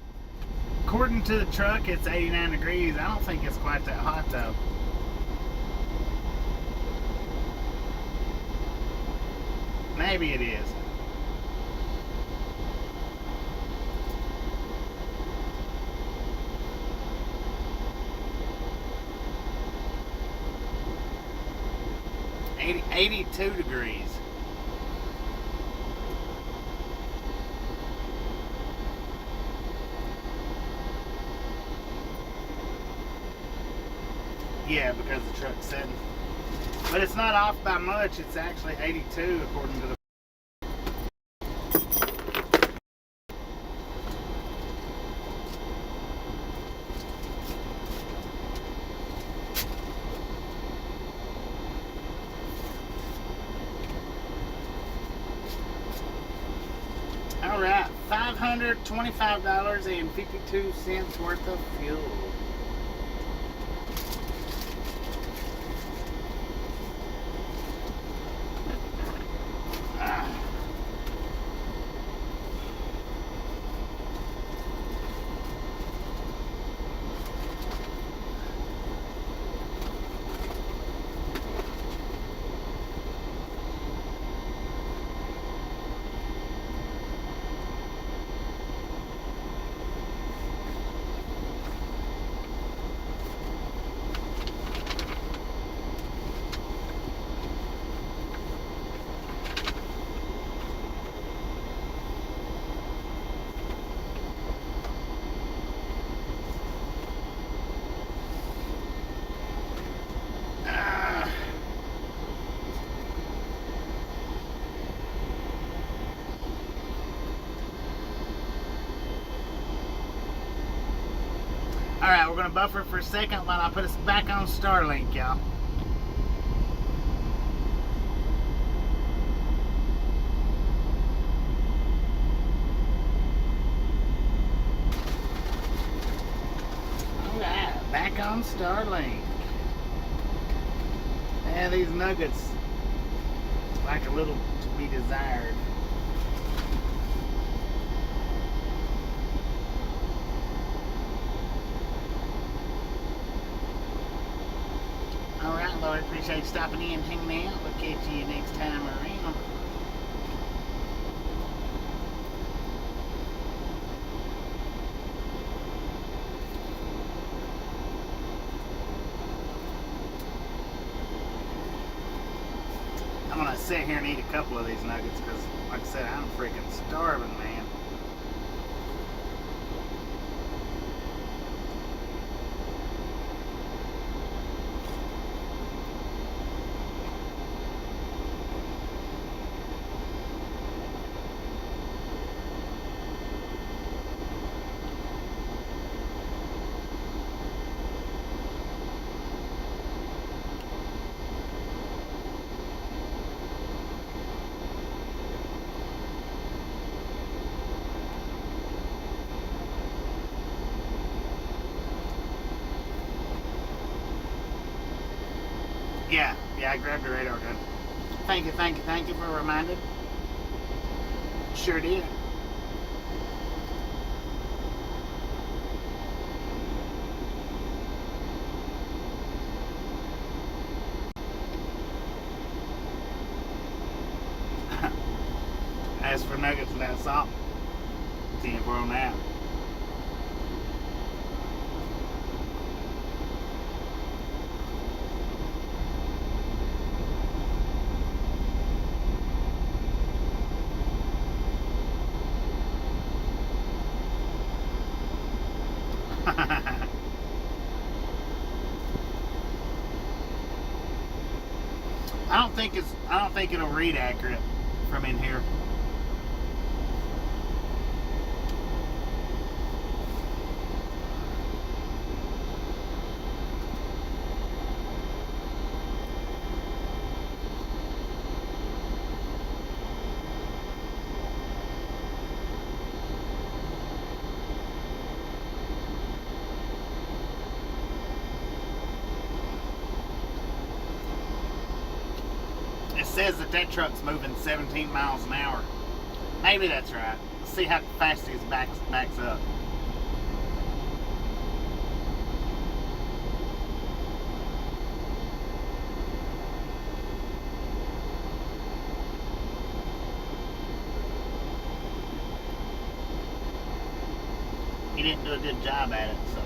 According to the truck, it's 89 degrees. I don't think it's quite that hot though. Maybe it is. Eighty 82 degrees. Yeah, because the truck's sitting. But it's not off by much. It's actually 82 according to the. All right, $525.52 worth of fuel. Alright, we're going to buffer for a second while I put us back on Starlink, y'all. Alright, back on Starlink. Yeah, these nuggets like a little to be desired. Alright, Lord, appreciate you stopping in and hanging out. We'll catch you next time around. I'm gonna sit here and eat a couple of these nuggets because, like I said, I'm freaking starving, man. Yeah, I grabbed the radar gun. Thank you for reminding. Sure did. As for nuggets without salt, 10 for on that. I don't think it'll read accurate from in here. It says that truck's moving 17 miles an hour. Maybe that's right. see how fast he backs up. He didn't do a good job at it, so.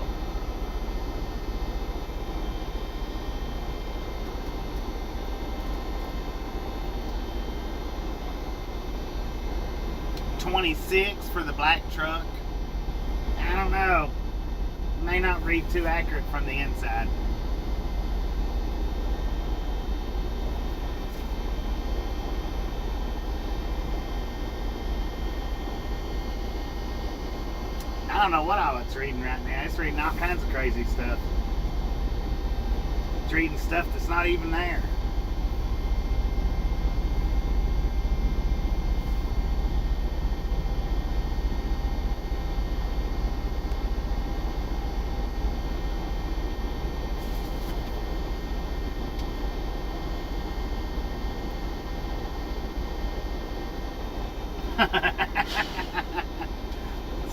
$26 for the black truck. I don't know. May not read too accurate from the inside. I don't know what all it's reading right now. It's reading all kinds of crazy stuff. It's reading stuff that's not even there.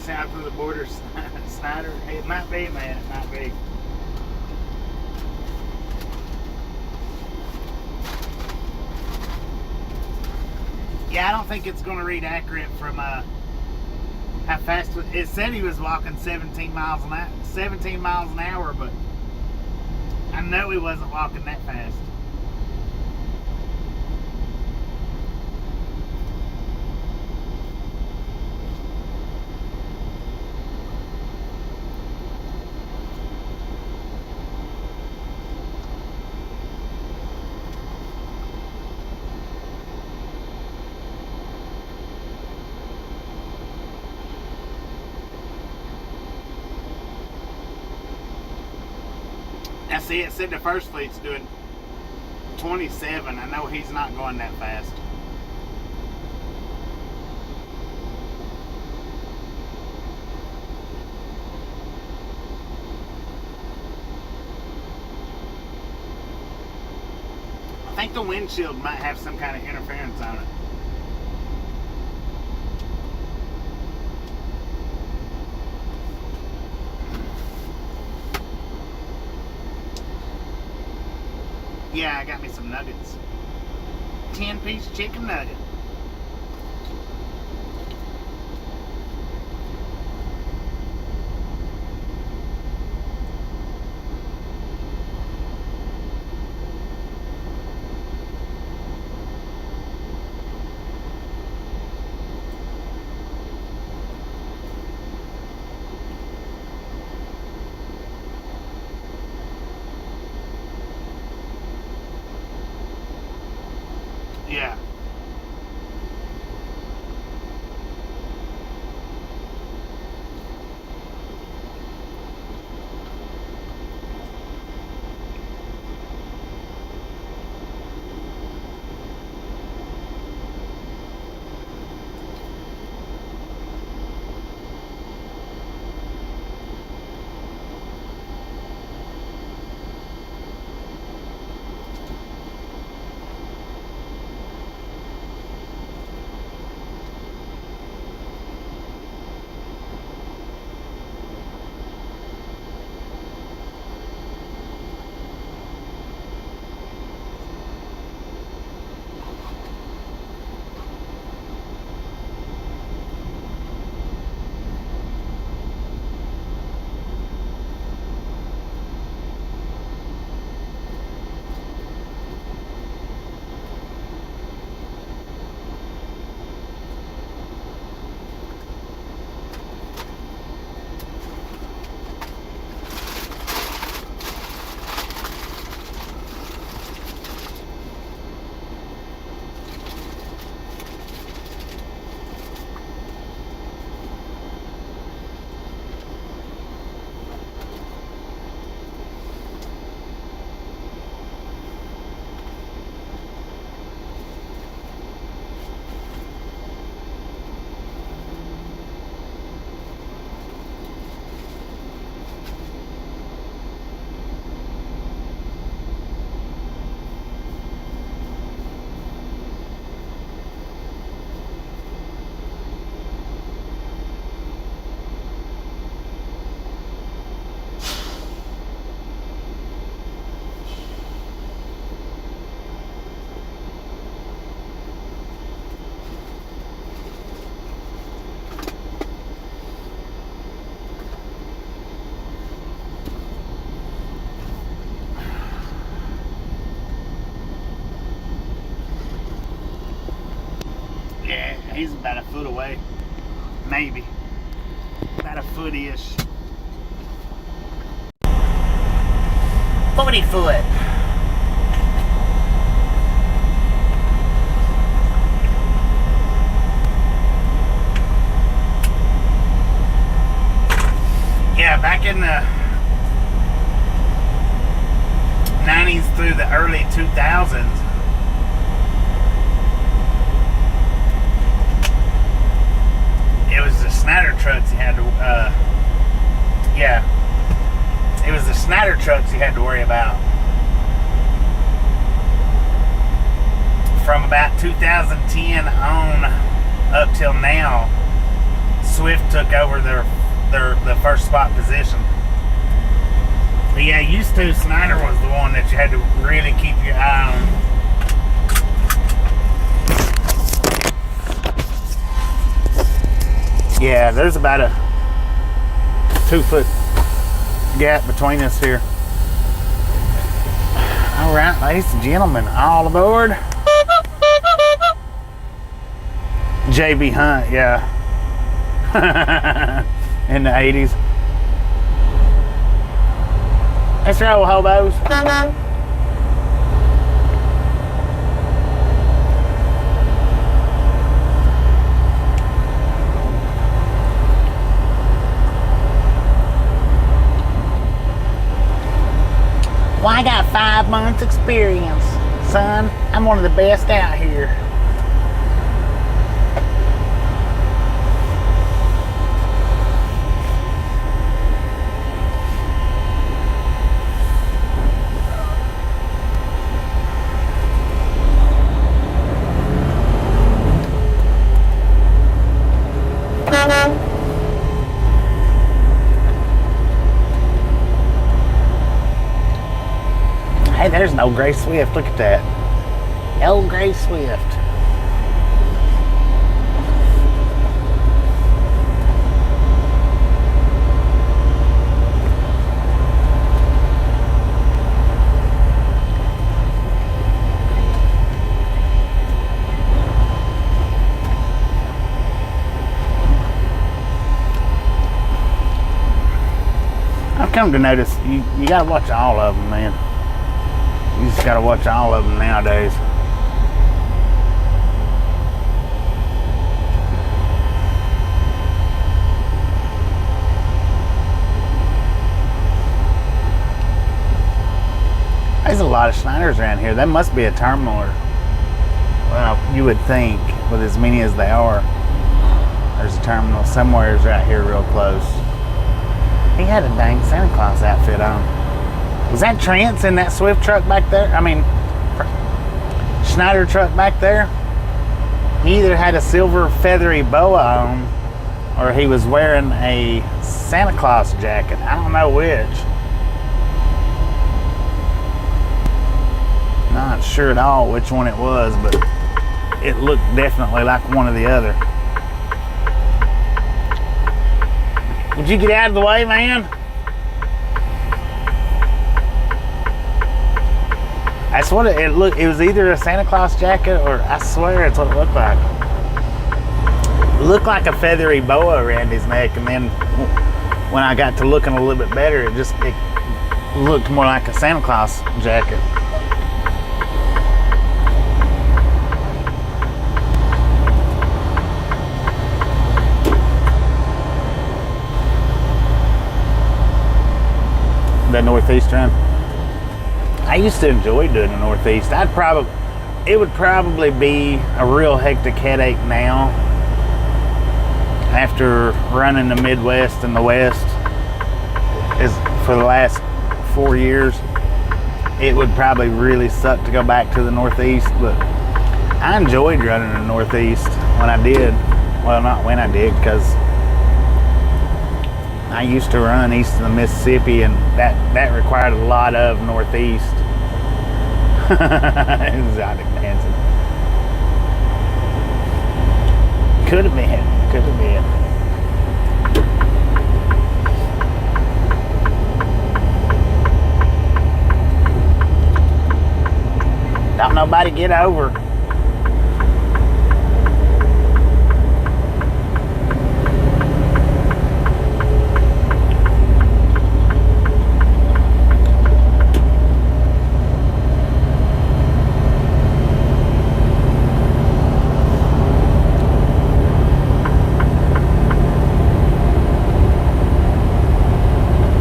South of the border, Snyder. It might be, man. It might be. Yeah, I don't think it's going to read accurate from how fast it said he was walking 17 miles an hour, but I know he wasn't walking that fast. Now see, it said the first fleet's doing 27. I know he's not going that fast. I think the windshield might have some kind of interference on it. Yeah, I got me some nuggets. 10-piece chicken nugget. Yeah. foot away. Maybe. About a foot-ish. 40 foot. Yeah, back in the 90s through the early 2000s, it was the Snyder trucks you had to, it was the Snyder trucks you had to worry about. From about 2010 on up till now, Swift took over the first spot position. But yeah, used to, Snyder was the one that you had to really keep your eye on. Yeah, there's about a 2 foot gap between us here. All right, ladies and gentlemen, all aboard. JB Hunt, yeah. In the 80s. Let's roll, hobos. Well, I got 5 months experience, son. I'm one of the best out here. Hey, there's an old gray Swift. Look at that. Old gray Swift. I've come to notice you gotta watch all of them, man. You just gotta watch all of them nowadays. There's a lot of Schneiders around here. That must be a terminal, or, well, you would think, with as many as they are. There's a terminal somewhere right here real close. He had a dang Santa Claus outfit on. Was that Trent's in that Swift truck back there? I mean, Schneider truck back there? He either had a silver feathery boa on, or he was wearing a Santa Claus jacket. I don't know which. Not sure at all which one it was, but it looked definitely like one or the other. Would you get out of the way, man? That's what it looked. It was either a Santa Claus jacket, or I swear it's what it looked like. It looked like a feathery boa around his neck, and then when I got to looking a little bit better, it looked more like a Santa Claus jacket. The Northeastern. I used to enjoy doing the Northeast. It would probably be a real hectic headache now after running the Midwest and the West for the last 4 years. It would probably really suck to go back to the Northeast, but I enjoyed running the Northeast when I did. Well, not when I did, because I used to run east of the Mississippi, and that required a lot of Northeast. Exotic dancing. Could have been. Could have been. Don't nobody get over.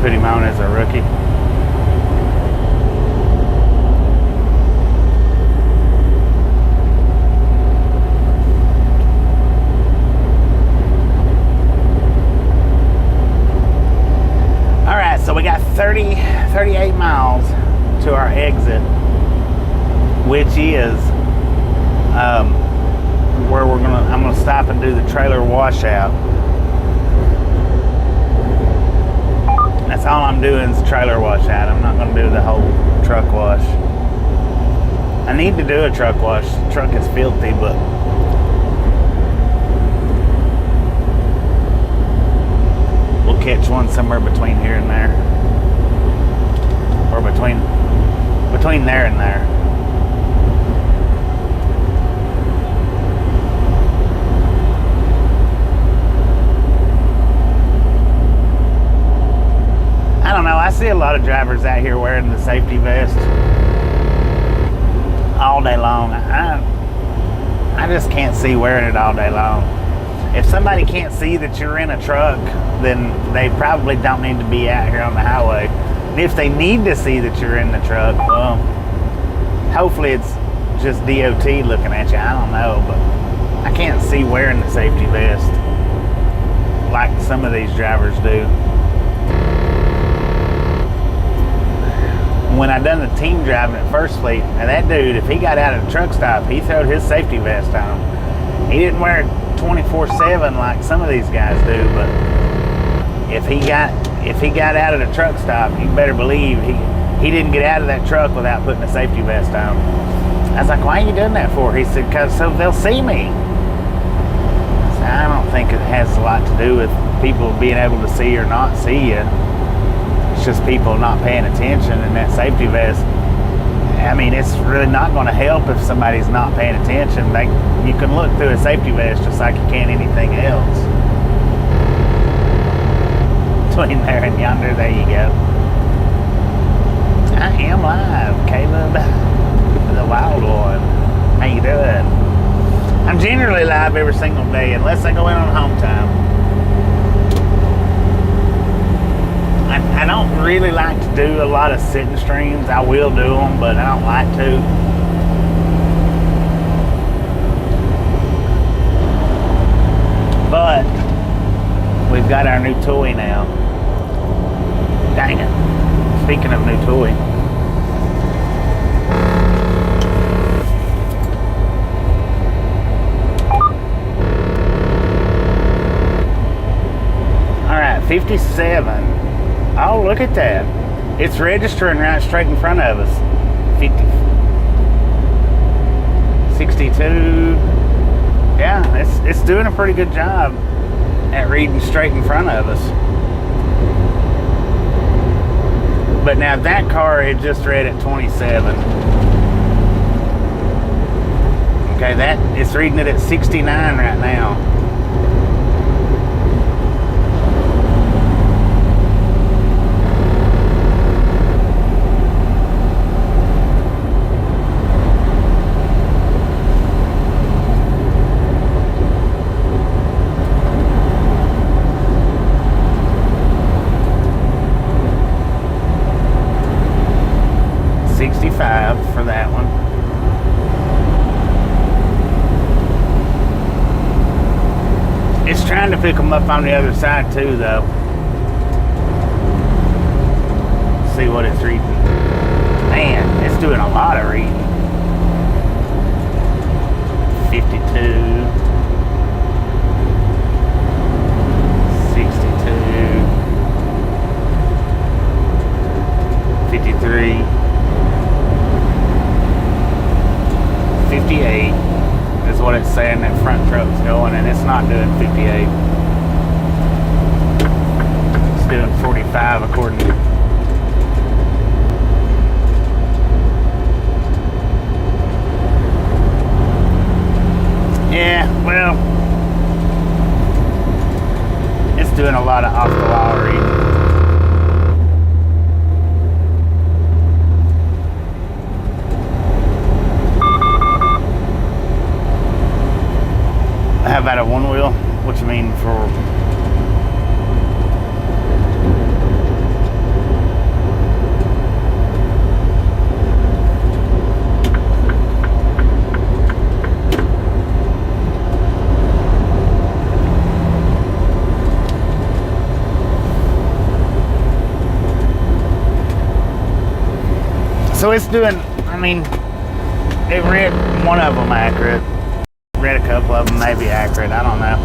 put him on as a rookie. All right, so we got 38 miles to our exit, which is where I'm gonna stop and do the trailer washout. That's all I'm doing is trailer washout. I'm not gonna do the whole truck wash. I need to do a truck wash. The truck is filthy, but we'll catch one somewhere between here and there, or between there and there. I don't know. I see a lot of drivers out here wearing the safety vest all day long. I just can't see wearing it all day long. If somebody can't see that you're in a truck, then they probably don't need to be out here on the highway. And if they need to see that you're in the truck, well, hopefully it's just DOT looking at you. I don't know, but I can't see wearing the safety vest like some of these drivers do. When I done the team driving at First Fleet, and that dude, if he got out of the truck stop, he throwed his safety vest on. He didn't wear it 24/7 like some of these guys do, but if he got out of the truck stop, you better believe he didn't get out of that truck without putting a safety vest on. I was like, why are you doing that for? He said, because so they'll see me. So I don't think it has a lot to do with people being able to see or not see you. It's just people not paying attention, and that safety vest, I mean, it's really not going to help if somebody's not paying attention. You can look through a safety vest just like you can anything else. Between there and yonder, there you go. I am live, Caleb, the wild one. How you doing? I'm generally live every single day unless I go in on home time. I don't really like to do a lot of sitting streams. I will do them, but I don't like to. But we've got our new toy now. Dang it. Speaking of new toy. All right, 57. Oh, look at that. It's registering right straight in front of us. 62. Yeah, it's doing a pretty good job at reading straight in front of us. But now that car, it just read at 27. Okay, it's reading it at 69 right now. For that one. It's trying to pick them up on the other side too, though. See what it's reading. Man, it's doing a lot of reading. 52. 62. 53. 58 is what it's saying that front truck's going, and it's not doing 58. It's doing 45 according to... Yeah, well, it's doing a lot of off the wall reading. How about a one wheel? What you mean for? So it's doing, I mean, it read one of them accurate. Read a couple of them maybe accurate, I don't know.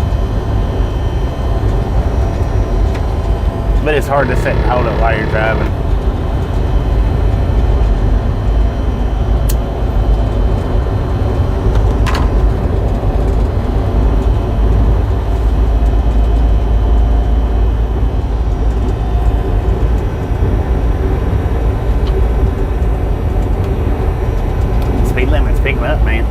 But it's hard to sit and hold it while you're driving. Speed limit's picking up, man.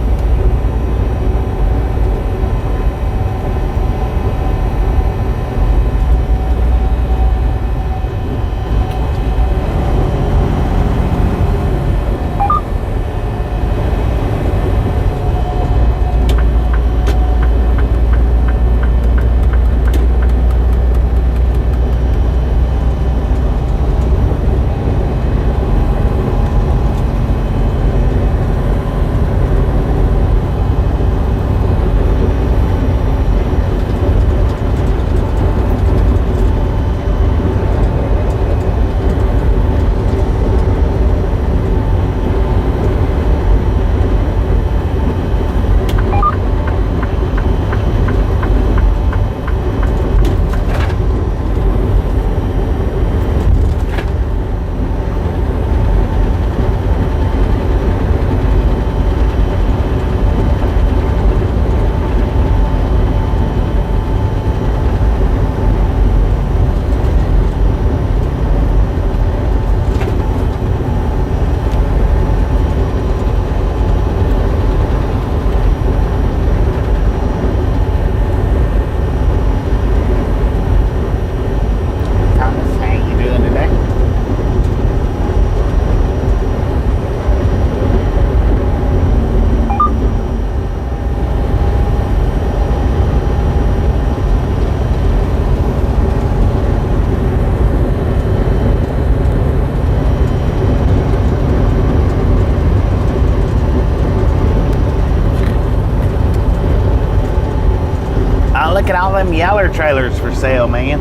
Look at all them Yeller trailers for sale, man.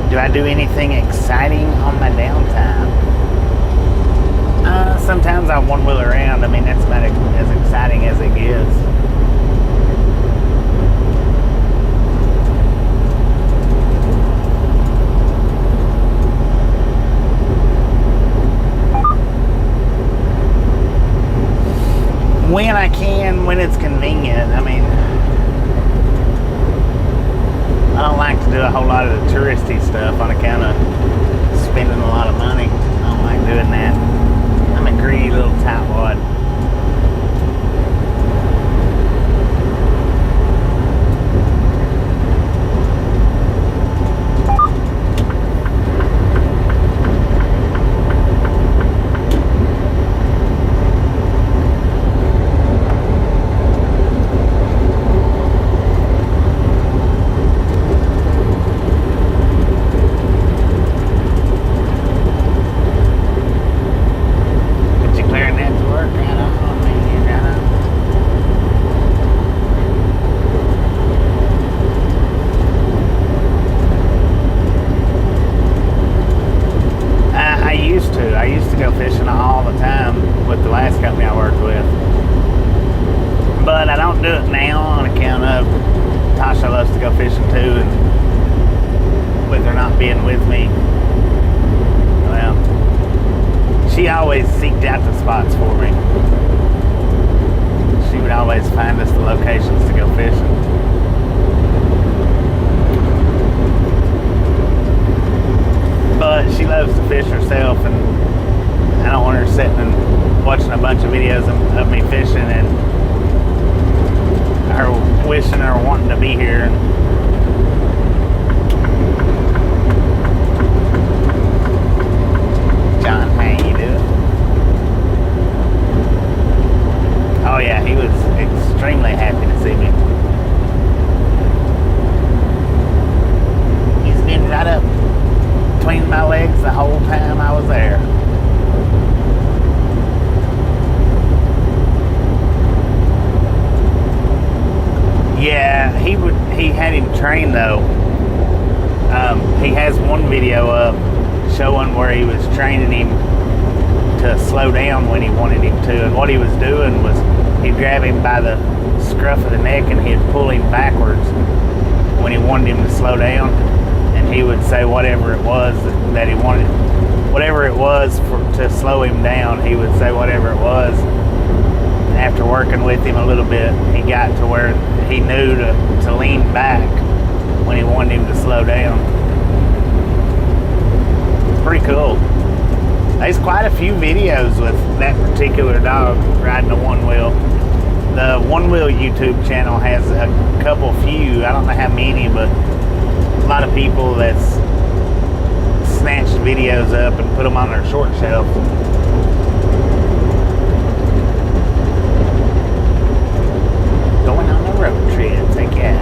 Do I do anything exciting on my downtime? Sometimes I one-wheel around. I mean, that's about as exciting as it gets. When I can, when it's convenient. I mean, I don't like to do a whole lot of the touristy stuff on account of spending a lot of money. I don't like doing that. I'm a greedy little tightwad. I used to go fishing all the time with the last company I worked with. But I don't do it now on account of Tasha loves to go fishing too, and with her not being with me, well, she always seeked out the spots for me. She would always find us the locations to go fishing. But she loves to fish herself, and I don't want her sitting and watching a bunch of videos of me fishing and her wishing or wanting to be here. John, how you doing? Oh yeah, he was extremely happy to see me. He's been right up between my legs the whole time I was there. he had him trained though. He has one video up showing where he was training him to slow down when he wanted him to, and what he was doing was he'd grab him by the scruff of the neck and he'd pull him backwards when he wanted him to slow down, and he would say whatever it was that he wanted, whatever it was to slow him down. He would say whatever it was. After working with him a little bit, he got to where he knew to lean back when he wanted him to slow down. Pretty cool. There's quite a few videos with that particular dog riding a one wheel. The one wheel YouTube channel has a couple few, I don't know how many, but a lot of people that's snatched videos up and put them on their short shelf. Going on a road trip, take care.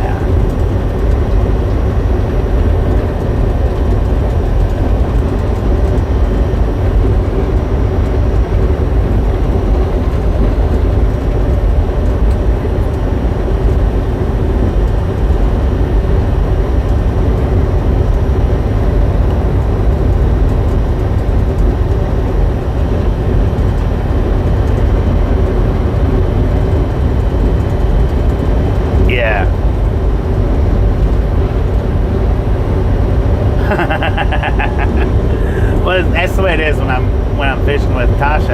Well, that's the way it is when I'm fishing with Tasha.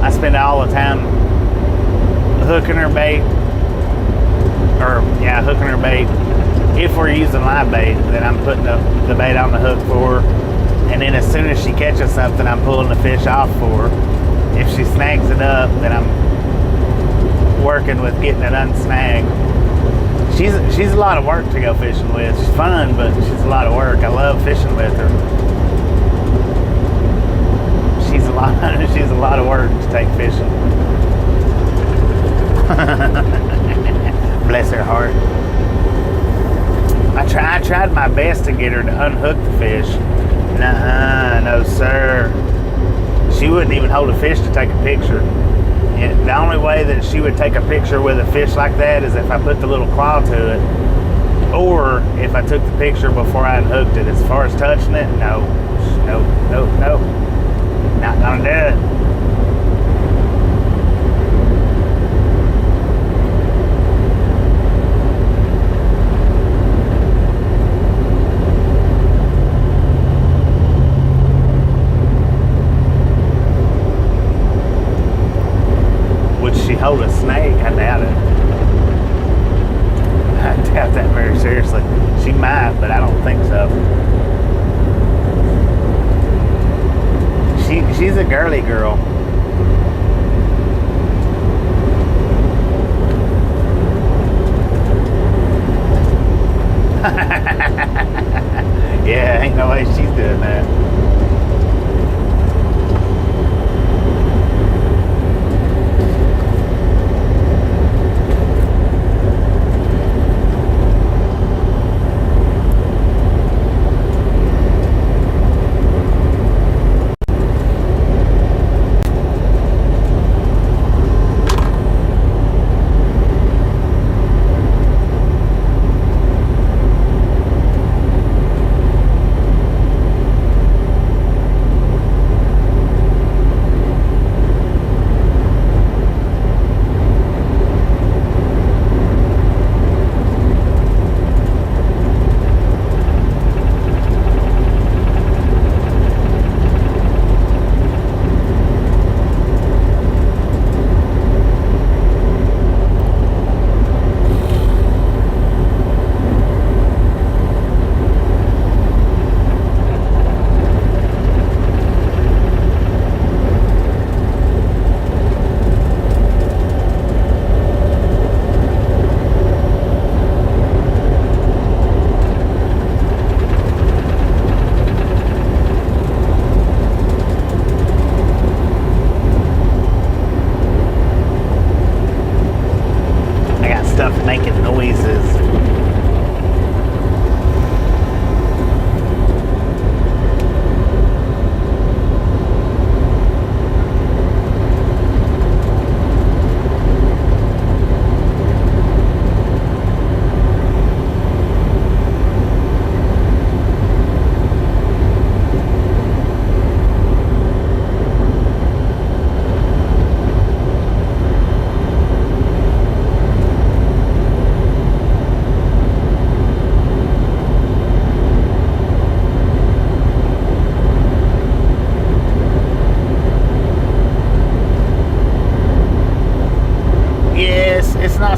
I spend all the time hooking her bait, hooking her bait. If we're using live bait, then I'm putting the bait on the hook for her, and then as soon as she catches something, I'm pulling the fish off for her. If she snags it up, then I'm working with getting it unsnagged. She's a lot of work to go fishing with. She's fun, but she's a lot of work. I love fishing with her. She's a lot of work to take fishing. Bless her heart. I tried my best to get her to unhook the fish. Nuh-uh, no sir. She wouldn't even hold a fish to take a picture. The only way that she would take a picture with a fish like that is if I put the little claw to it, or if I took the picture before I unhooked it. As far as touching it, no. Not gonna do it. Hold a snake? I doubt it. I doubt that very seriously. She might, but I don't think so. She's a girly girl. Yeah, ain't no way she's doing that.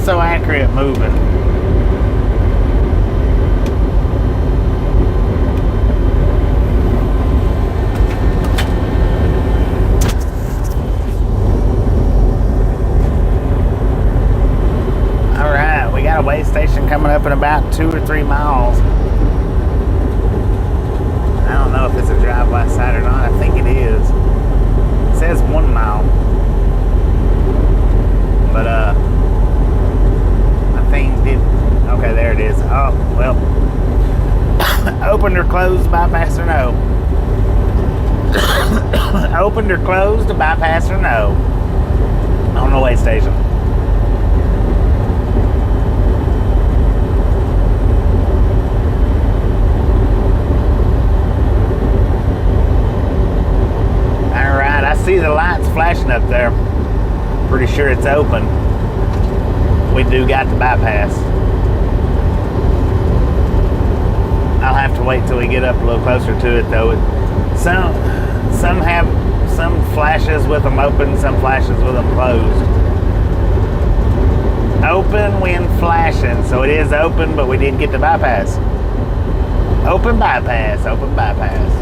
so accurate moving. Alright, we got a way station coming up in about 2 or 3 miles. I don't know if it's a drive-by site or not. I think it is. It says 1 mile. But I think it. Okay, there it is. Oh well. Opened or closed, bypass or no? Opened or closed, bypass or no? On the way station. Alright, I see the lights flashing up there. Pretty sure it's open. We do got the bypass. I'll have to wait till we get up a little closer to it though. Some have some flashes with them open, some flashes with them closed. Open when flashing, so it is open, but we did get the bypass. Open bypass, open bypass.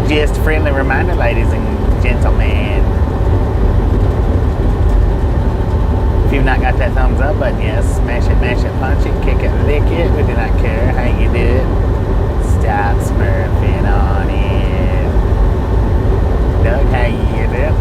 Just a friendly reminder, ladies and gentlemen. If you've not got that thumbs up button yet, smash it, mash it, punch it, kick it, lick it. We do not care how you do it. Stop smurfing on it. Doug, how you do it?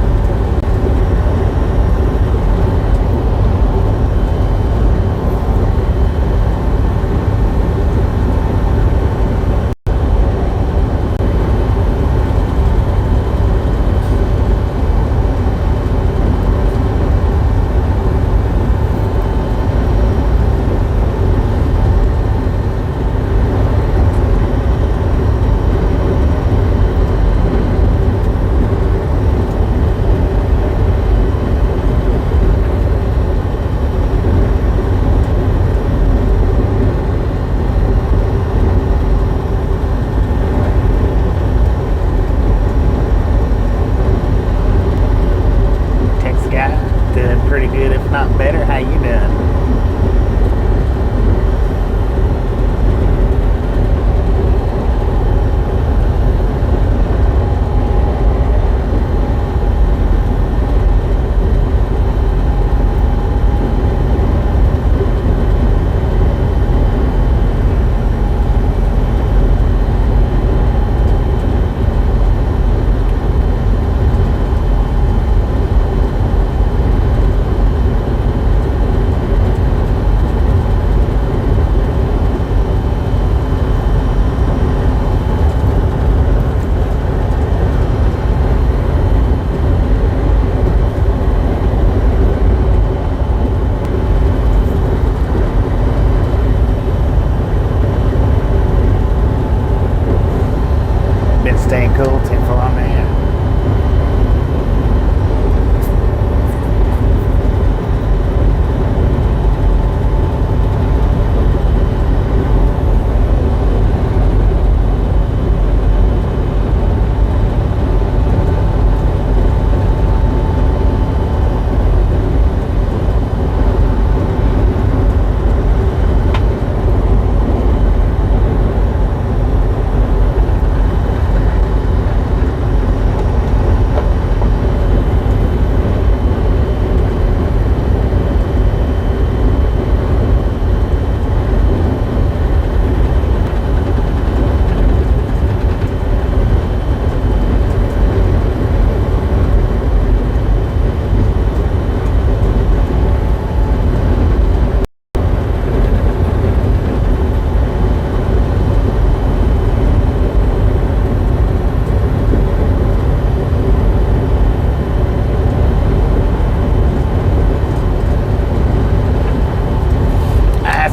Pretty good, if not better. How you doing?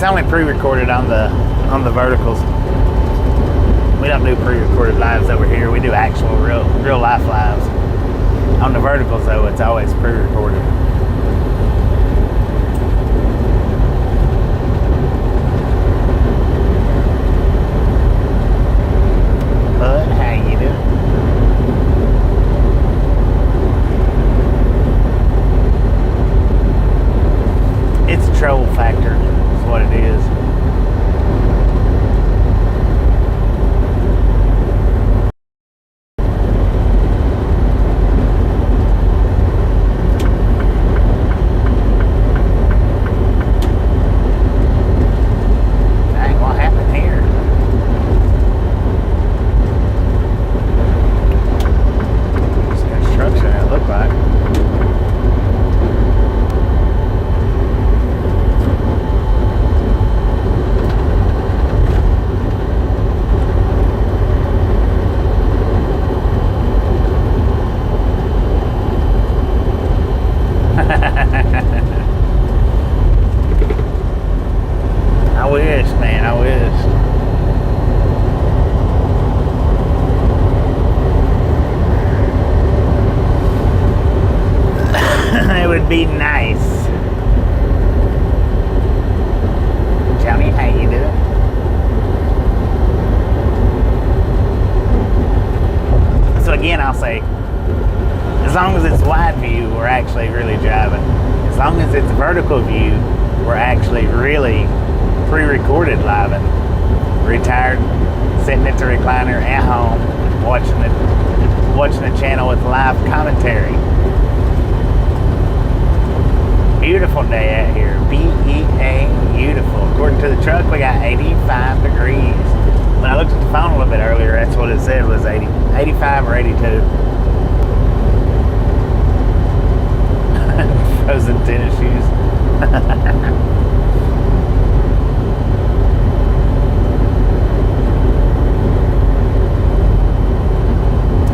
It's only pre-recorded on the verticals. We don't do pre-recorded lives over here. We do actual real life lives. On the verticals though, it's always pre-recorded. Bud, how you doing? It's a troll factor, is what it is. Dang, what happened here? It's construction, it looked like. I wish, man, I wish. It would be nice. Johnny, how you doing? So again, I'll say, as long as it's wide view, we're actually really driving. As long as it's vertical view, we're actually really pre-recorded living. Retired, sitting at the recliner at home, watching the channel with live commentary. Beautiful day out here. BEA, beautiful. According to the truck, we got 85 degrees. When I looked at the phone a little bit earlier, that's what it said was 85 or 82. Frozen tennis shoes.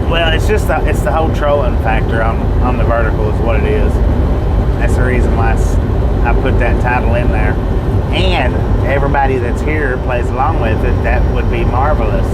Well, it's the whole trolling factor on the vertical is what it is. That's the reason why I put that title in there. And everybody that's here plays along with it. That would be marvelous.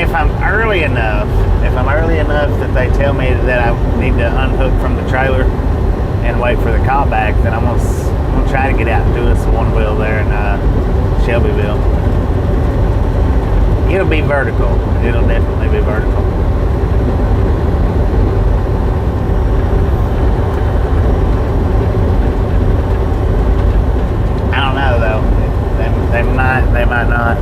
If I'm early enough that they tell me that I need to unhook from the trailer and wait for the call back, then I'm gonna try to get out and do us one wheel there in Shelbyville. It'll be vertical. It'll definitely be vertical. I don't know though. They might not.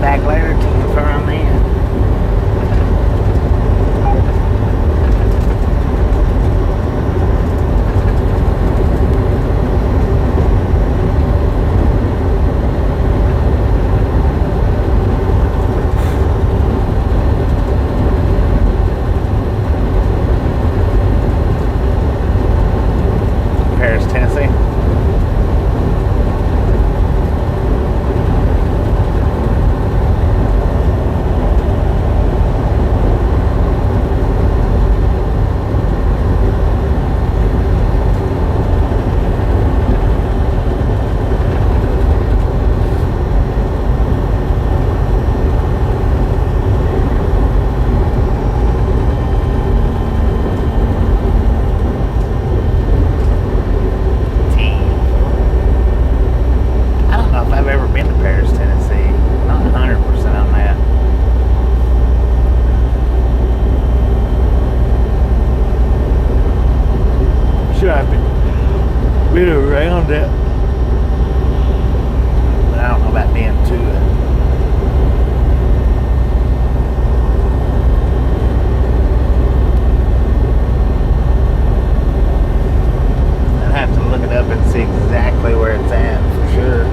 Back later, I've been around it. But I don't know about being to it. I'd have to look it up and see exactly where it's at for sure.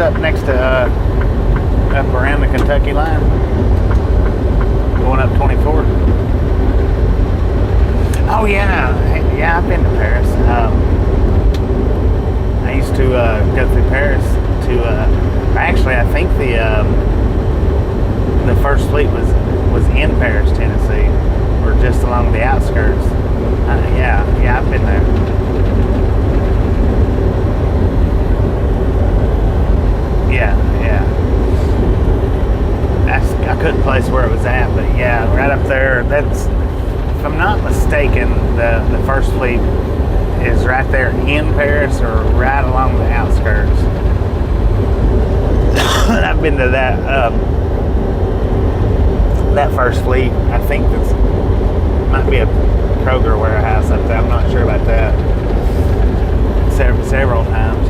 Up next to up around the Kentucky line, going up 24. Oh yeah, I've been to Paris. I used to go through Paris to actually I think the first fleet was in Paris, Tennessee, or just along the outskirts. Yeah, I've been there. Yeah. I couldn't place where it was at, but yeah, right up there. That's, if I'm not mistaken, the first fleet is right there in Paris or right along the outskirts. I've been to that first fleet. I think it's might be a Kroger warehouse up there. I'm not sure about that. Several times.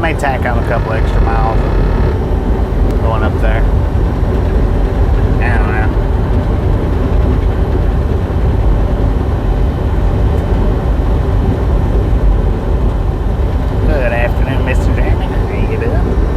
may tack on a couple extra miles going up there. I don't know. Good afternoon, Mr. Jamie. How you doing?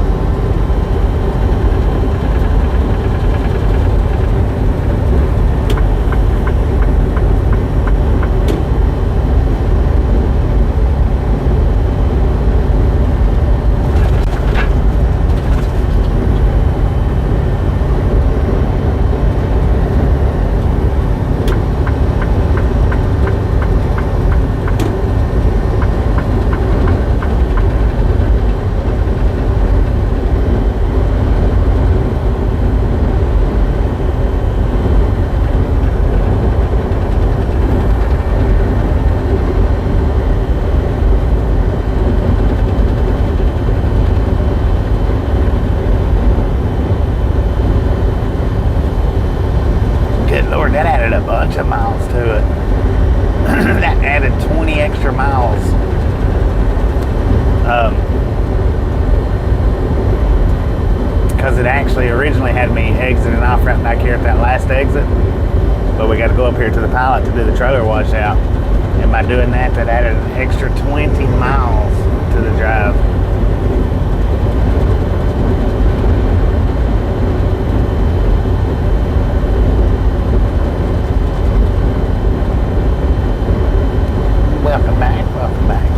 That added a bunch of miles to it. That added 20 extra miles. Because it actually originally had me exiting off right back here at that last exit. But we got to go up here to the pilot to do the trailer washout. And by doing that, that added an extra 20 miles to the drive. Welcome back, welcome back.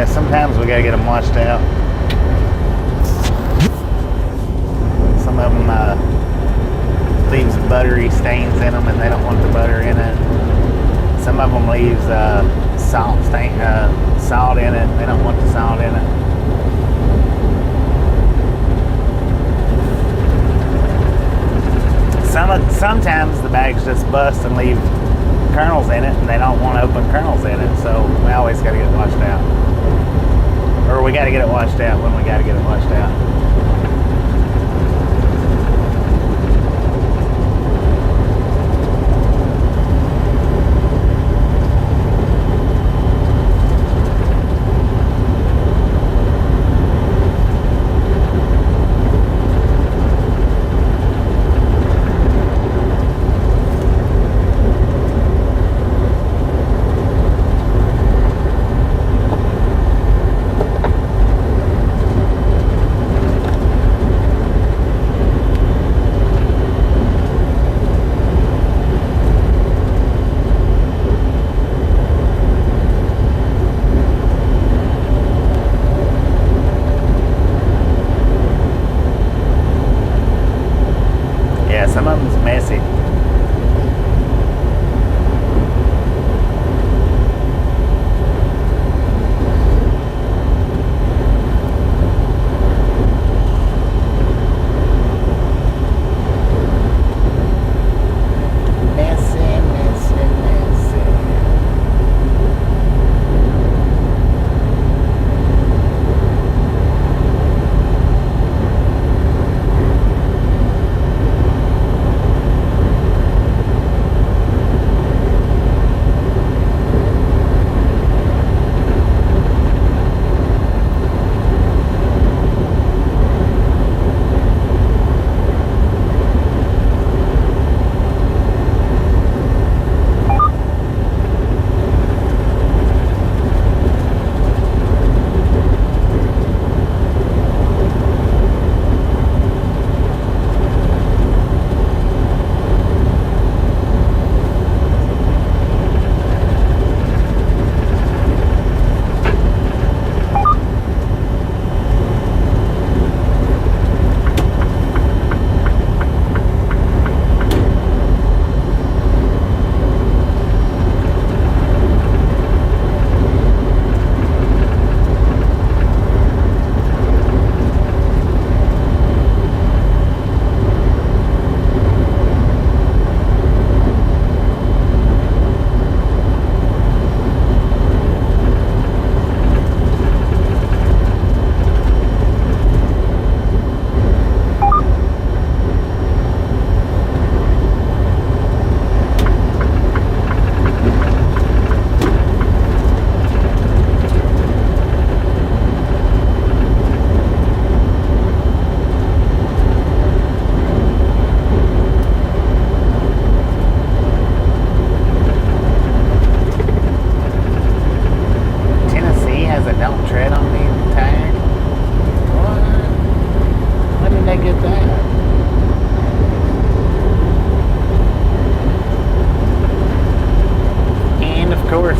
Sometimes we gotta get them washed out. Some of them leaves buttery stains in them and they don't want the butter in it. Some of them leaves salt in it and they don't want the salt in it. Sometimes the bags just bust and leave kernels in it and they don't want to open kernels in it, so we always got to get it washed out. Or we got to get it washed out when we got to get it washed out.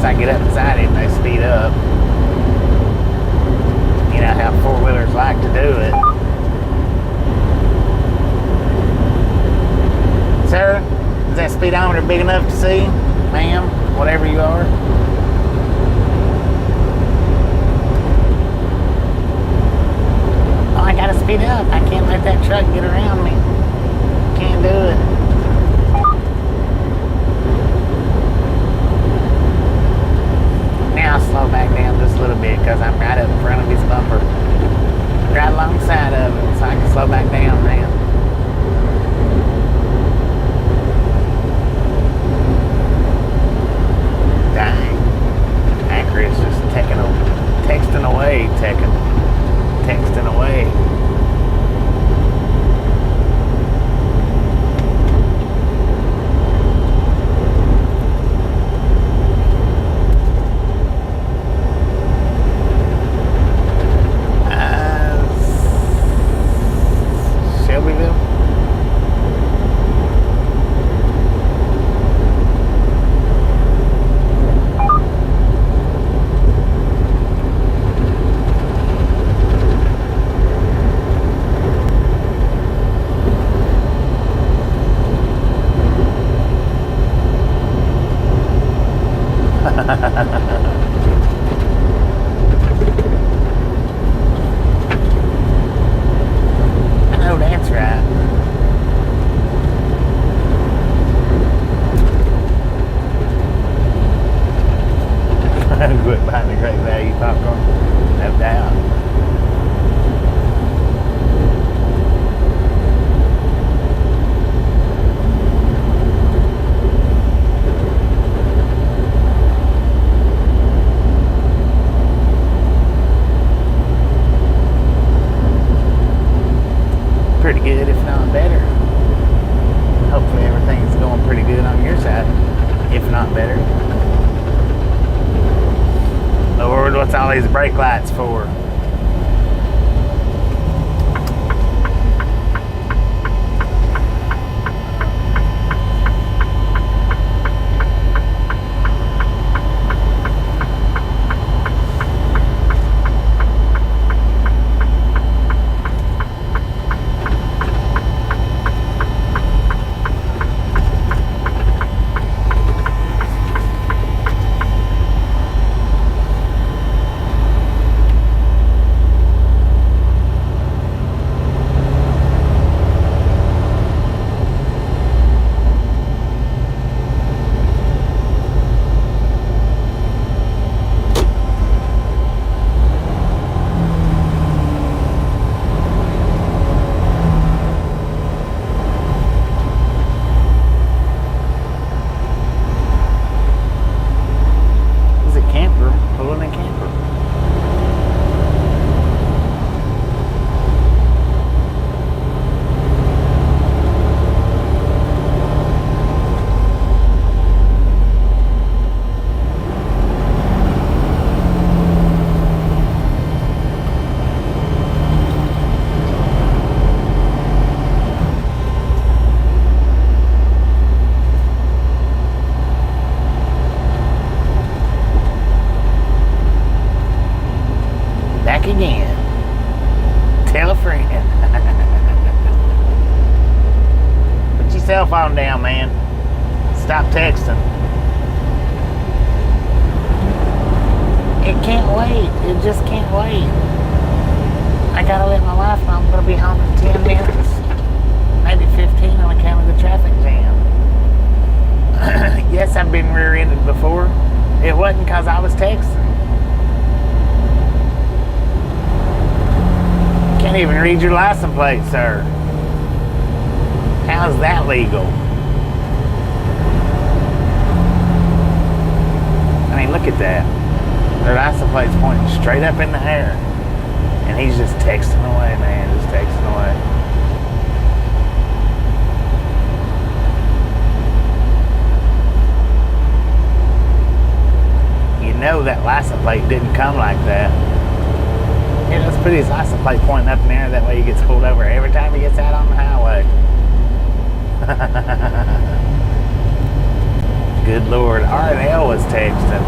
I get up beside him, they speed up. You know how four-wheelers like to do it. Sir, is that speedometer big enough to see? Ma'am, whatever you are. Oh, I gotta speed up. I can't let that truck get around me. Can't do it. Now I'll slow back down just a little bit because I'm right up in front of his bumper. Right alongside of it, so I can slow back down now. Dang. Anchorage just texting away, texting away. Shelbyville. I know that's right. Quit buying the great value popcorn. No doubt. Pretty good, if not better. Hopefully everything's going pretty good on your side, if not better. Lord, what's all these brake lights for? Again. Tell a friend. Put your cell phone down, man. Stop texting. It can't wait. It just can't wait. I gotta let my wife know I'm gonna be home in 10 minutes. Maybe 15 on account of the traffic jam. Yes, I've been rear-ended before. It wasn't because I was texting. Can't even read your license plate, sir. How's that legal? I mean, look at that. Their license plate's pointing straight up in the air. And he's just texting away, man. Just texting away. You know that license plate didn't come like that. Yeah, let's put his license plate pointing up in the air. That way he gets pulled over every time he gets out on the highway. Good Lord. R&L was texting.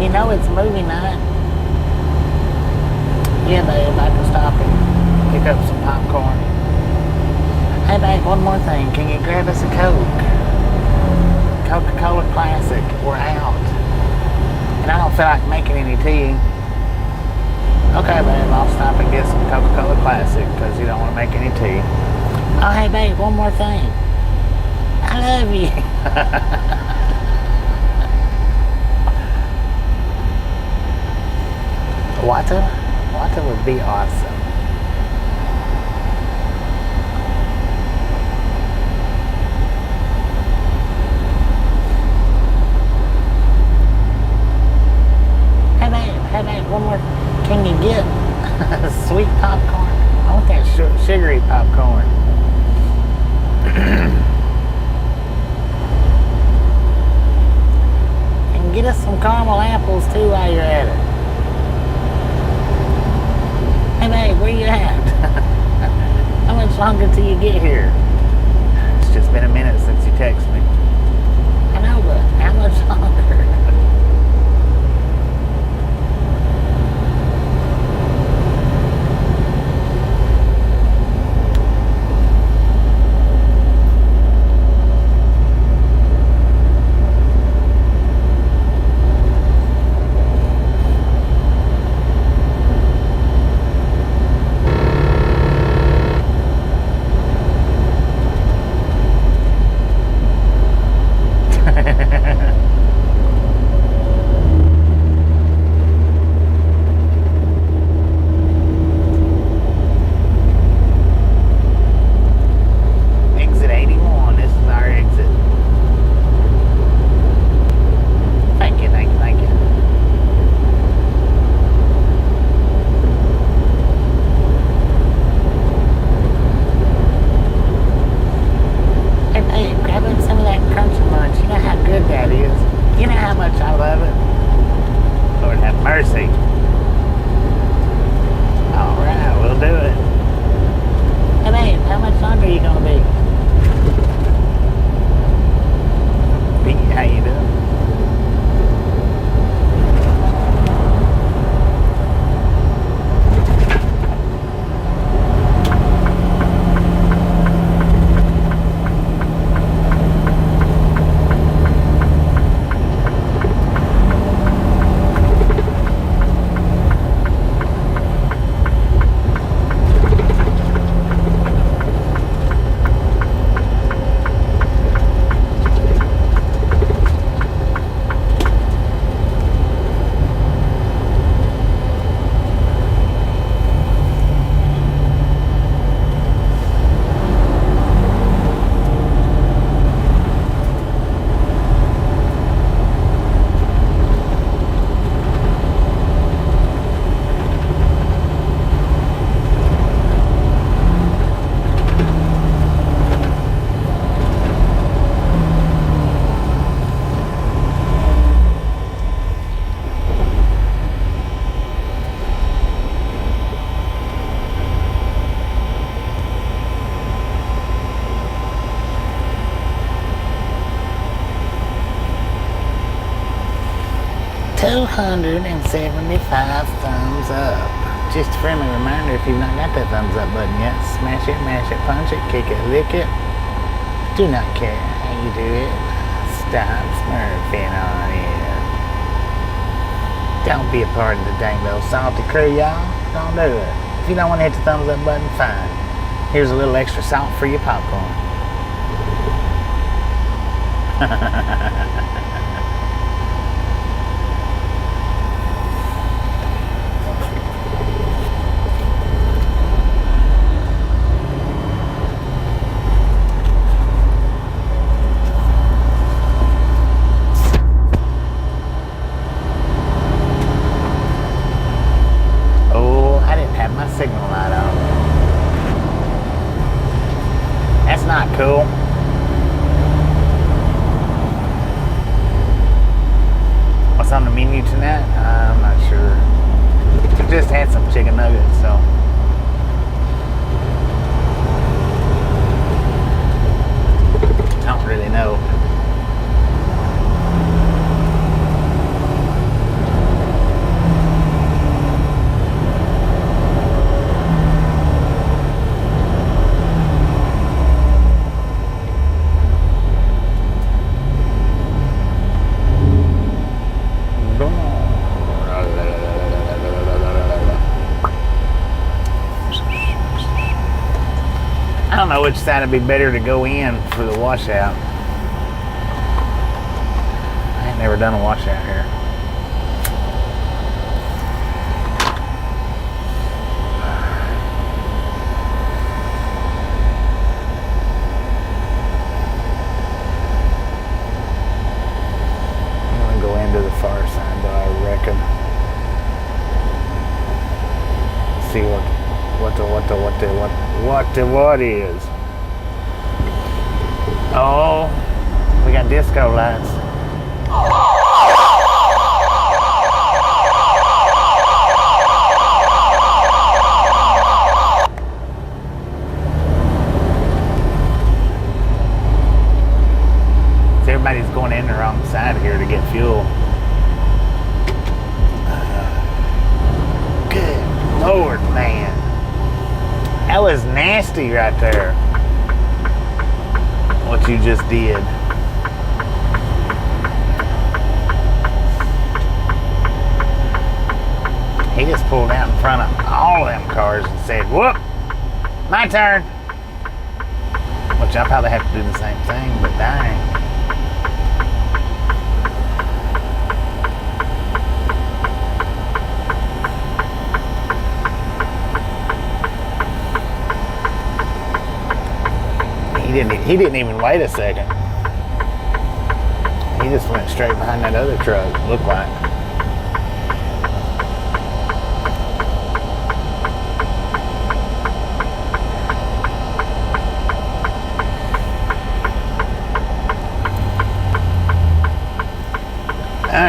you know it's movie night. Yeah, babe, I can stop and pick up some popcorn. Hey, babe, one more thing. Can you grab us a Coke? Coca-Cola Classic. We're out. And I don't feel like making any tea. Okay, babe, I'll stop and get some Coca-Cola Classic because you don't want to make any tea. Oh, hey, babe, one more thing. I love you. Wata would be awesome. Hey babe, one more. Can you get sweet popcorn? I want that sugary popcorn. And get us some caramel apples too while you're at it. Hey babe, where you at? How much longer till you get here? It's just been a minute since you texted me. I know, but how much longer? $275 thumbs up. Just a friendly reminder, if you've not got that thumbs up button yet, smash it, mash it, punch it, kick it, lick it. Do not care how you do it. Stop smurfing on it. Don't be a part of the dang old salty crew, y'all. Don't do it. If you don't want to hit the thumbs up button, fine. Here's a little extra salt for your popcorn. Signal light on. That's not cool. What's on the menu tonight? I'm not sure. We just had some chicken nuggets, so. I don't really know. know which side would be better to go in for the washout. I ain't never done a washout here. I'm gonna go into the far side though, I reckon. See what is. Oh, we got disco lights. So everybody's going in the wrong side here to get fuel. Good Lord, man. That was nasty right there. What you just did. He just pulled out in front of all of them cars and said, whoop, my turn. Which I probably have to do the same thing, but dang. He didn't even wait a second. He just went straight behind that other truck, looked like.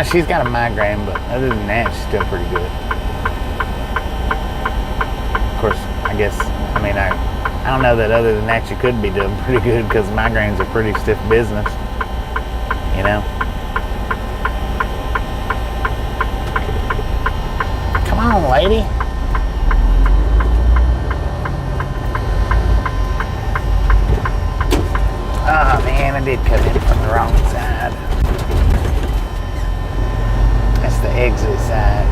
She's got a migraine, but other than that, she's still pretty good. Of course, I don't know that other than that you could be doing pretty good because migraines are pretty stiff business, you know. Come on, lady. Oh man, I did cut in from the wrong side. That's the exit side.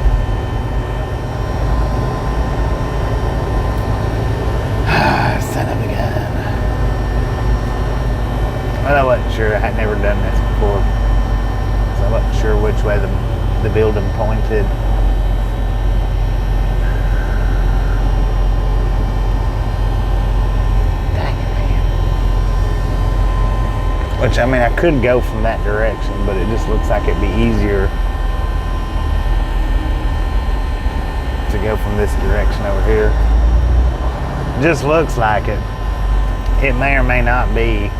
Son of a gun. Well, I wasn't sure. I had never done this before. So I wasn't sure which way the building pointed. Dang it, man. Which, I could go from that direction, but it just looks like it'd be easier to go from this direction over here. Just looks like it. It may or may not be.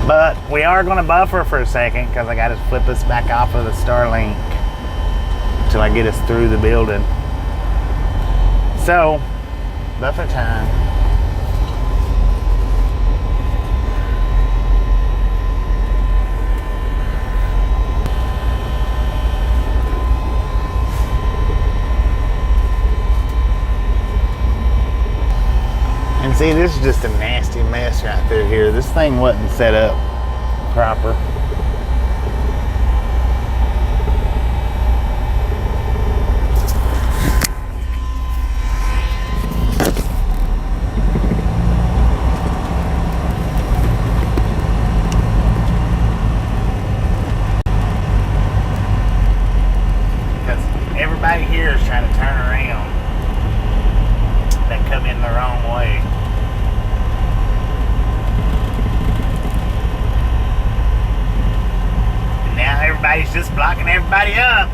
But we are going to buffer for a second because I got to flip us back off of the Starlink until I get us through the building. So, buffer time. And see, this is just a nasty mess right through here. This thing wasn't set up proper. Because everybody here is trying to turn around. They come in the wrong way. And now everybody's just blocking everybody up.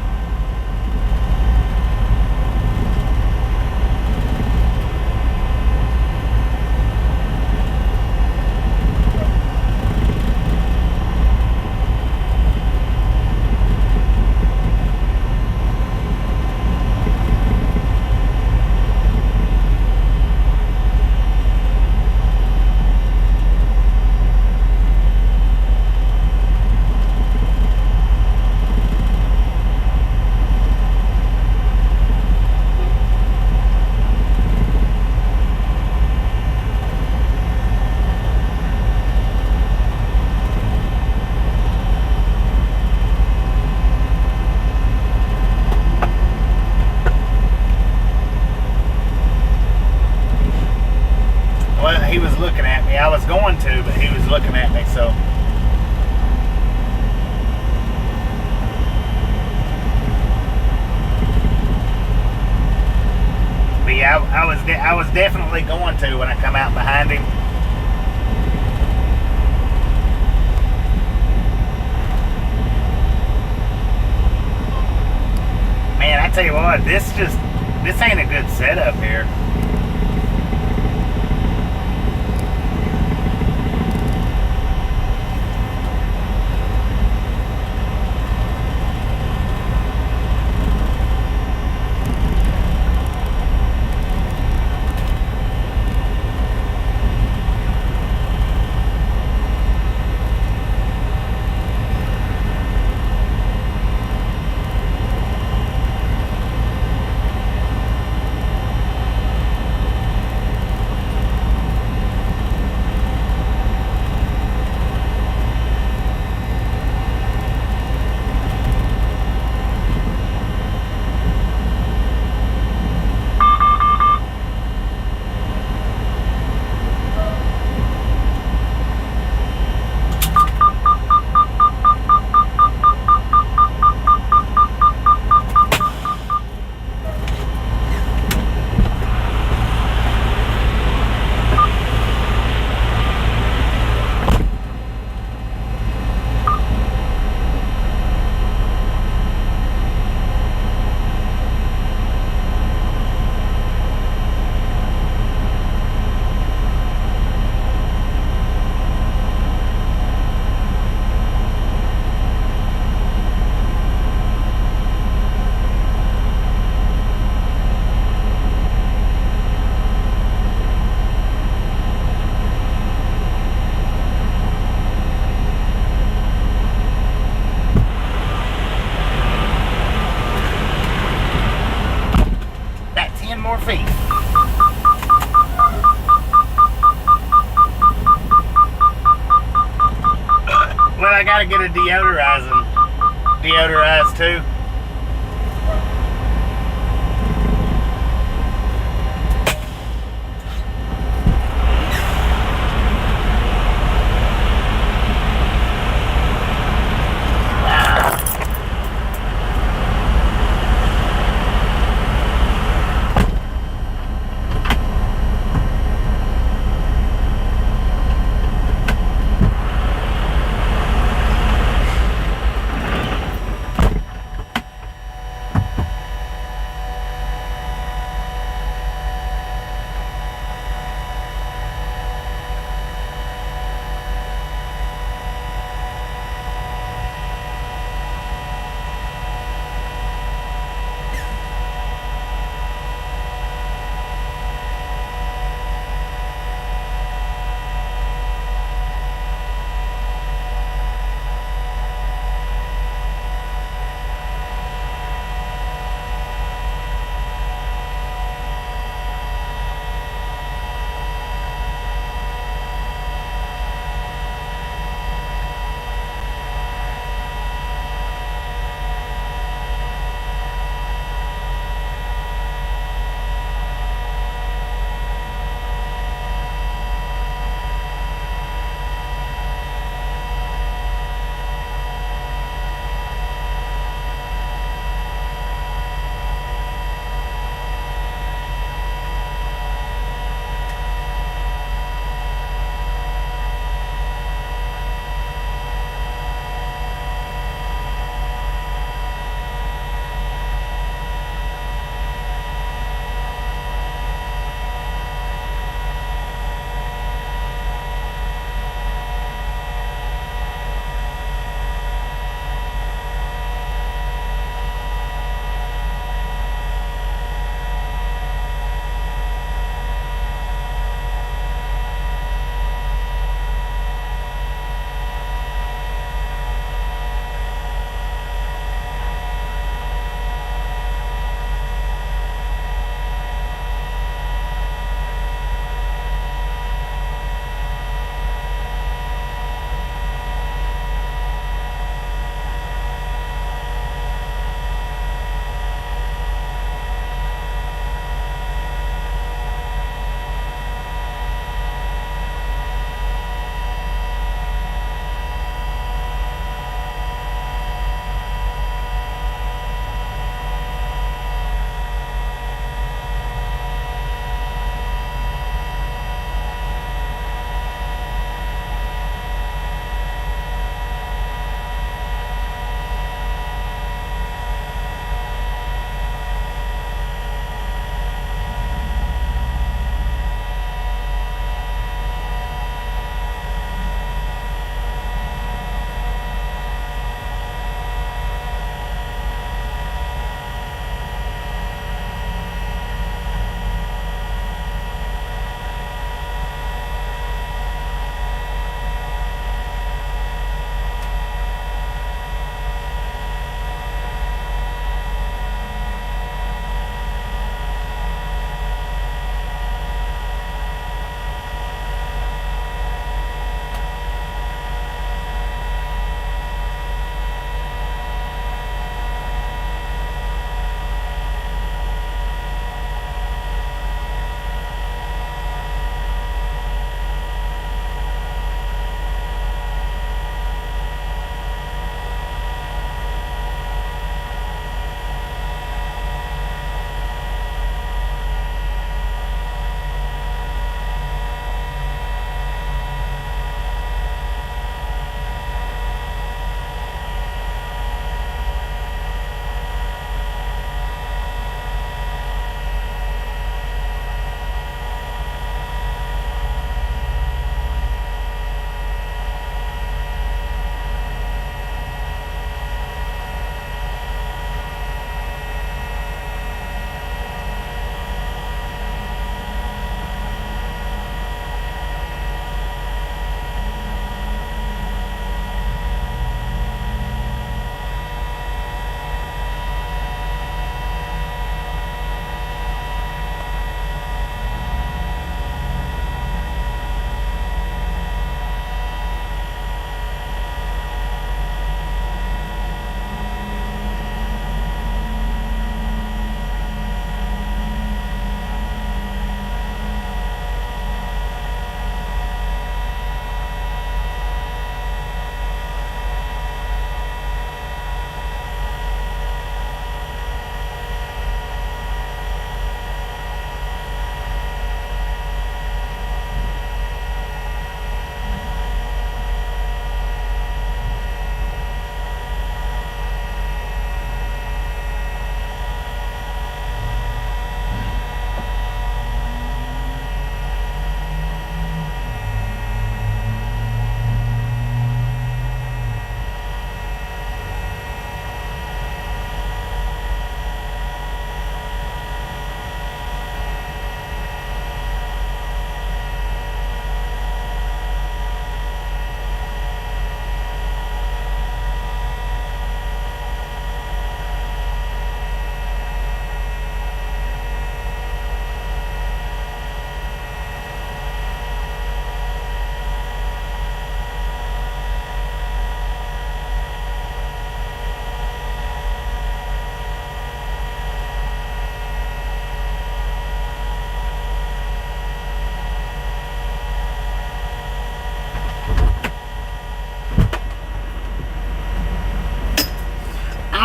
I was definitely going to when I come out behind him. Man, I tell you what, this ain't a good setup here. More feet. Well, I gotta get a deodorize too.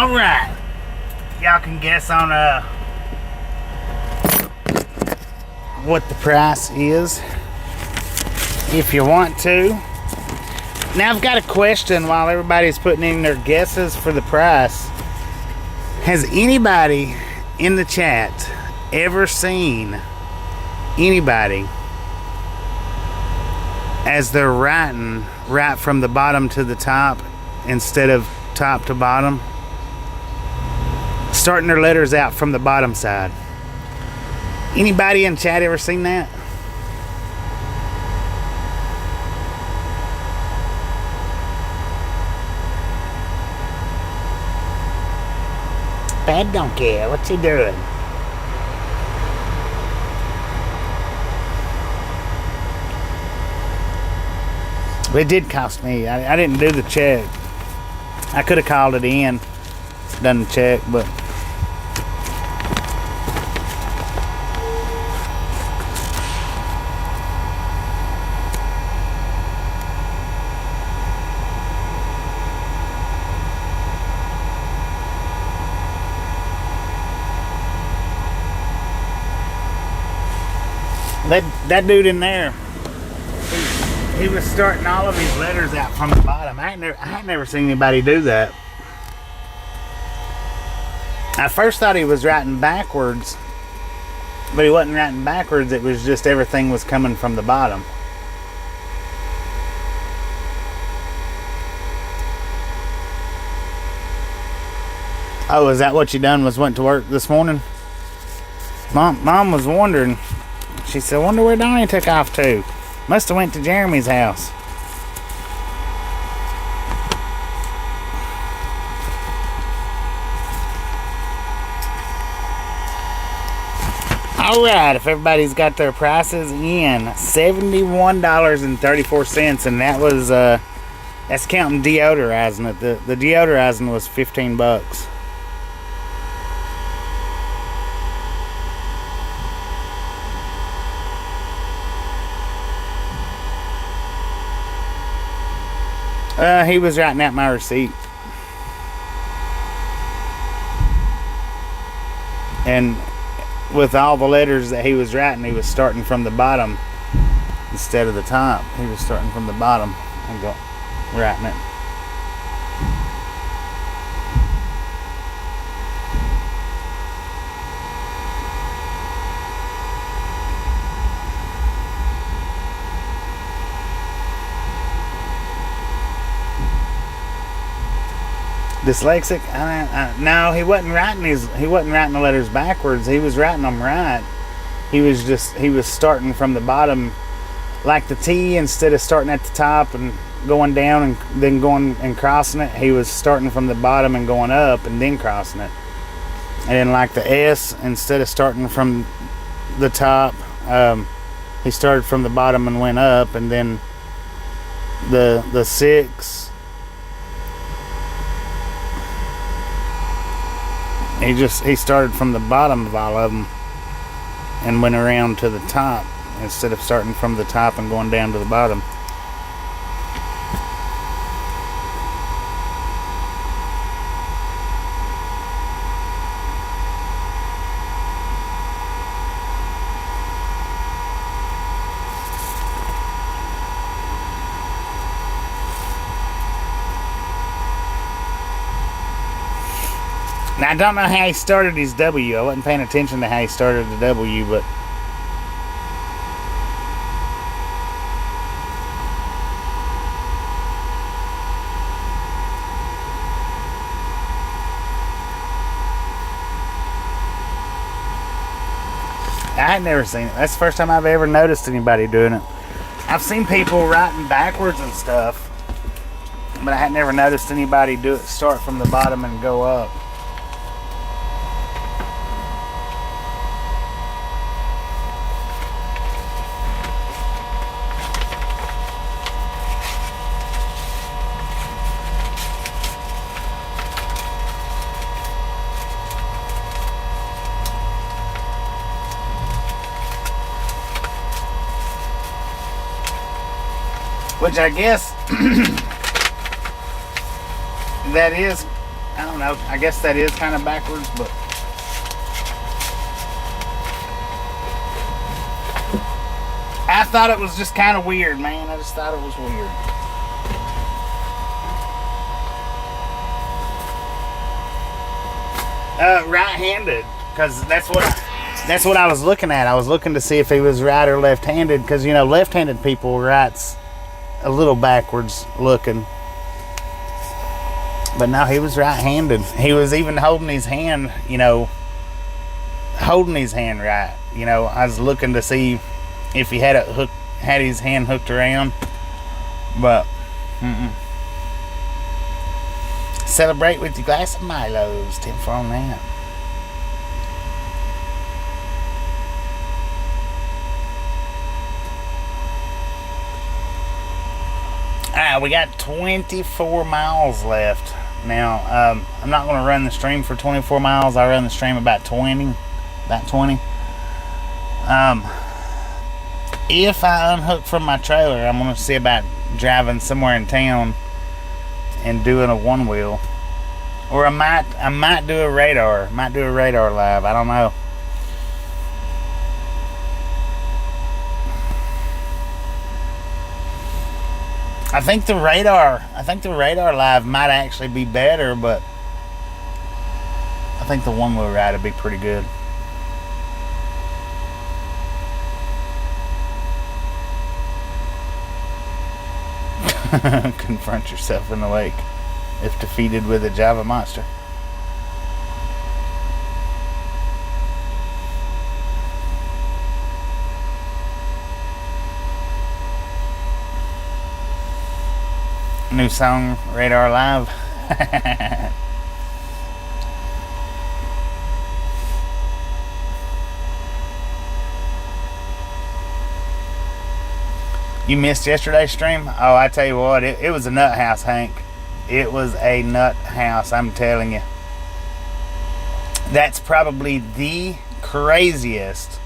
All right. Y'all can guess on what the price is if you want to. Now I've got a question while everybody's putting in their guesses for the price. Has anybody in the chat ever seen anybody as they're writing right from the bottom to the top instead of top to bottom? Starting their letters out from the bottom side. Anybody in chat ever seen that? Bad don't care. What's he doing? It did cost me. I didn't do the check. I could have called it in, done the check, but that dude in there, he was starting all of his letters out from the bottom. I ain't never seen anybody do that. I first thought he was writing backwards, but he wasn't writing backwards. It was just everything was coming from the bottom. Oh, is that what you done? Went to work this morning? Mom was wondering. She said, "Wonder where Donnie took off to. Must have went to Jeremy's house." All right, if everybody's got their prices in, $71.34, and that was that's counting deodorizing it. The deodorizing was $15. He was writing out my receipt. And with all the letters that he was writing, he was starting from the bottom instead of the top. He was starting from the bottom and writing it. Dyslexic? No, he wasn't writing the letters backwards. He was writing them right. He was starting from the bottom, like the T. Instead of starting at the top and going down and then going and crossing it, he was starting from the bottom and going up and then crossing it. And then like the S, instead of starting from the top, he started from the bottom and went up. And then the 6. He started from the bottom of all of them and went around to the top instead of starting from the top and going down to the bottom. Now, I don't know how he started his W. I wasn't paying attention to how he started the W, but I had never seen it. That's the first time I've ever noticed anybody doing it. I've seen people writing backwards and stuff, but I had never noticed anybody do it, start from the bottom and go up. Which I guess that is, I don't know. I guess that is kind of backwards, but I thought it was just kind of weird, man. I just thought it was weird. Right-handed, because that's what I was looking at. I was looking to see if he was right or left-handed, because you know left-handed people writes a little backwards looking. But no, he was right-handed. He was even holding his hand, you know, right. You know, I was looking to see if he had his hand hooked around, but Celebrate with your glass of Milos. 10 for on that. Alright, we got 24 miles left. Now, I'm not going to run the stream for 24 miles. I run the stream about 20. If I unhook from my trailer, I'm going to see about driving somewhere in town and doing a one wheel, or I might do a radar. Might do a radar live. I don't know. I think the radar live might actually be better, but I think the one wheel ride would be pretty good. Confront yourself in the lake if defeated with a Java monster. New song, Radar Live. You missed yesterday's stream? Oh, I tell you what, it was a nut house, Hank. It was a nut house, I'm telling you. That's probably the craziest,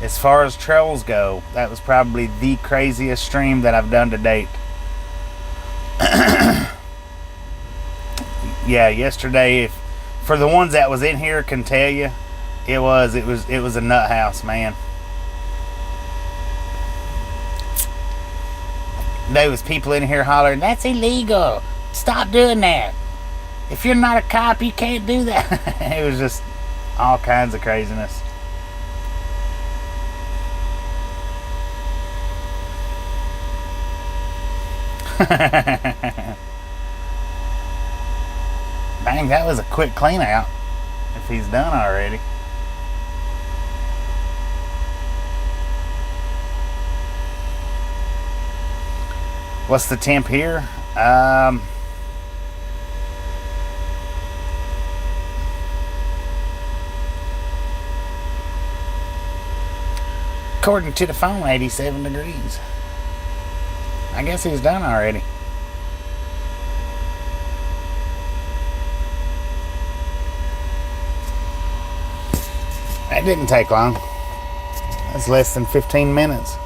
as far as trolls go, that was probably the craziest stream that I've done to date. Yeah, yesterday, for the ones that was in here can tell you, it was a nut house, man. There was people in here hollering, "That's illegal. Stop doing that. If you're not a cop, you can't do that." It was just all kinds of craziness. Dang, that was a quick clean out. If he's done already. What's the temp here? According to the phone, 87 degrees. I guess he's done already. That didn't take long. That's less than 15 minutes.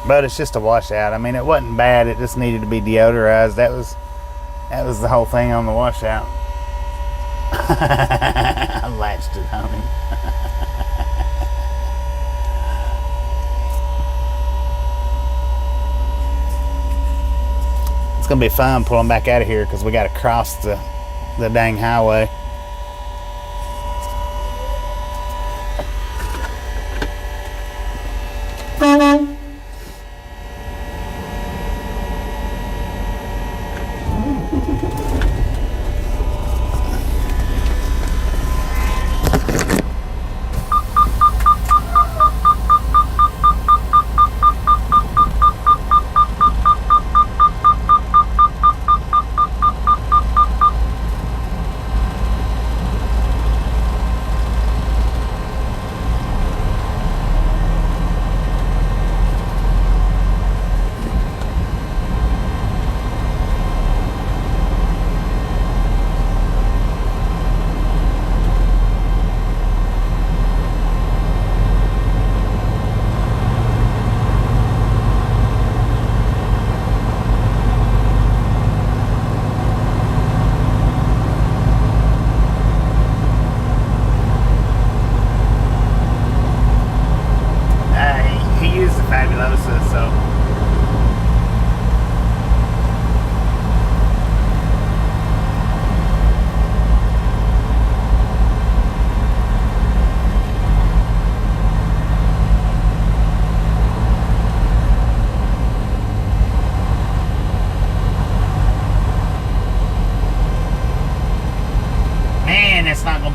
But it's just a washout. I mean, it wasn't bad. It just needed to be deodorized. That was the whole thing on the washout. I latched it on him. It's gonna be fun pulling back out of here because we got to cross the dang highway.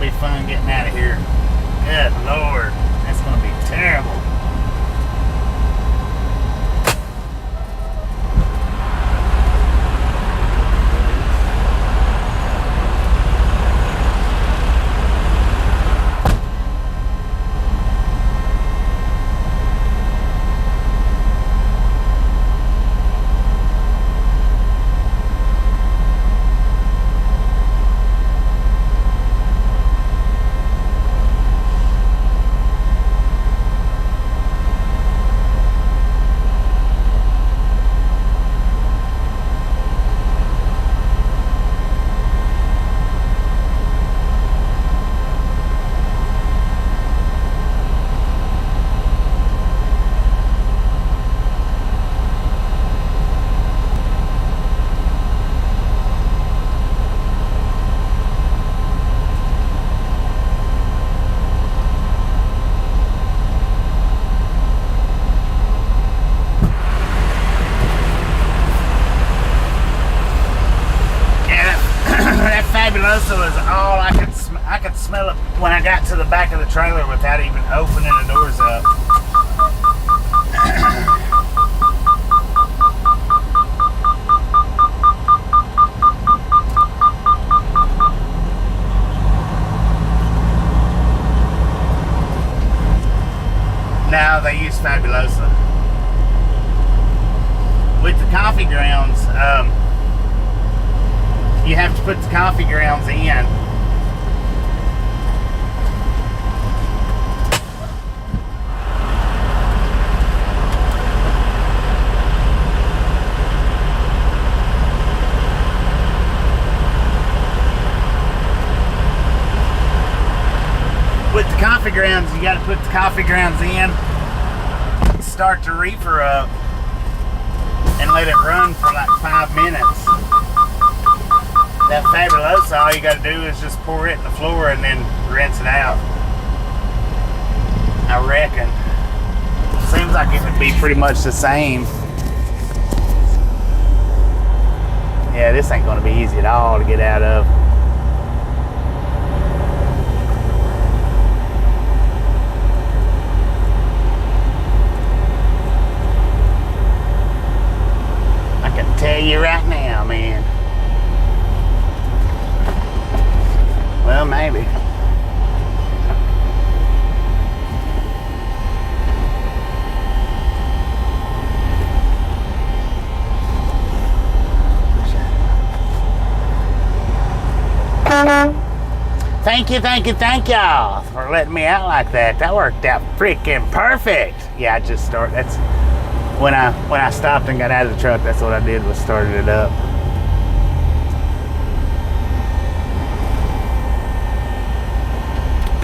be fun getting out of here. Good Lord. That's gonna be terrible. Fabulosa was all I could smell it when I got to the back of the trailer without even opening the doors up. Now they use Fabulosa. With the coffee grounds, you have to put the coffee grounds in. With the coffee grounds, you got to put the coffee grounds in, start the reefer up, and let it run for like 5 minutes. That Fabulosa, all you got to do is just pour it in the floor and then rinse it out. I reckon. Seems like it would be pretty much the same. Yeah, this ain't going to be easy at all to get out of. I can tell you right now, man. Well, maybe. Thank y'all for letting me out like that. That worked out freaking perfect. Yeah, I just started. That's when I stopped and got out of the truck. That's what I did, was started it up.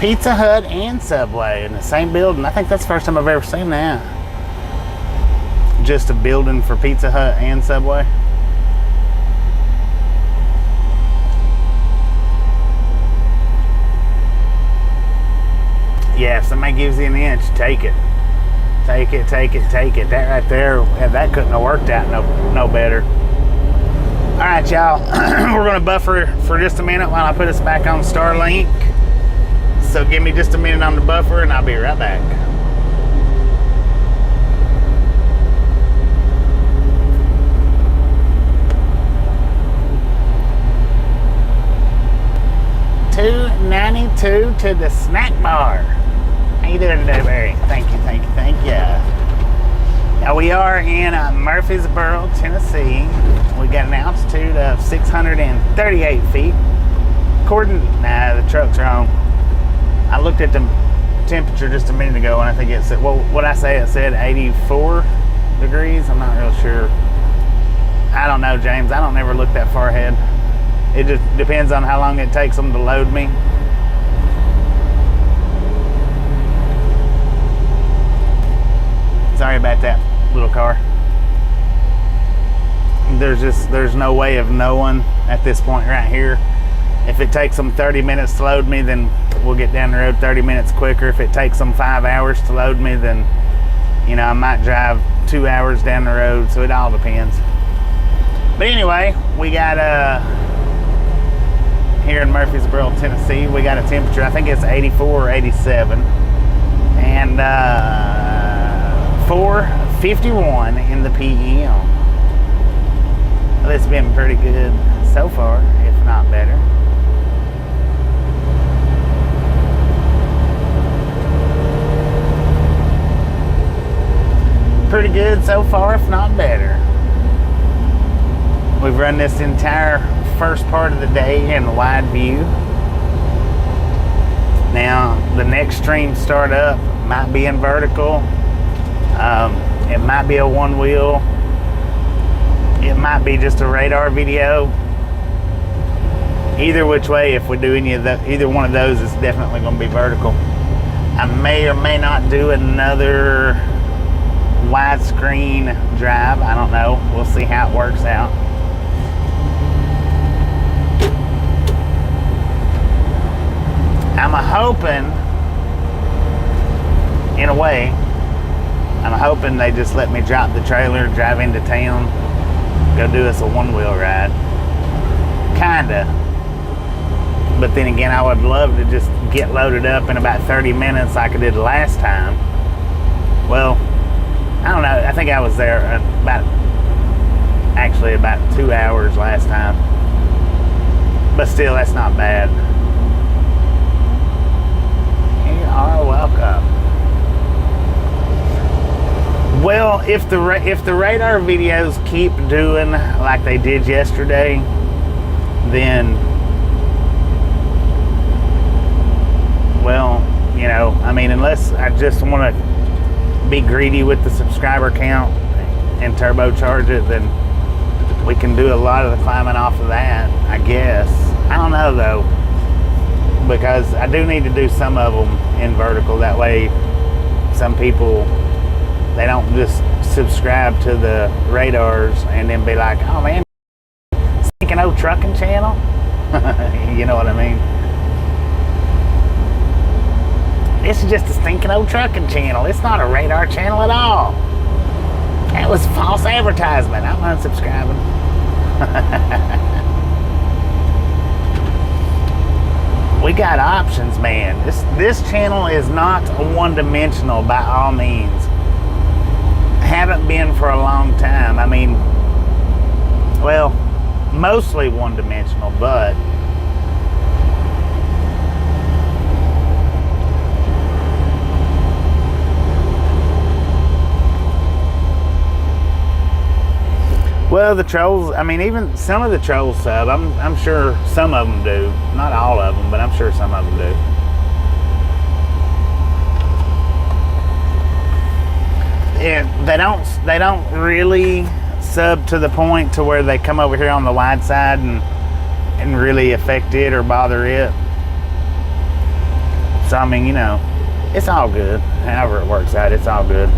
Pizza Hut and Subway in the same building. I think that's the first time I've ever seen that. Just a building for Pizza Hut and Subway. Yeah, if somebody gives you an inch, take it. Take it, take it, take it. That right there, that couldn't have worked out no better. All right, y'all. We're going to buffer for just a minute while I put us back on Starlink. So give me just a minute on the buffer and I'll be right back. $2.92 to the snack bar. How you doing today, Barry? Thank you. Now we are in Murfreesboro, Tennessee. We got an altitude of 638 feet. The truck's wrong. I looked at the temperature just a minute ago and I think it said, well, what I say, it said 84 degrees. I'm not real sure. I don't know, James. I don't ever look that far ahead. It just depends on how long it takes them to load me. Sorry about that, little car. There's no way of knowing at this point right here. If it takes them 30 minutes to load me, then we'll get down the road 30 minutes quicker. If it takes them 5 hours to load me, then, you know, I might drive 2 hours down the road. So it all depends. But anyway, we got here in Murfreesboro, Tennessee. We got a temperature, I think it's 84 or 87. And 4:51 in the PM. Well, it's been pretty good so far, if not better. Pretty good so far, if not better. We've run this entire first part of the day in wide view. Now, the next stream startup might be in vertical. It might be a one wheel. It might be just a radar video. Either which way, if we do either one of those, it's definitely going to be vertical. I may or may not do another widescreen drive. I don't know. We'll see how it works out. I'm hoping, in a way, I'm hoping they just let me drop the trailer, drive into town, go do us a one-wheel ride. Kinda. But then again, I would love to just get loaded up in about 30 minutes like I did last time. Well, I don't know. I think I was there about 2 hours last time. But still, that's not bad. You are welcome. Well, if the radar videos keep doing like they did yesterday, then, well, you know, I mean, unless I just want to be greedy with the subscriber count and turbocharge it, then we can do a lot of the climbing off of that, I guess. I don't know though, because I do need to do some of them in vertical. That way some people, they don't just subscribe to the radars and then be like, oh man, stinking old trucking channel. You know what I mean? This is just a stinking old trucking channel. It's not a radar channel at all. That was false advertisement. I'm unsubscribing. We got options, man. This channel is not one-dimensional by all means. Haven't been for a long time. I mean, well, mostly one-dimensional, but well, the trolls, I mean, even some of the trolls sub, I'm sure some of them do. Not all of them, but I'm sure some of them do. And they don't really sub to the point to where they come over here on the wide side and really affect it or bother it. So, I mean, you know, it's all good. However it works out, it's all good.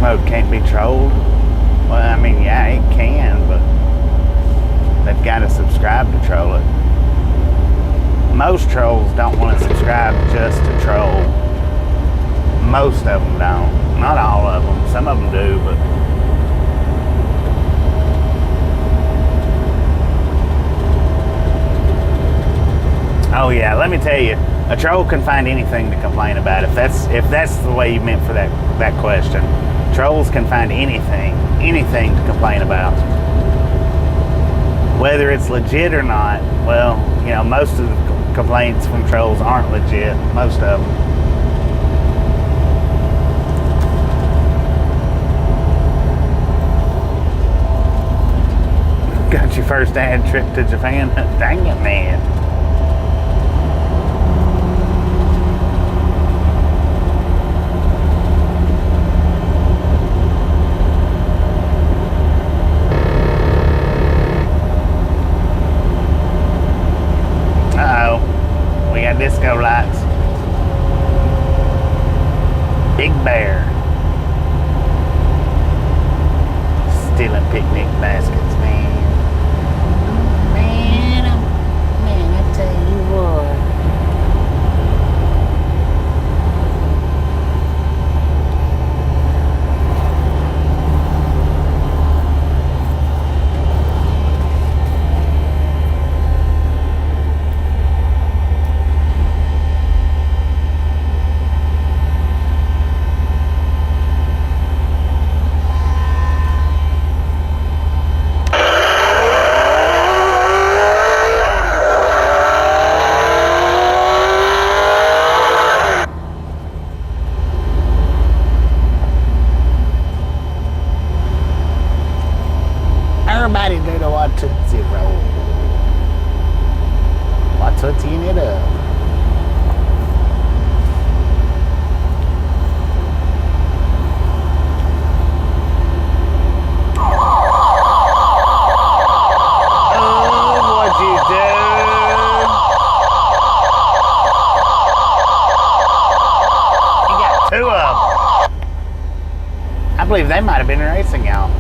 Mode can't be trolled. Well, I mean, yeah, it can, but they've got to subscribe to troll it. Most trolls don't want to subscribe just to troll. Most of them don't. Not all of them. Some of them do, but oh yeah, let me tell you, a troll can find anything to complain about. If that's the way you meant for that question. Trolls can find anything to complain about. Whether it's legit or not, well, you know, most of the complaints from trolls aren't legit. Most of them. Got your first ad trip to Japan? Dang it, man. disco lights. Big Bear. Stealing picnic baskets, man. Man, I tell you what. Everybody do the 120. What's teeing it up? Oh, what'd you do? You got two of them. I believe they might have been racing y'all.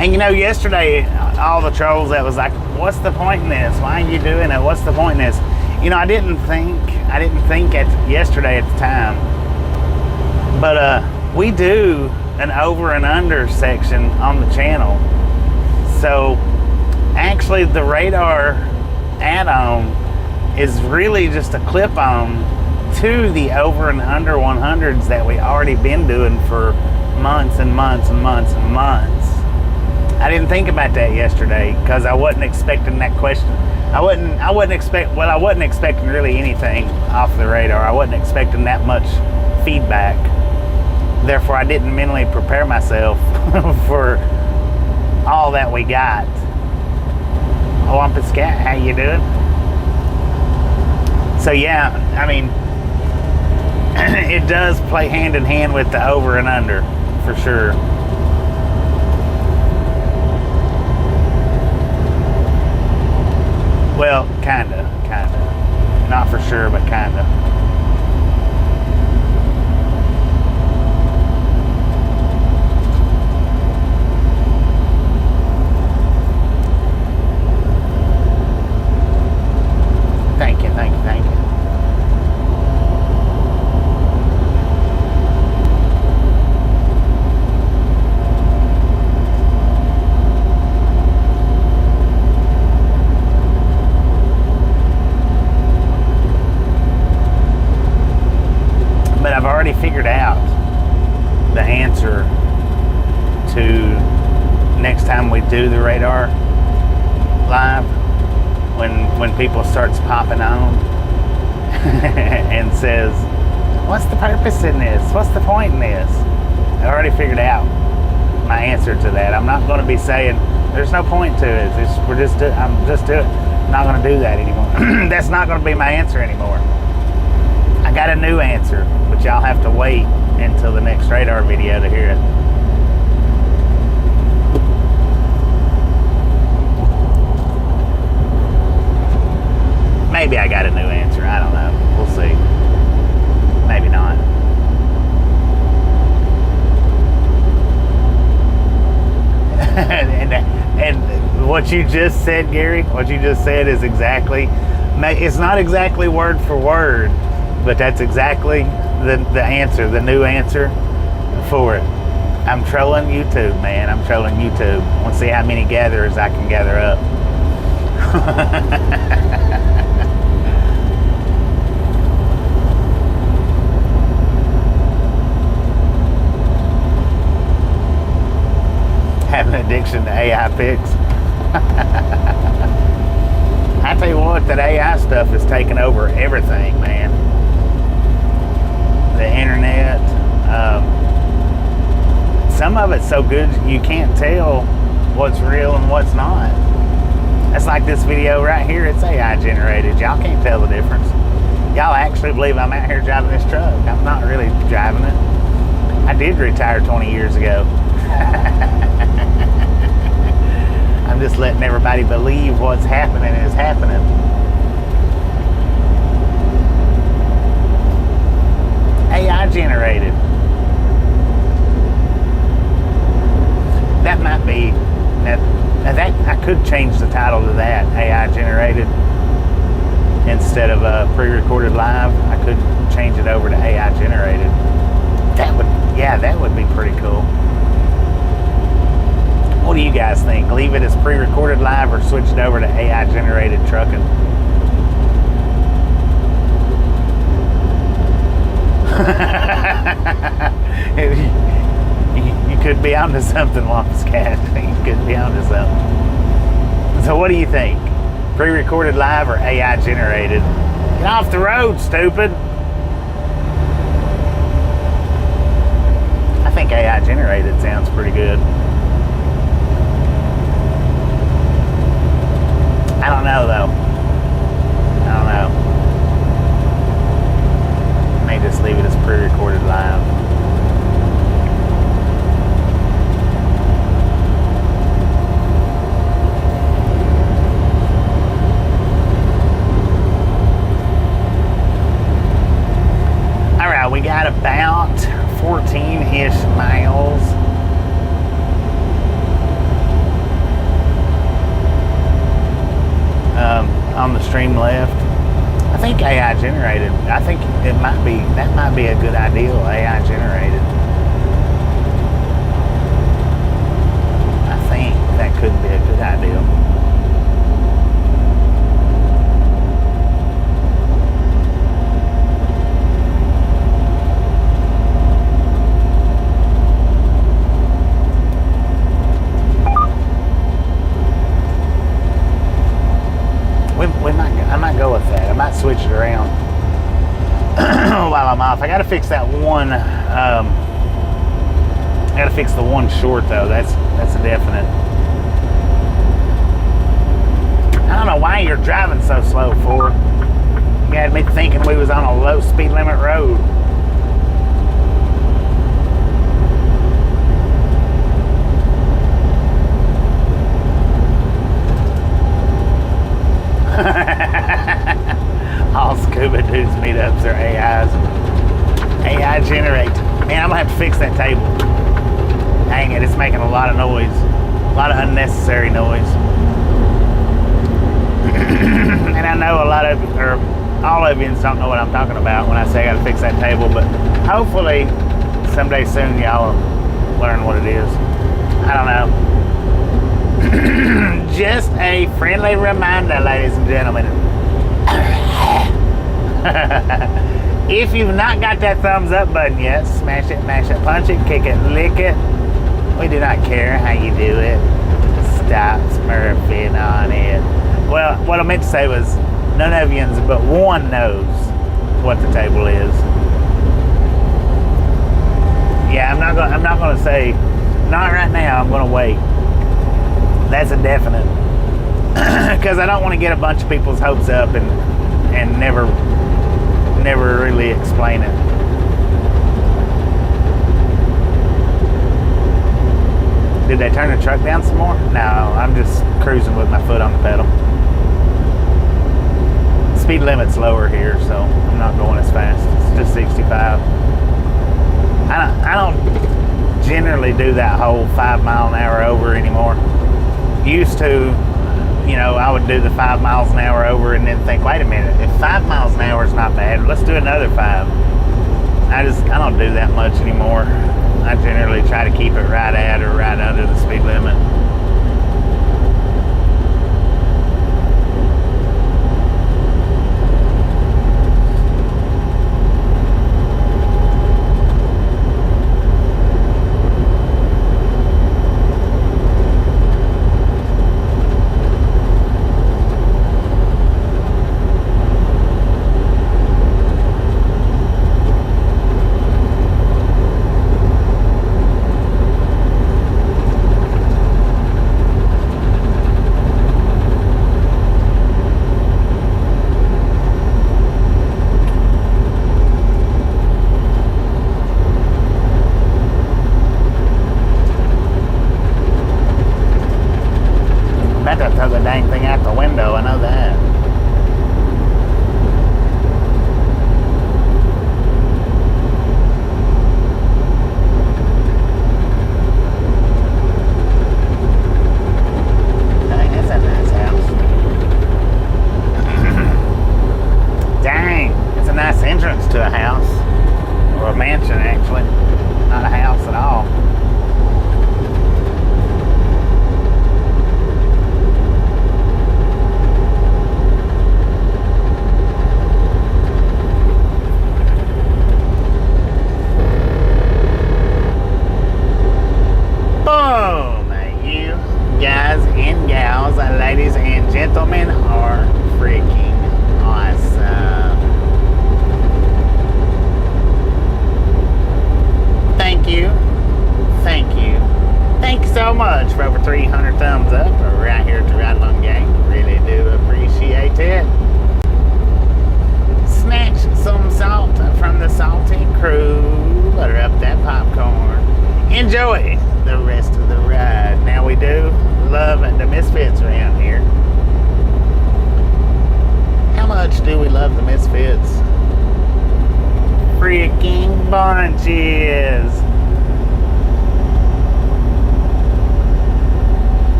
And you know, yesterday, all the trolls that was like, what's the point in this? Why are you doing it? What's the point in this? You know, I didn't think yesterday at the time. But we do an over and under section on the channel. So actually the radar add-on is really just a clip-on to the over and under 100s that we already been doing for months and months and months and months. I didn't think about that yesterday because I wasn't expecting that question. I wasn't expecting really anything off the radar. I wasn't expecting that much feedback. Therefore, I didn't mentally prepare myself for all that we got. Wampus Cat, how you doing? So yeah, I mean, it does play hand in hand with the over and under, for sure. Well, kinda. Not for sure, but kinda. Thank you. But I've already figured out the answer to next time we do the radar live, when people starts popping on and says, what's the purpose in this? What's the point in this? I already figured out my answer to that. I'm not going to be saying there's no point to it. I'm not going to do that anymore. That's not going to be my answer anymore. I got a new answer, but y'all have to wait until the next radar video to hear it. Maybe I got a new answer. I don't know. We'll see. Maybe not. and what you just said, Gary, what you just said is exactly, it's not exactly word for word, but that's exactly the answer, the new answer for it. I'm trolling YouTube, man. I'm trolling YouTube. I want to see how many gatherers I can gather up. Have an addiction to AI pics. I tell you what, that AI stuff is taking over everything, man. The internet. Some of it's so good you can't tell what's real and what's not. That's like this video right here. It's AI generated. Y'all can't tell the difference. Y'all actually believe I'm out here driving this truck. I'm not really driving it. I did retire 20 years ago. I'm just letting everybody believe what's happening is happening. generated. That might be, now that I could change the title to that, AI generated, instead of pre-recorded live. I could change it over to AI generated. That would be pretty cool. What do you guys think? Leave it as pre-recorded live or switch it over to AI generated trucking? You could be onto something, Lost Cat. You could be onto something. So what do you think? Pre-recorded live or AI generated? Get off the road, stupid. I think AI generated sounds pretty good. I don't know though. I don't know. May just leave it as pre-recorded live. Alright, we got about 14-ish miles. On the stream left. I think AI generated. I think that might be a good idea, AI generated. I think that could be a good idea. I might go with that. I might switch it around while I'm off. I got to fix that one. I got to fix the one short though. That's a definite. I don't know why you're driving so slow for. You had me thinking we was on a low speed limit road. All scuba dudes meetups are AIs. AI generate. Man, I'm gonna have to fix that table. Dang it, it's making a lot of noise. A lot of unnecessary noise. And I know a lot of, or all of you don't know what I'm talking about when I say I gotta fix that table, but hopefully someday soon y'all will learn what it is. I don't know. Just a friendly reminder, ladies and gentlemen. If you've not got that thumbs up button yet, smash it, mash it, punch it, kick it, lick it. We do not care how you do it. Stop smurfing on it. Well, what I meant to say was none of you but one knows what the table is. Yeah, I'm not gonna say not right now. I'm gonna wait. That's a definite. Because I don't want to get a bunch of people's hopes up and never really explain it. Did they turn the truck down some more? No, I'm just cruising with my foot on the pedal. Speed limit's lower here, so I'm not going as fast. It's just 65. I don't generally do that whole 5 mile an hour over anymore. Used to, you know, I would do the 5 miles an hour over and then think, wait a minute, if 5 miles an hour is not bad, let's do another 5. I don't do that much anymore. I generally try to keep it right at or right under the speed limit. Throw the dang thing out the window, I know that. ladies and gentlemen are freaking awesome. Thank you. Thank you. Thank you so much for over 300 thumbs up right here at the Ride Along Gang. Really do appreciate it. Snatch some salt from the salty crew. Butter up that popcorn. Enjoy the rest of the ride. Now we do love the Misfits around here. How much do we love the Misfits? Freaking bunches.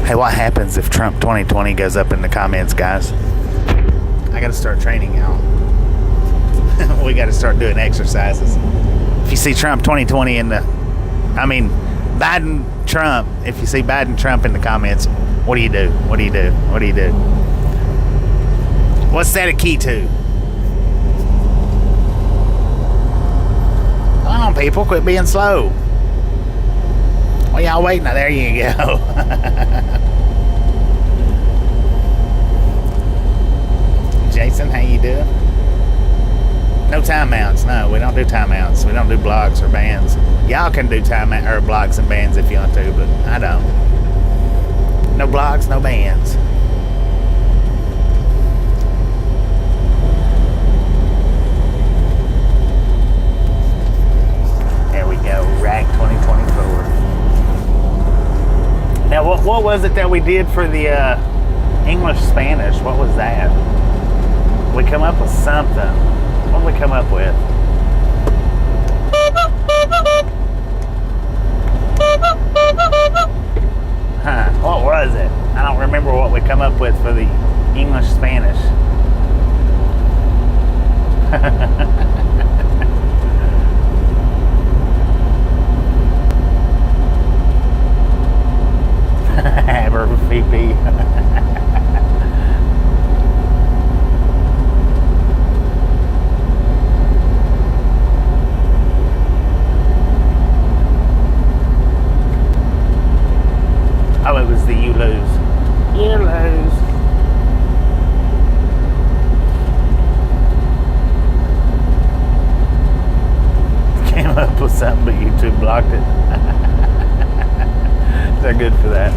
Hey, what happens if Trump 2020 goes up in the comments, guys? I gotta start training, y'all. We gotta start doing exercises. If you see Trump 2020 Biden Trump, if you see Biden Trump in the comments, what do you do? What do you do? What do you do? What's that a key to? Come on, people, quit being slow. What y'all waiting? Now, there you go. Jason, how you doing? No timeouts. No, we don't do timeouts. We don't do blocks or bans. Y'all can do timeout or blocks and bans if you want to, but I don't. No blocks, no bans. There we go. Rack 2024. Now, what was it that we did for the English Spanish? What was that? We come up with something. What did we come up with? What was it? I don't remember what we come up with for the English Spanish. VP. Oh, it was the you lose. You lose. Came up with something, but YouTube blocked it. They're good for that.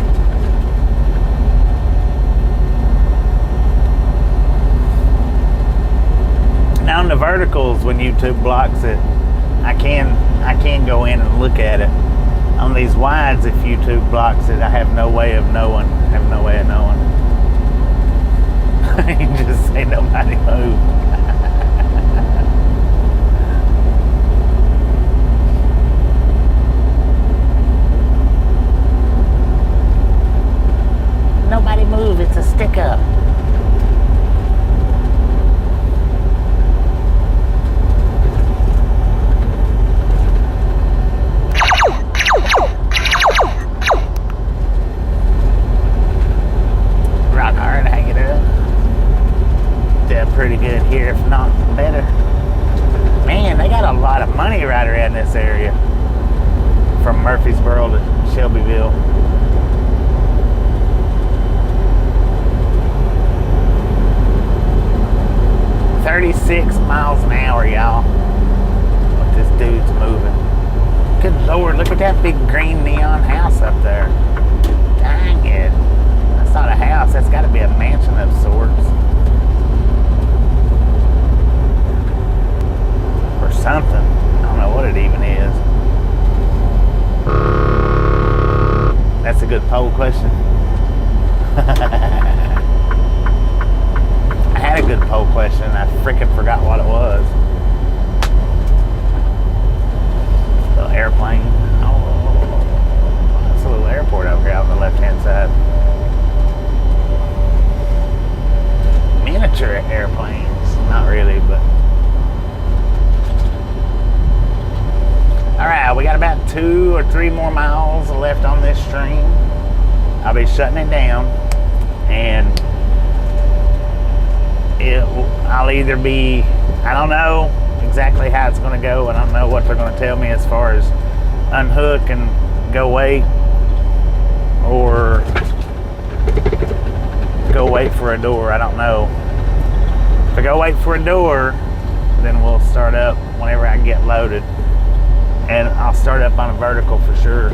Now on the verticals, when YouTube blocks it, I can go in and look at it. On these wides, if YouTube blocks it, I have no way of knowing. You just say nobody move. Nobody move, it's a stick up. Pretty good here, if not better. Man, they got a lot of money right around this area. From Murfreesboro to Shelbyville. "36 miles an hour, y'all." What this dude's moving. Good Lord, look at that big green neon house up there. Dang it. That's not a house, that's gotta be a mansion of sorts. Something. I don't know what it even is. That's a good poll question. I had a good poll question. I freaking forgot what it was. Little airplane. Oh, that's a little airport over here on the left-hand side. Miniature airplanes. Not really, but. Alright, we got about 2 or 3 more miles left on this stream. I'll be shutting it down, and I'll either be, I don't know exactly how it's going to go. I don't know what they're going to tell me as far as unhook and go wait. or go wait for a door. I don't know. If I go wait for a door, then we'll start up whenever I get loaded. And I'll start up on a vertical for sure.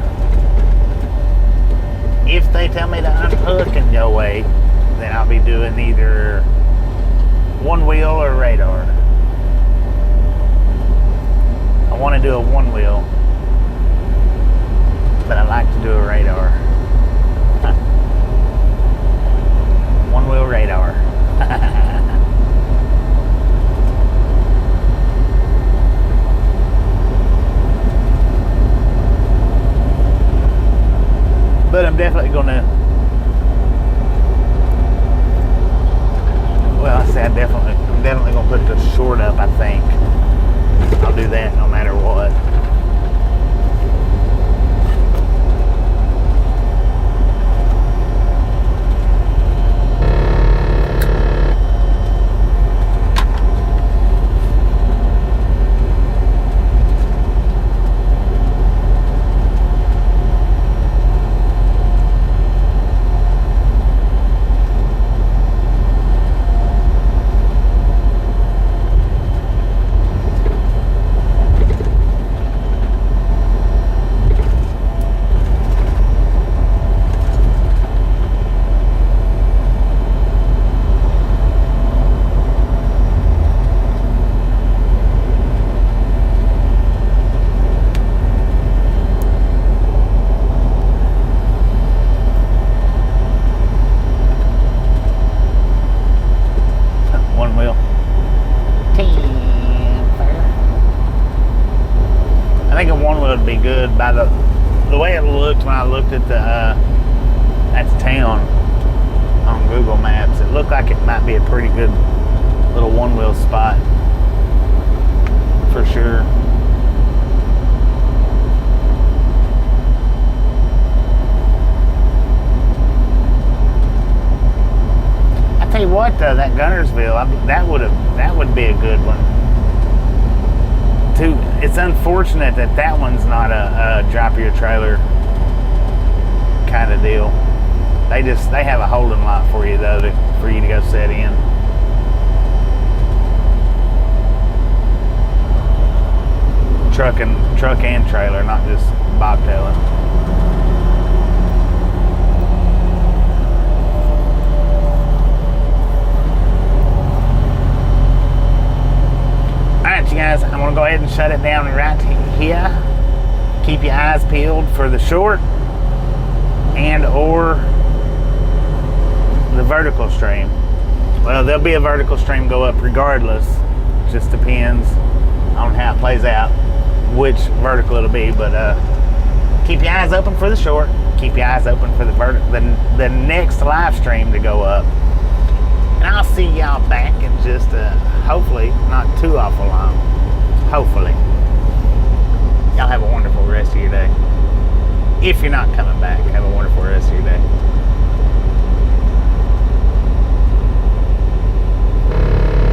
If they tell me to unhook and go wait, then I'll be doing either one wheel or radar. I want to do a one wheel, but I like to do a radar. One wheel radar. But I'm definitely gonna, well, I say I'm definitely gonna put the short up, I think. I'll do that no matter what. Be good by the way it looked when I looked at the town on Google Maps. It looked like it might be a pretty good little one-wheel spot for sure. I tell you what, though, that Gunnersville, that would be a good one. It's unfortunate that one's not a drop your trailer kind of deal. They have a holding lot for you though for you to go set in. Truck and trailer, not just bobtailing. Guys, I'm going to go ahead and shut it down right here. Keep your eyes peeled for the short and or the vertical stream. Well, there'll be a vertical stream go up regardless. Just depends on how it plays out, which vertical it'll be. But keep your eyes open for the short. Keep your eyes open for the next live stream to go up. And I'll see y'all back in just hopefully not too awful long. Hopefully. Y'all have a wonderful rest of your day. If you're not coming back, have a wonderful rest of your day.